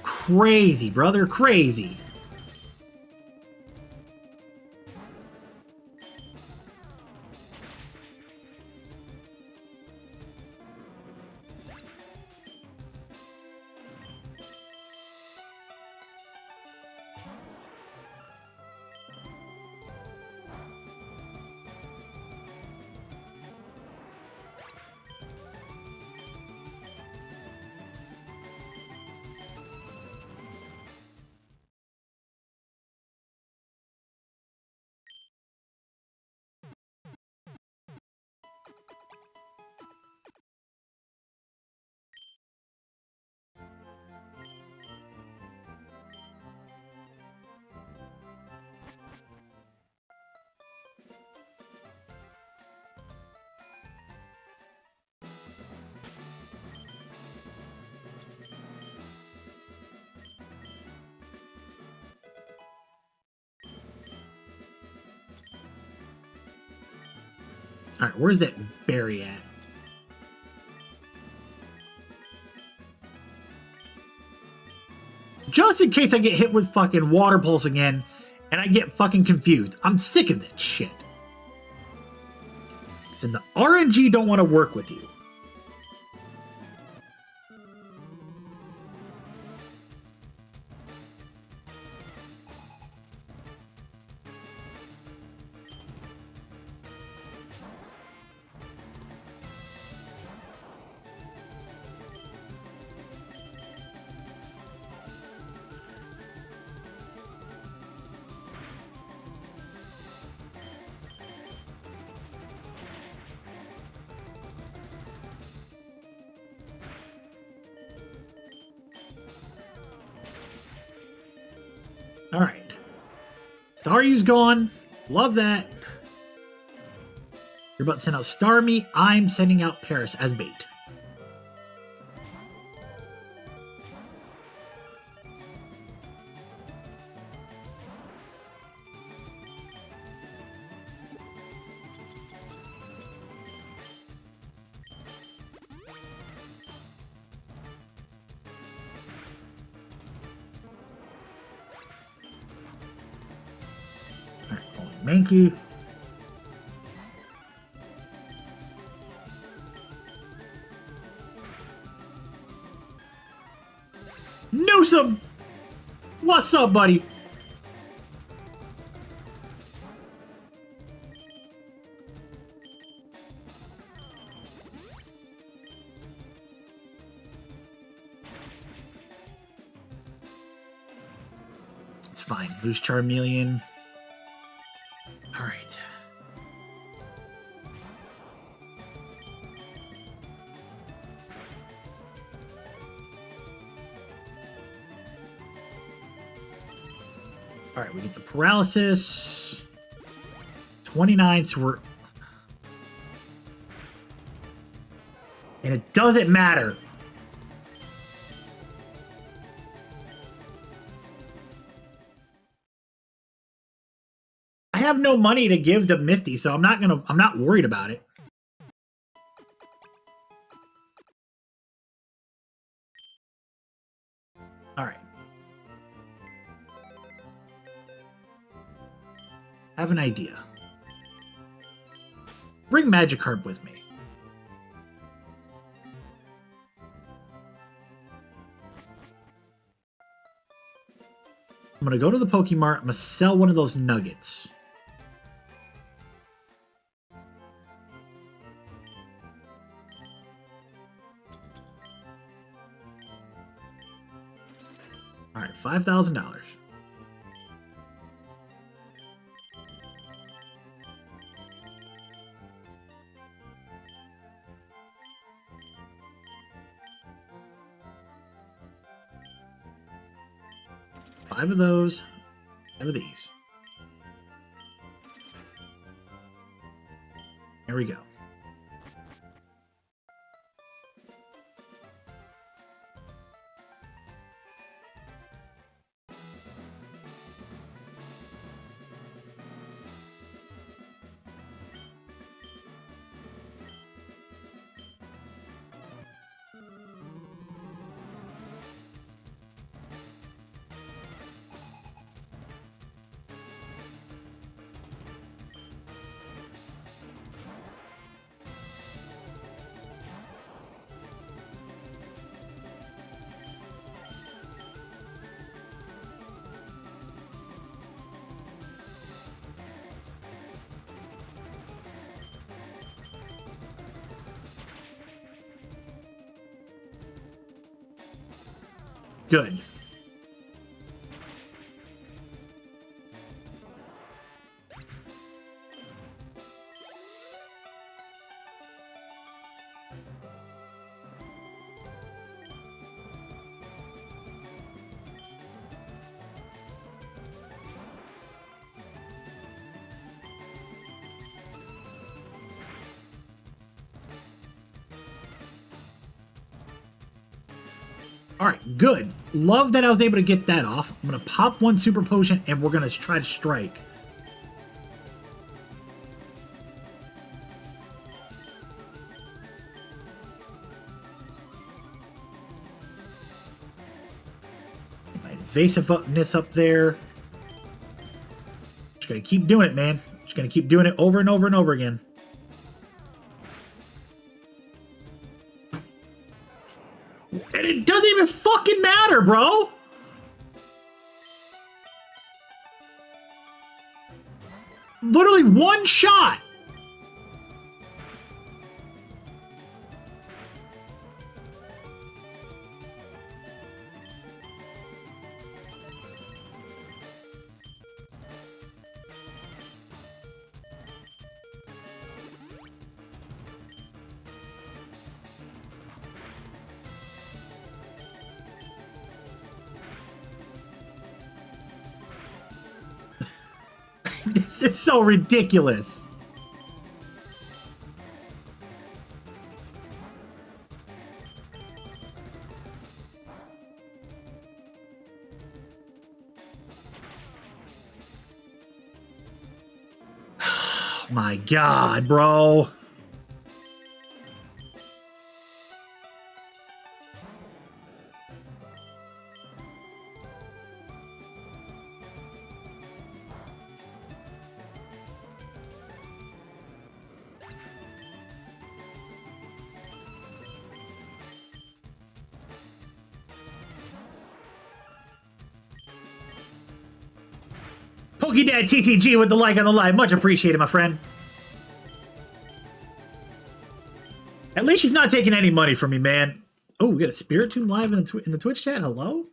Crazy, brother, crazy. Alright, where's that berry at? Just in case I get hit with fucking water pulse again and I get fucking confused. I'm sick of that shit. So the RNG don't want to work with you. Alright. Staryu's gone. Love that. You're about to send out Starmie. I'm sending out Paris as bait. Mankey. Newsom! What's up, buddy? It's fine. Lose Charmeleon. All right. All right, we get the paralysis. 29, so we're... And it doesn't matter. I have no money to give to Misty, so I'm not worried about it. All right. I have an idea. Bring Magikarp with me. I'm going to go to the Pokemart. I'm going to sell one of those nuggets. All right, $5,000. Five of those, 5 of these. There we go. Good. All right, good. Love that I was able to get that off. I'm going to pop one Super Potion, and we're going to try to strike. My evasiveness up there. Just going to keep doing it, man. Just going to keep doing it over and over and over again. And it doesn't even fucking matter, bro! Literally one shot! This is so ridiculous. My God, bro. PokeDad TTG with the like on the live. Much appreciated, my friend. At least she's not taking any money from me, man. Oh, we got a Spirit Tomb live in the Twitch chat. Hello?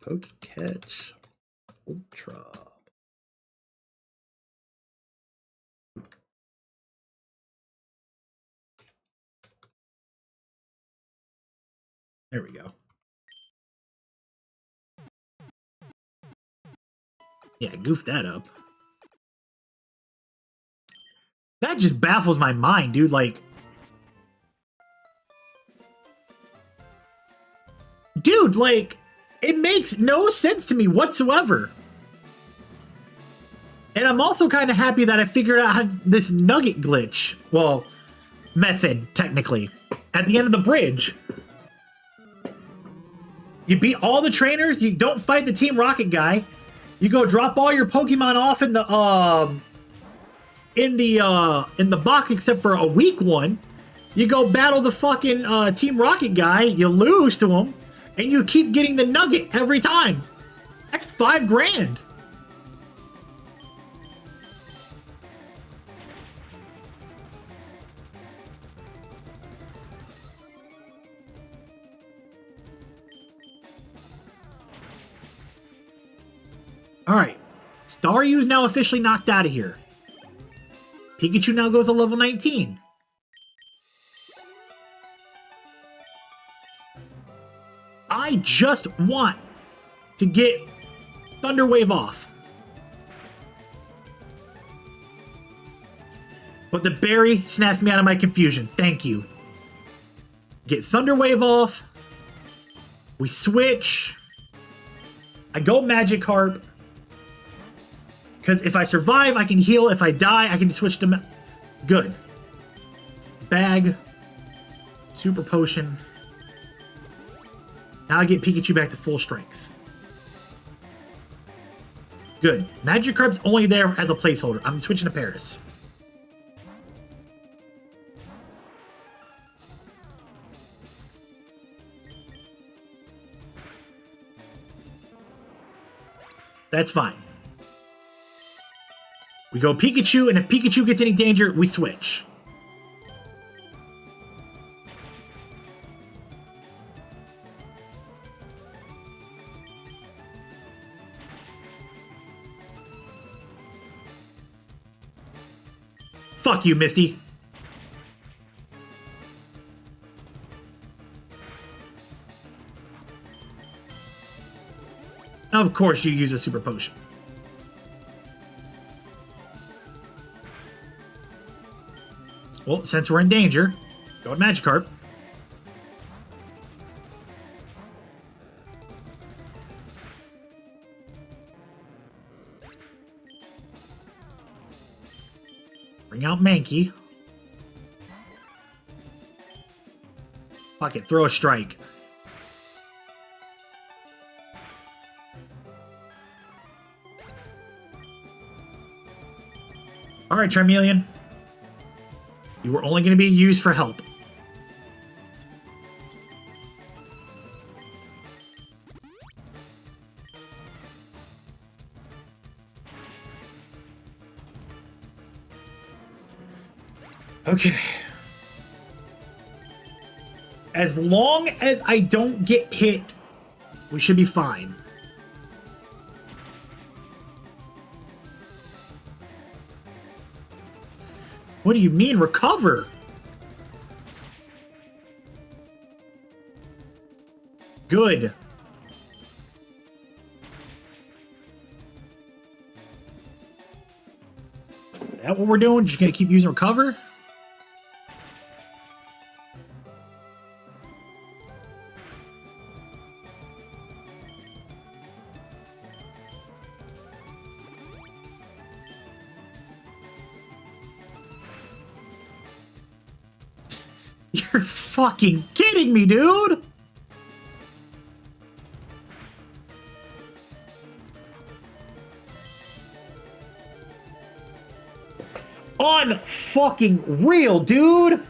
Pokecatch Ultra. There we go. Yeah, goof that up. That just baffles my mind, dude. Like, dude, like, it makes no sense to me whatsoever. And I'm also kind of happy that I figured out how this nugget glitch, well, method, technically, at the end of the bridge. You beat all the trainers, you don't fight the Team Rocket guy, you go drop all your Pokemon off in the box except for a weak one. You go battle the fucking Team Rocket guy, you lose to him, and you keep getting the nugget every time. That's $5 grand. Alright. Staryu's now officially knocked out of here. Pikachu now goes to level 19. I just want to get Thunder Wave off. But the berry snatched me out of my confusion. Thank you. Get Thunder Wave off. We switch. I go Magikarp. Because if I survive, I can heal. If I die, I can switch to... Good. Bag. Super Potion. Now I get Pikachu back to full strength. Good. Magikarp's only there as a placeholder. I'm switching to Paris. That's fine. We go Pikachu, and if Pikachu gets any danger, we switch. Fuck you, Misty. Of course you use a Super Potion. Well, since we're in danger, go to Magikarp. Bring out Mankey. Fuck it, throw a strike. Alright, Charmeleon. You were only going to be used for help. Okay. As long as I don't get hit, we should be fine. What do you mean, recover? Good. Is that what we're doing? Just gonna keep using recover? You're fucking kidding me, dude! Unfucking real, dude!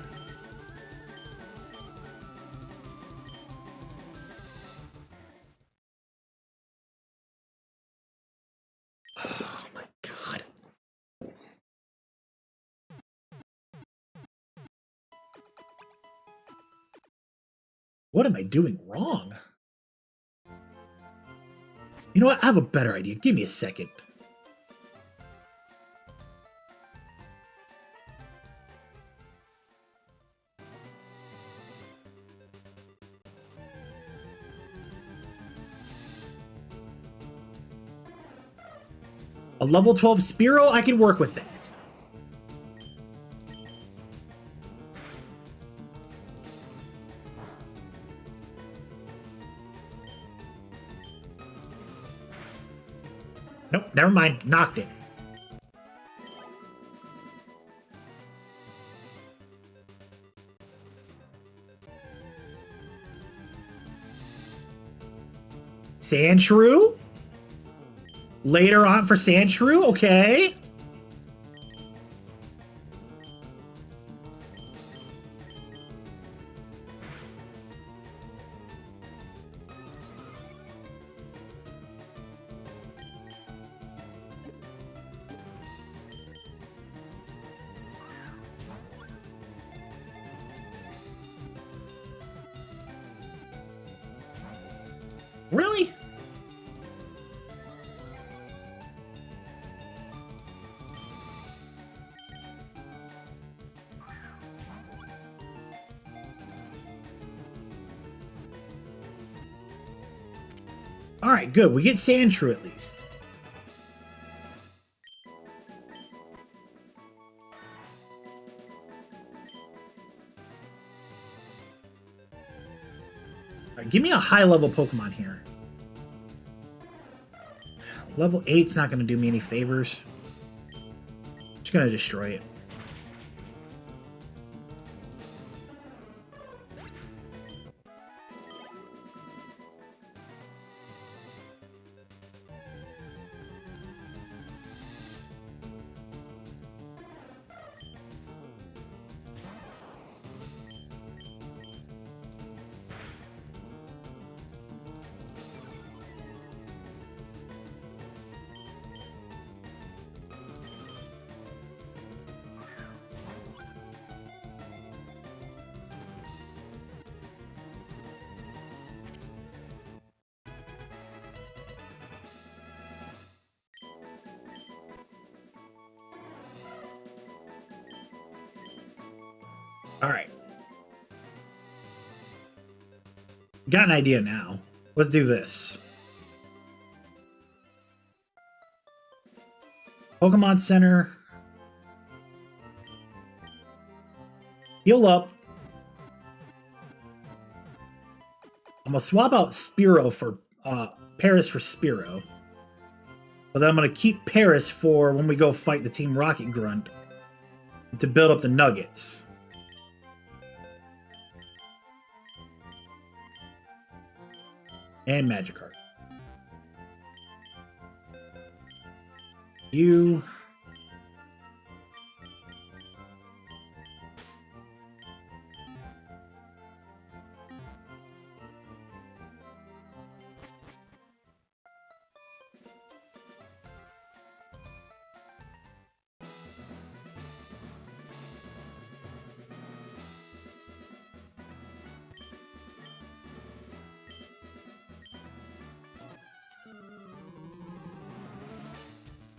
What am I doing wrong? You know what? I have a better idea. Give me a second. A level 12 Spearow? I can work with that. Nope, never mind. Knocked it. Sandshrew? Later on for Sandshrew? Okay. Really? All right, good. We get Sandshrew at least. All right, give me a high-level Pokemon here. Level 8's not going to do me any favors. Just going to destroy it. All right. Got an idea now. Let's do this. Pokemon Center. Heal up. I'm going to swap out Spearow for Paris for Spearow. But then I'm going to keep Paris for when we go fight the Team Rocket Grunt to build up the Nuggets. And Magikarp. You.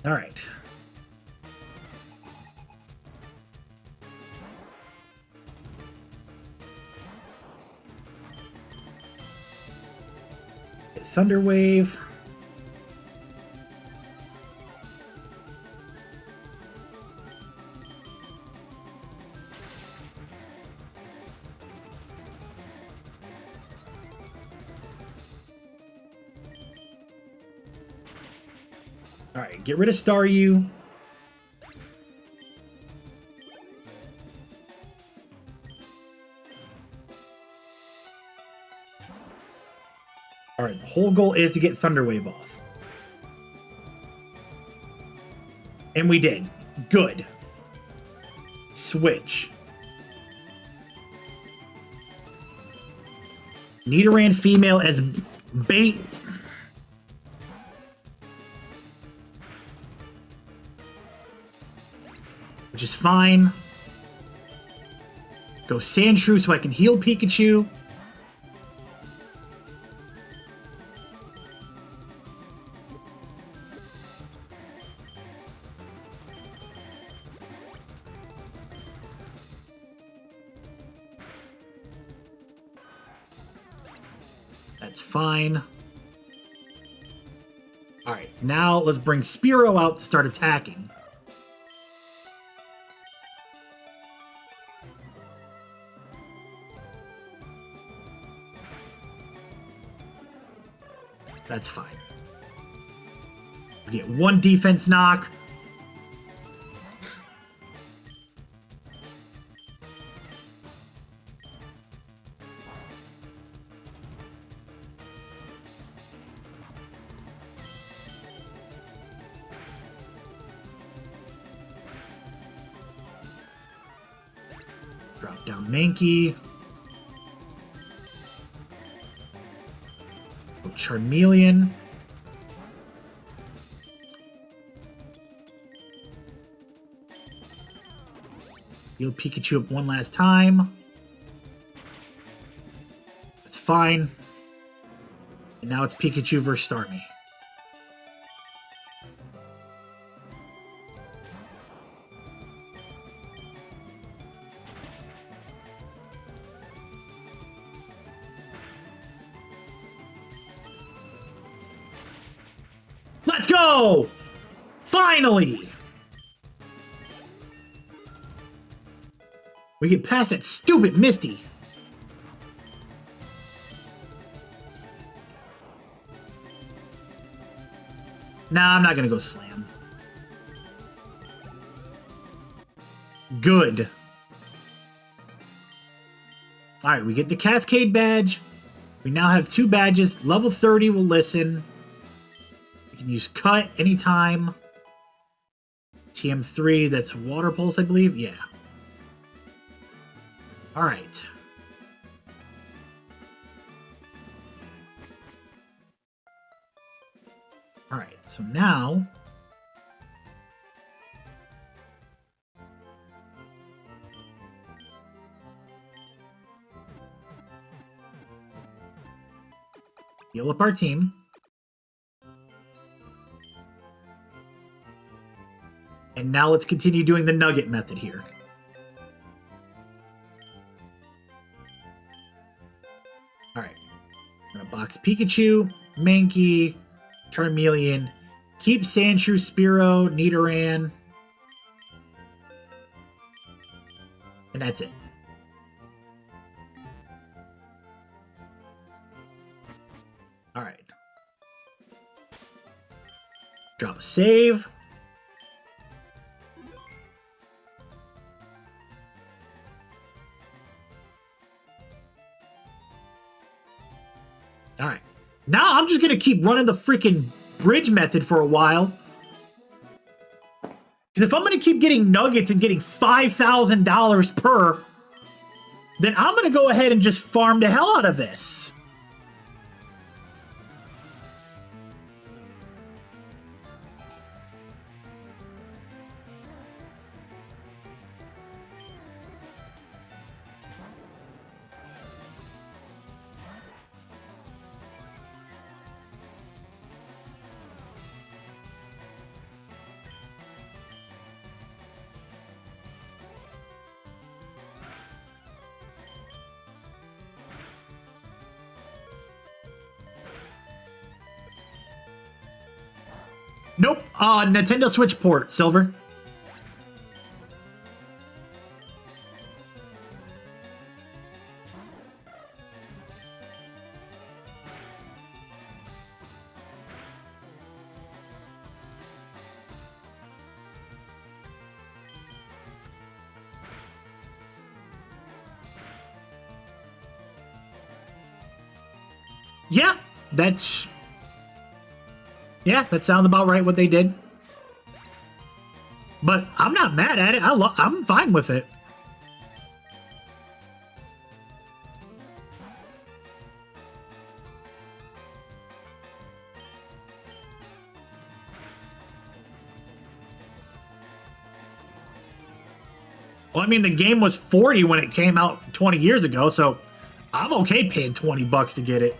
All right. Thunder Wave. All right, get rid of Staryu. All right, the whole goal is to get Thunder Wave off. And we did. Good. Switch. Nidoran female as bait. Which is fine. Go Sandshrew so I can heal Pikachu. That's fine. Alright, now let's bring Spearow out to start attacking. That's fine. We get one defense knock. Drop down Mankey. Go Charmeleon. Heal Pikachu up one last time. That's fine. And now it's Pikachu versus Starmie. Let's go! Finally! We get past that stupid Misty. Nah, I'm not gonna go Slam. Good. Alright, we get the Cascade badge. We now have 2 badges. Level 30 will listen. We can use Cut anytime. TM3, that's Water Pulse, I believe. Yeah. Alright. Alright, so now... heal up our team. And now let's continue doing the nugget method here. Alright. I'm gonna box Pikachu, Mankey, Charmeleon, keep Sandshrew, Spearow, Nidoran. And that's it. Alright. Drop a save. Alright. Now I'm just going to keep running the freaking bridge method for a while. Because if I'm going to keep getting nuggets and getting $5,000 per, then I'm going to go ahead and just farm the hell out of this. Nope. Nintendo Switch port, Silver. Yeah, that's... yeah, that sounds about right what they did. But I'm not mad at it. I'm fine with it. Well, I mean, the game was $40 when it came out 20 years ago, so I'm okay paying $20 to get it.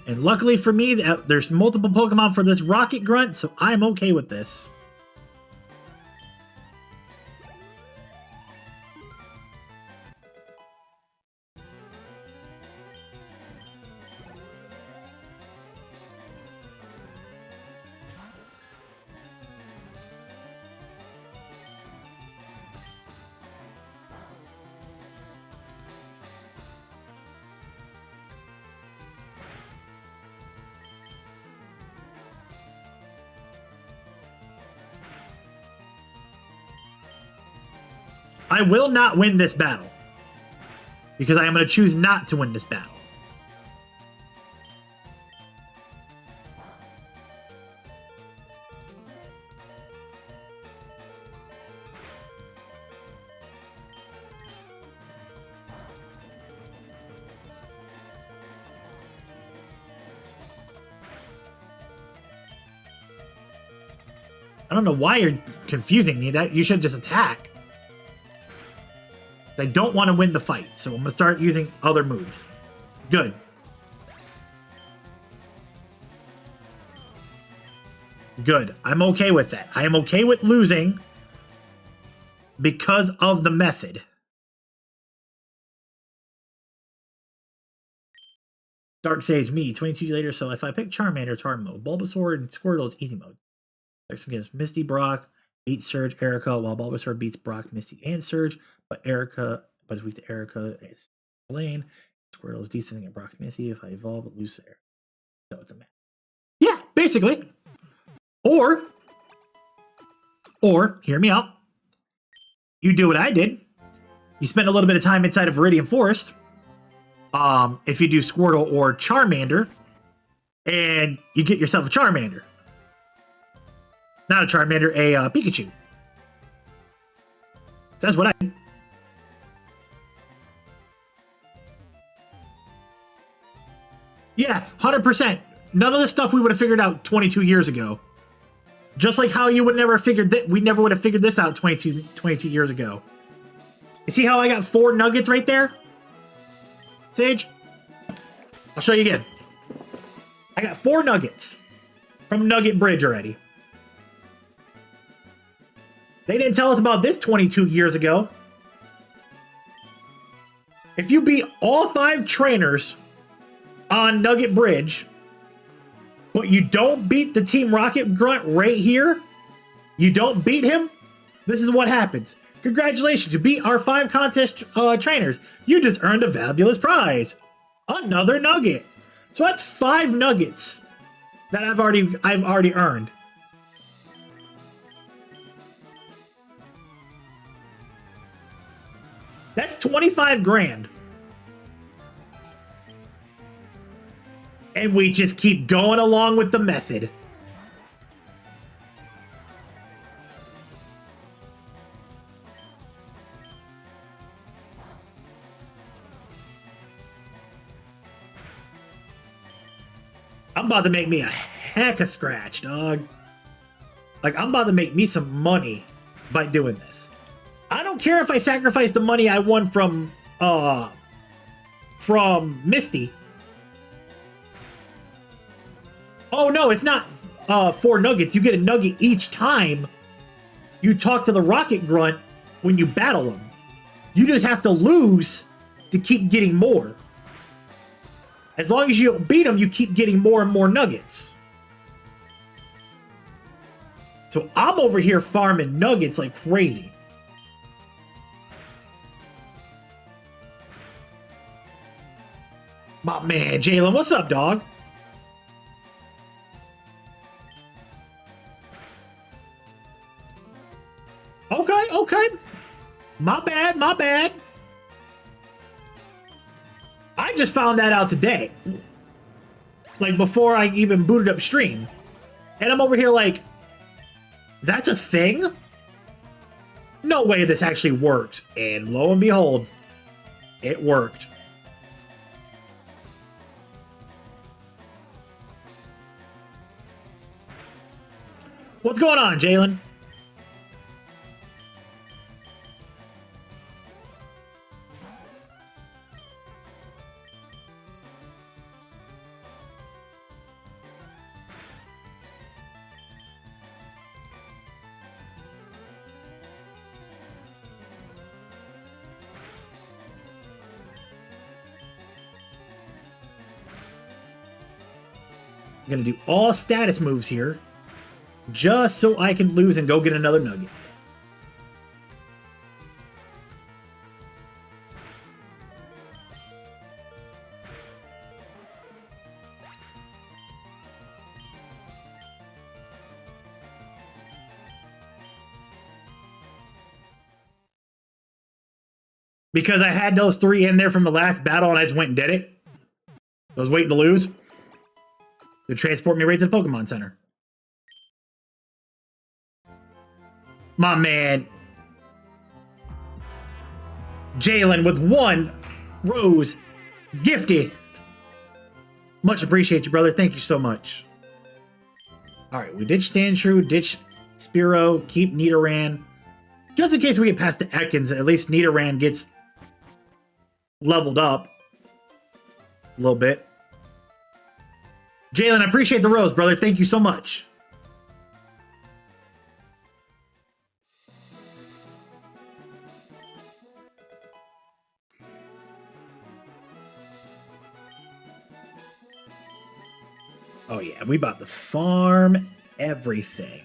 And luckily for me, there's multiple Pokemon for this Rocket Grunt, so I'm okay with this. I will not win this battle. Because I am going to choose not to win this battle. I don't know why you're confusing me. That you should just attack. I don't want to win the fight, so I'm going to start using other moves. Good. Good. I'm okay with that. I am okay with losing because of the method. Dark Sage, me, 22 later, so if I pick Charmander, Tar mode, Bulbasaur and Squirtle is easy mode. Next against Misty, Brock, beats Surge, Erica, while Bulbasaur beats Brock, Misty, and Surge, but is weak to Erica, is Blaine. Squirtle is decent against Brock's Misty. If I evolve, it loses Erica. So it's a match. Yeah, basically. Or, hear me out. You do what I did. You spend a little bit of time inside of Viridian Forest. If you do Squirtle or Charmander, and you get yourself a Charmander. Not a Charmander, a Pikachu. So that's what I did. Yeah, 100%. None of this stuff we would have figured out 22 years ago. Just like how you would never have figured that we never would have figured this out 22 years ago. You see how I got 4 nuggets right there? Sage? I'll show you again. I got 4 nuggets from Nugget Bridge already. They didn't tell us about this 22 years ago. If you beat all 5 trainers on Nugget Bridge, but you don't beat the Team Rocket Grunt right here, you don't beat him, this is what happens. Congratulations, you beat our 5 contest trainers. You just earned a fabulous prize. Another nugget. So that's 5 nuggets that I've already earned. That's 25 grand. And we just keep going along with the method. I'm about to make me a heck of scratch, dog. Like, I'm about to make me some money by doing this. I don't care if I sacrifice the money I won from Misty. Oh, no, it's not 4 nuggets. You get a nugget each time you talk to the Rocket Grunt when you battle him. You just have to lose to keep getting more. As long as you don't beat him, you keep getting more and more nuggets. So I'm over here farming nuggets like crazy. My man, Jalen, what's up, dog? Okay. My bad. I just found that out today. Like, before I even booted up stream. And I'm over here like, that's a thing? No way this actually worked. And lo and behold, it worked. What's going on, Jalen? I'm going to do all status moves here just so I can lose and go get another nugget. Because I had those 3 in there from the last battle and I just went and did it. I was waiting to lose. To transport me right to the Pokemon Center. My man. Jalen with 1 rose gifted. Much appreciate you, brother. Thank you so much. Alright, we ditch Sandshrew, ditch Spearow, keep Nidoran. Just in case we get past the Ekans, at least Nidoran gets leveled up a little bit. Jalen, I appreciate the rose, brother. Thank you so much. Oh yeah, we about to farm everything.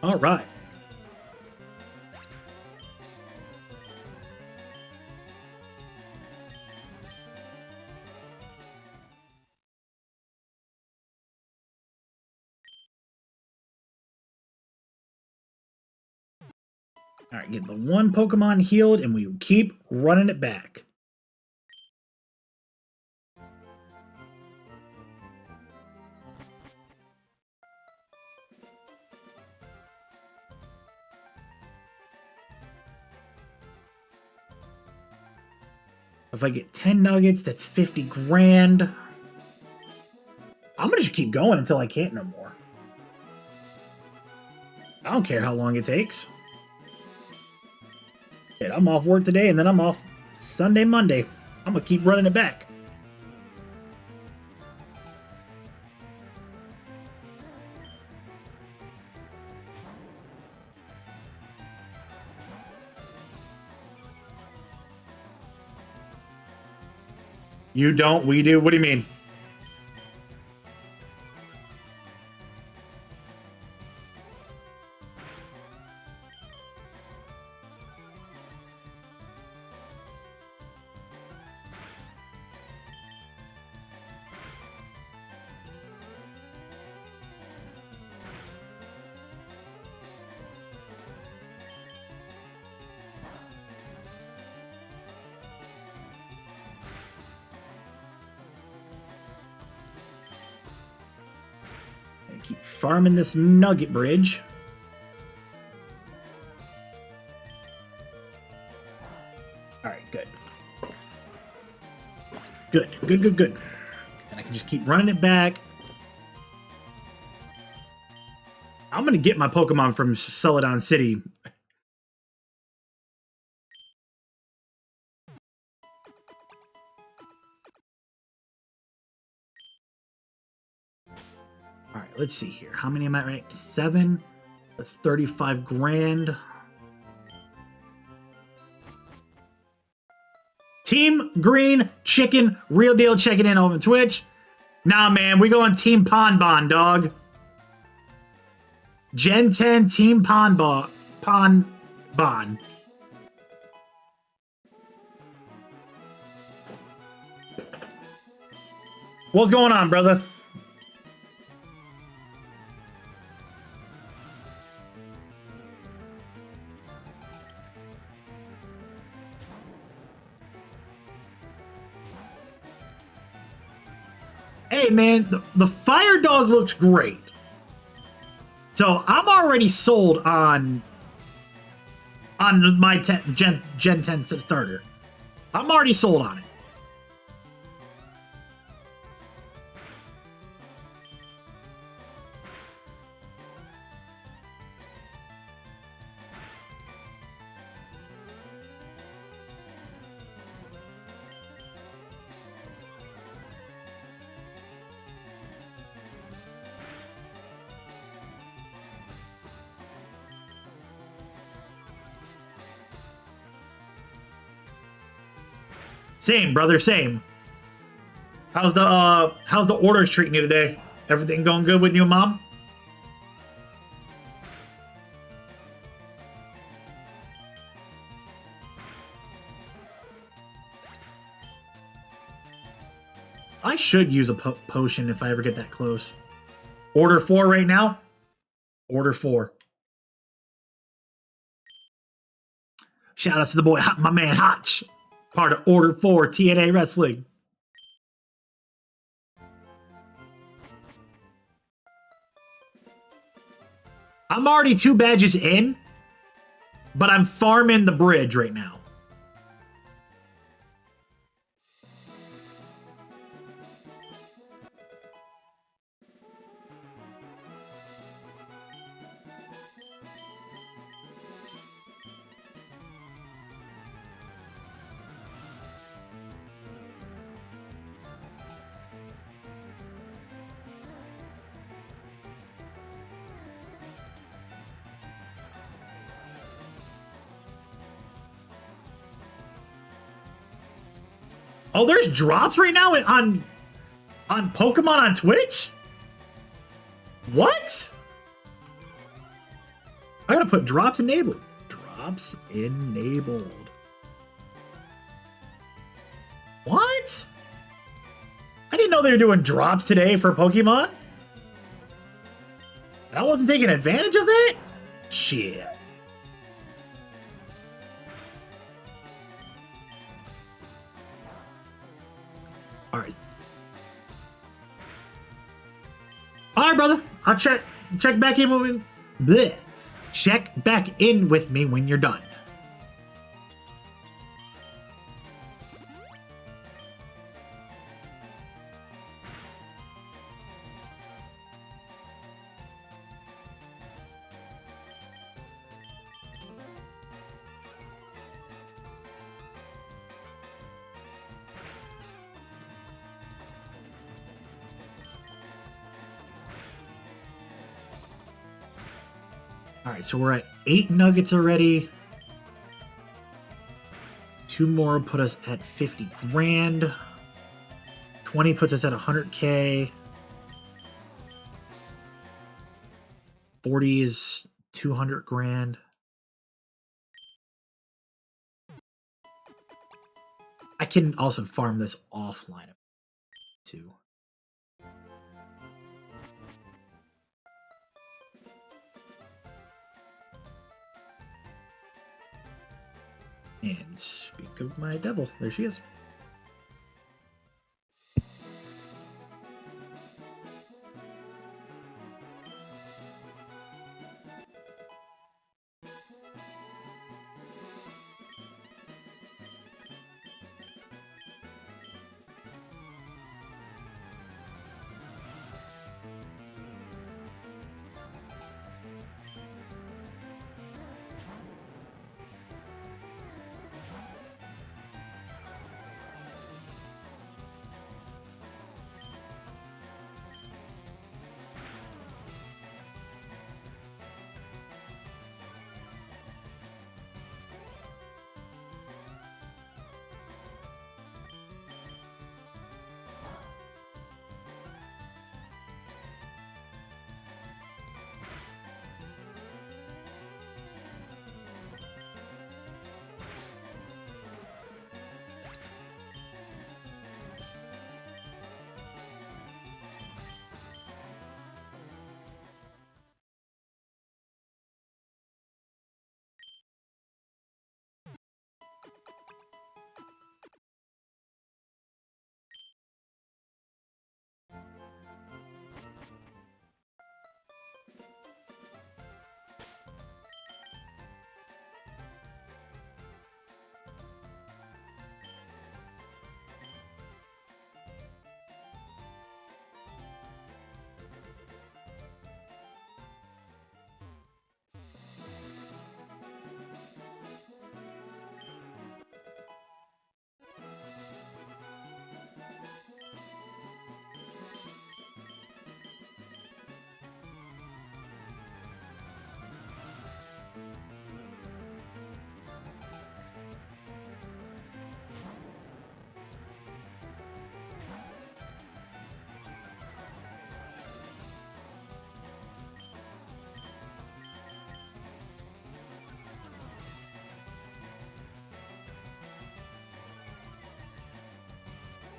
All right. All right, get the 1 Pokemon healed, and we keep running it back. If I get 10 nuggets, that's 50 grand. I'm gonna just keep going until I can't no more. I don't care how long it takes. Shit, I'm off work today, and then I'm off Sunday, Monday. I'm gonna keep running it back. You don't, we do. What do you mean? Keep farming this nugget bridge. All right, good. Good. And I can just keep running it back. I'm going to get my Pokemon from Celadon City. All right, let's see here. How many am I right? 7. That's 35 grand. Team Green Chicken, real deal, checking in on Twitch. Nah, man, we going Team Ponbon, dog. Gen 10 Team Ponbon. What's going on, brother? Hey, man, the Fire Dog looks great. So I'm already sold on on my Gen 10 starter. I'm already sold on it. Same, brother, same. How's the orders treating you today? Everything going good with you, Mom? I should use a potion if I ever get that close. Order 4 right now. Order 4. Shout out to the boy, my man Hotch. Part of Order 4 TNA Wrestling. I'm already 2 badges in, but I'm farming the bridge right now. Oh, there's drops right now on Pokemon on Twitch? What? I gotta put drops enabled. Drops enabled. What? I didn't know they were doing drops today for Pokemon. I wasn't taking advantage of that? Shit. Alright. Alright, brother. I'll check back in with me. Bleh. Check back in with me when you're done. All right, so we're at 8 nuggets already. 2 more put us at 50 grand. 20 puts us at 100K. 40 is 200 grand. I can also farm this offline too. And speak of my devil, there she is.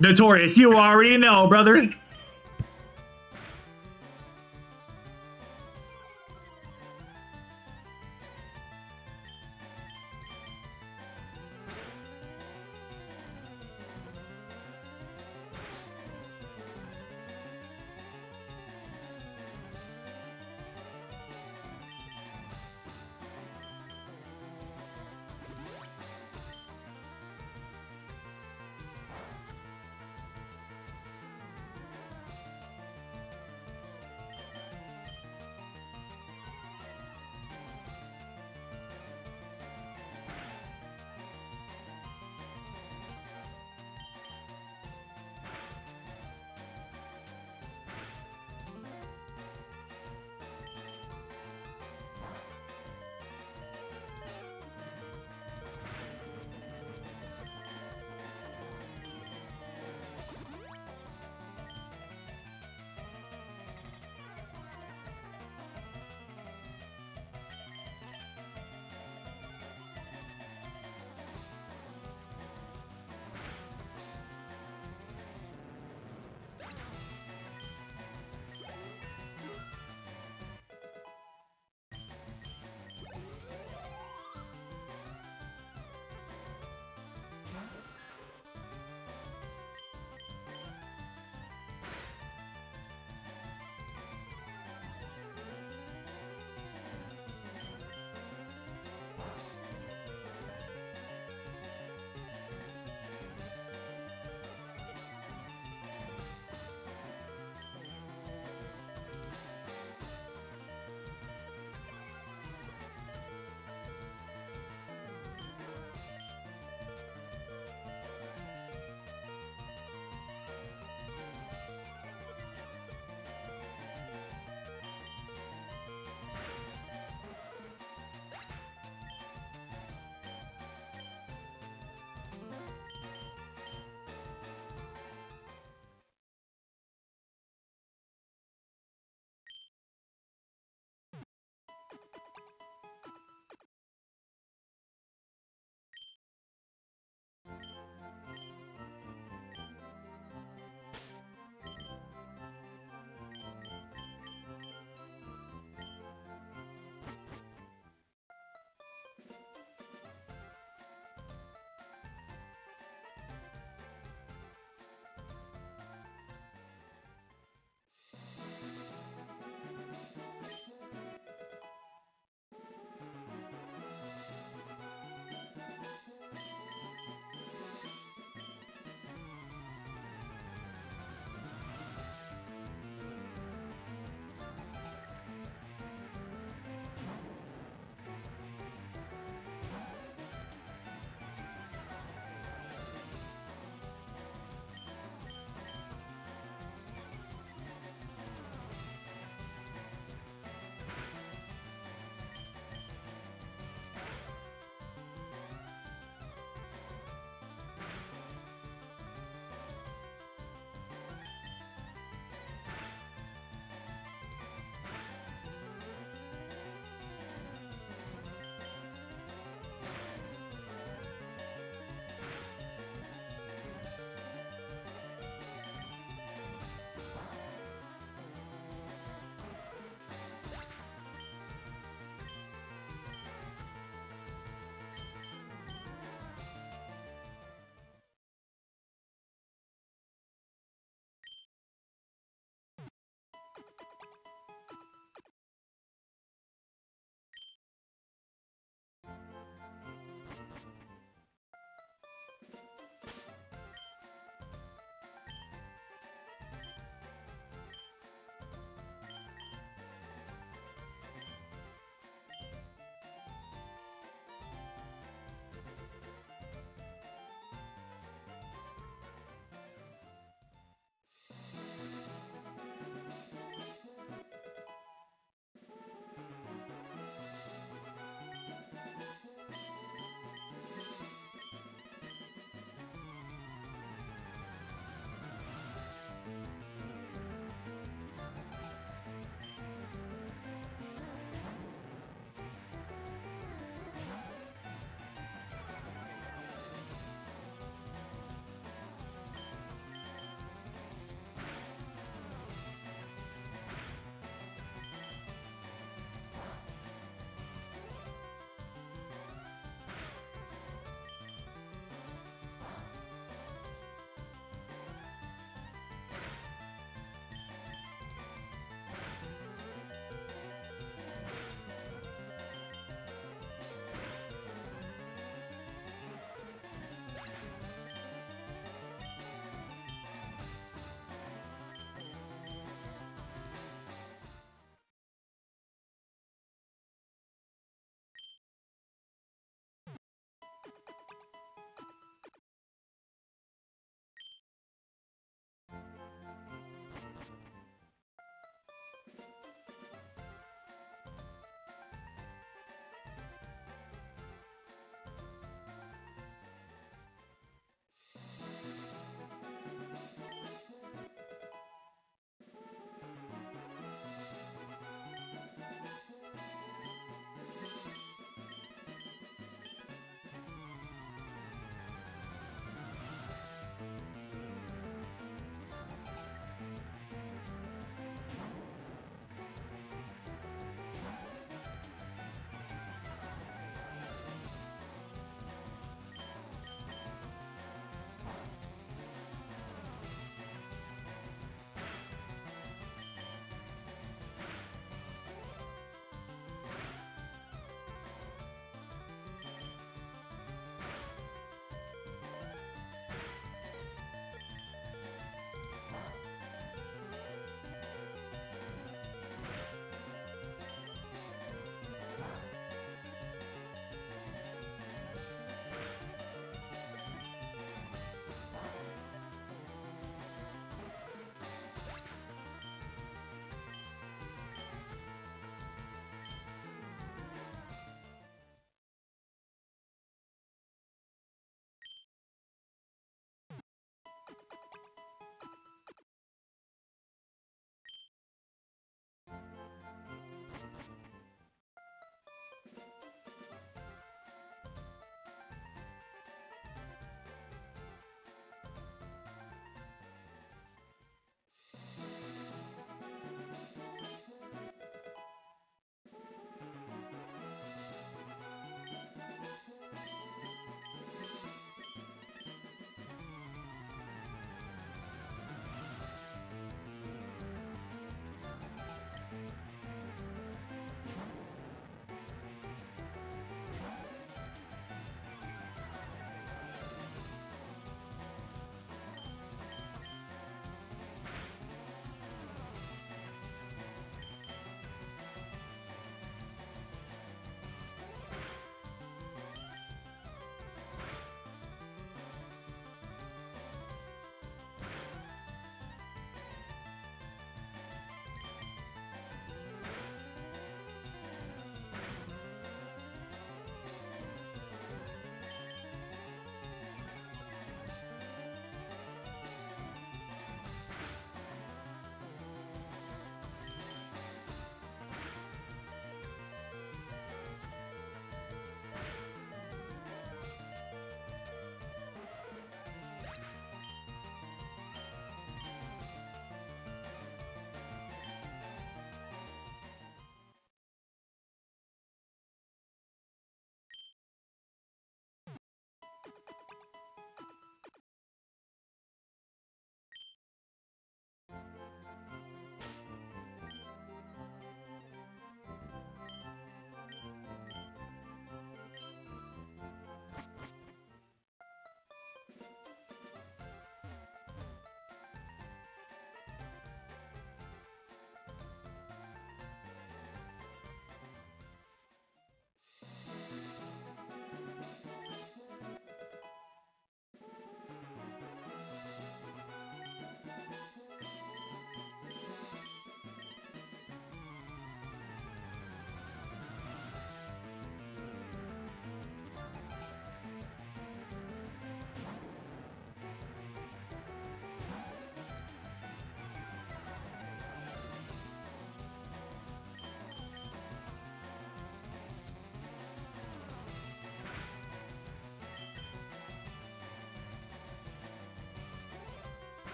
Notorious, you already know, brother.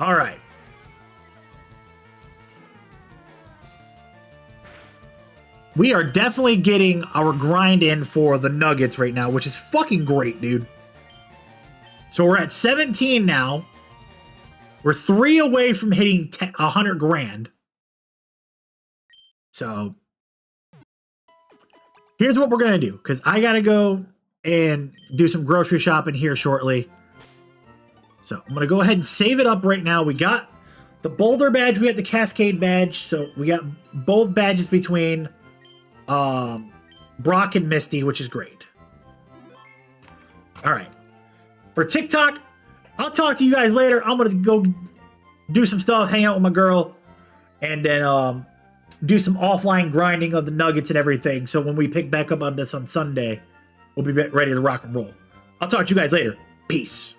All right. We are definitely getting our grind in for the nuggets right now, which is fucking great, dude. So we're at 17 now. We're 3 away from hitting 100 grand. So here's what we're going to do, because I got to go and do some grocery shopping here shortly. So I'm going to go ahead and save it up right now. We got the Boulder badge. We got the Cascade badge. So we got both badges between Brock and Misty, which is great. All right. For TikTok, I'll talk to you guys later. I'm going to go do some stuff, hang out with my girl, and then do some offline grinding of the nuggets and everything. So when we pick back up on this on Sunday, we'll be ready to rock and roll. I'll talk to you guys later. Peace.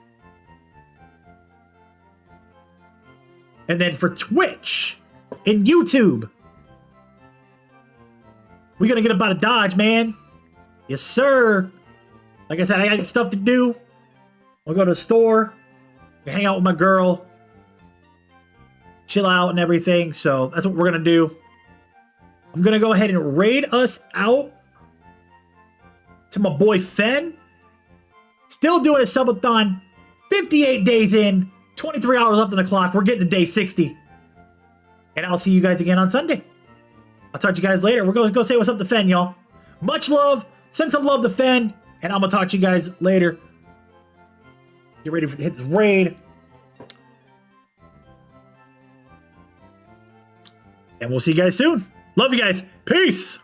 And then for Twitch and YouTube, we're going to get about a Dodge, man. Yes, sir. Like I said, I got stuff to do. I'll go to the store, hang out with my girl, chill out and everything. So that's what we're going to do. I'm going to go ahead and raid us out to my boy Fen. Still doing a subathon. 58 days in, 23 hours left on the clock. We're getting to day 60. And I'll see you guys again on Sunday. I'll talk to you guys later. We're going to go say what's up to Fen, y'all. Much love. Send some love to Fen. And I'm going to talk to you guys later. Get ready to hit this raid. And we'll see you guys soon. Love you guys. Peace.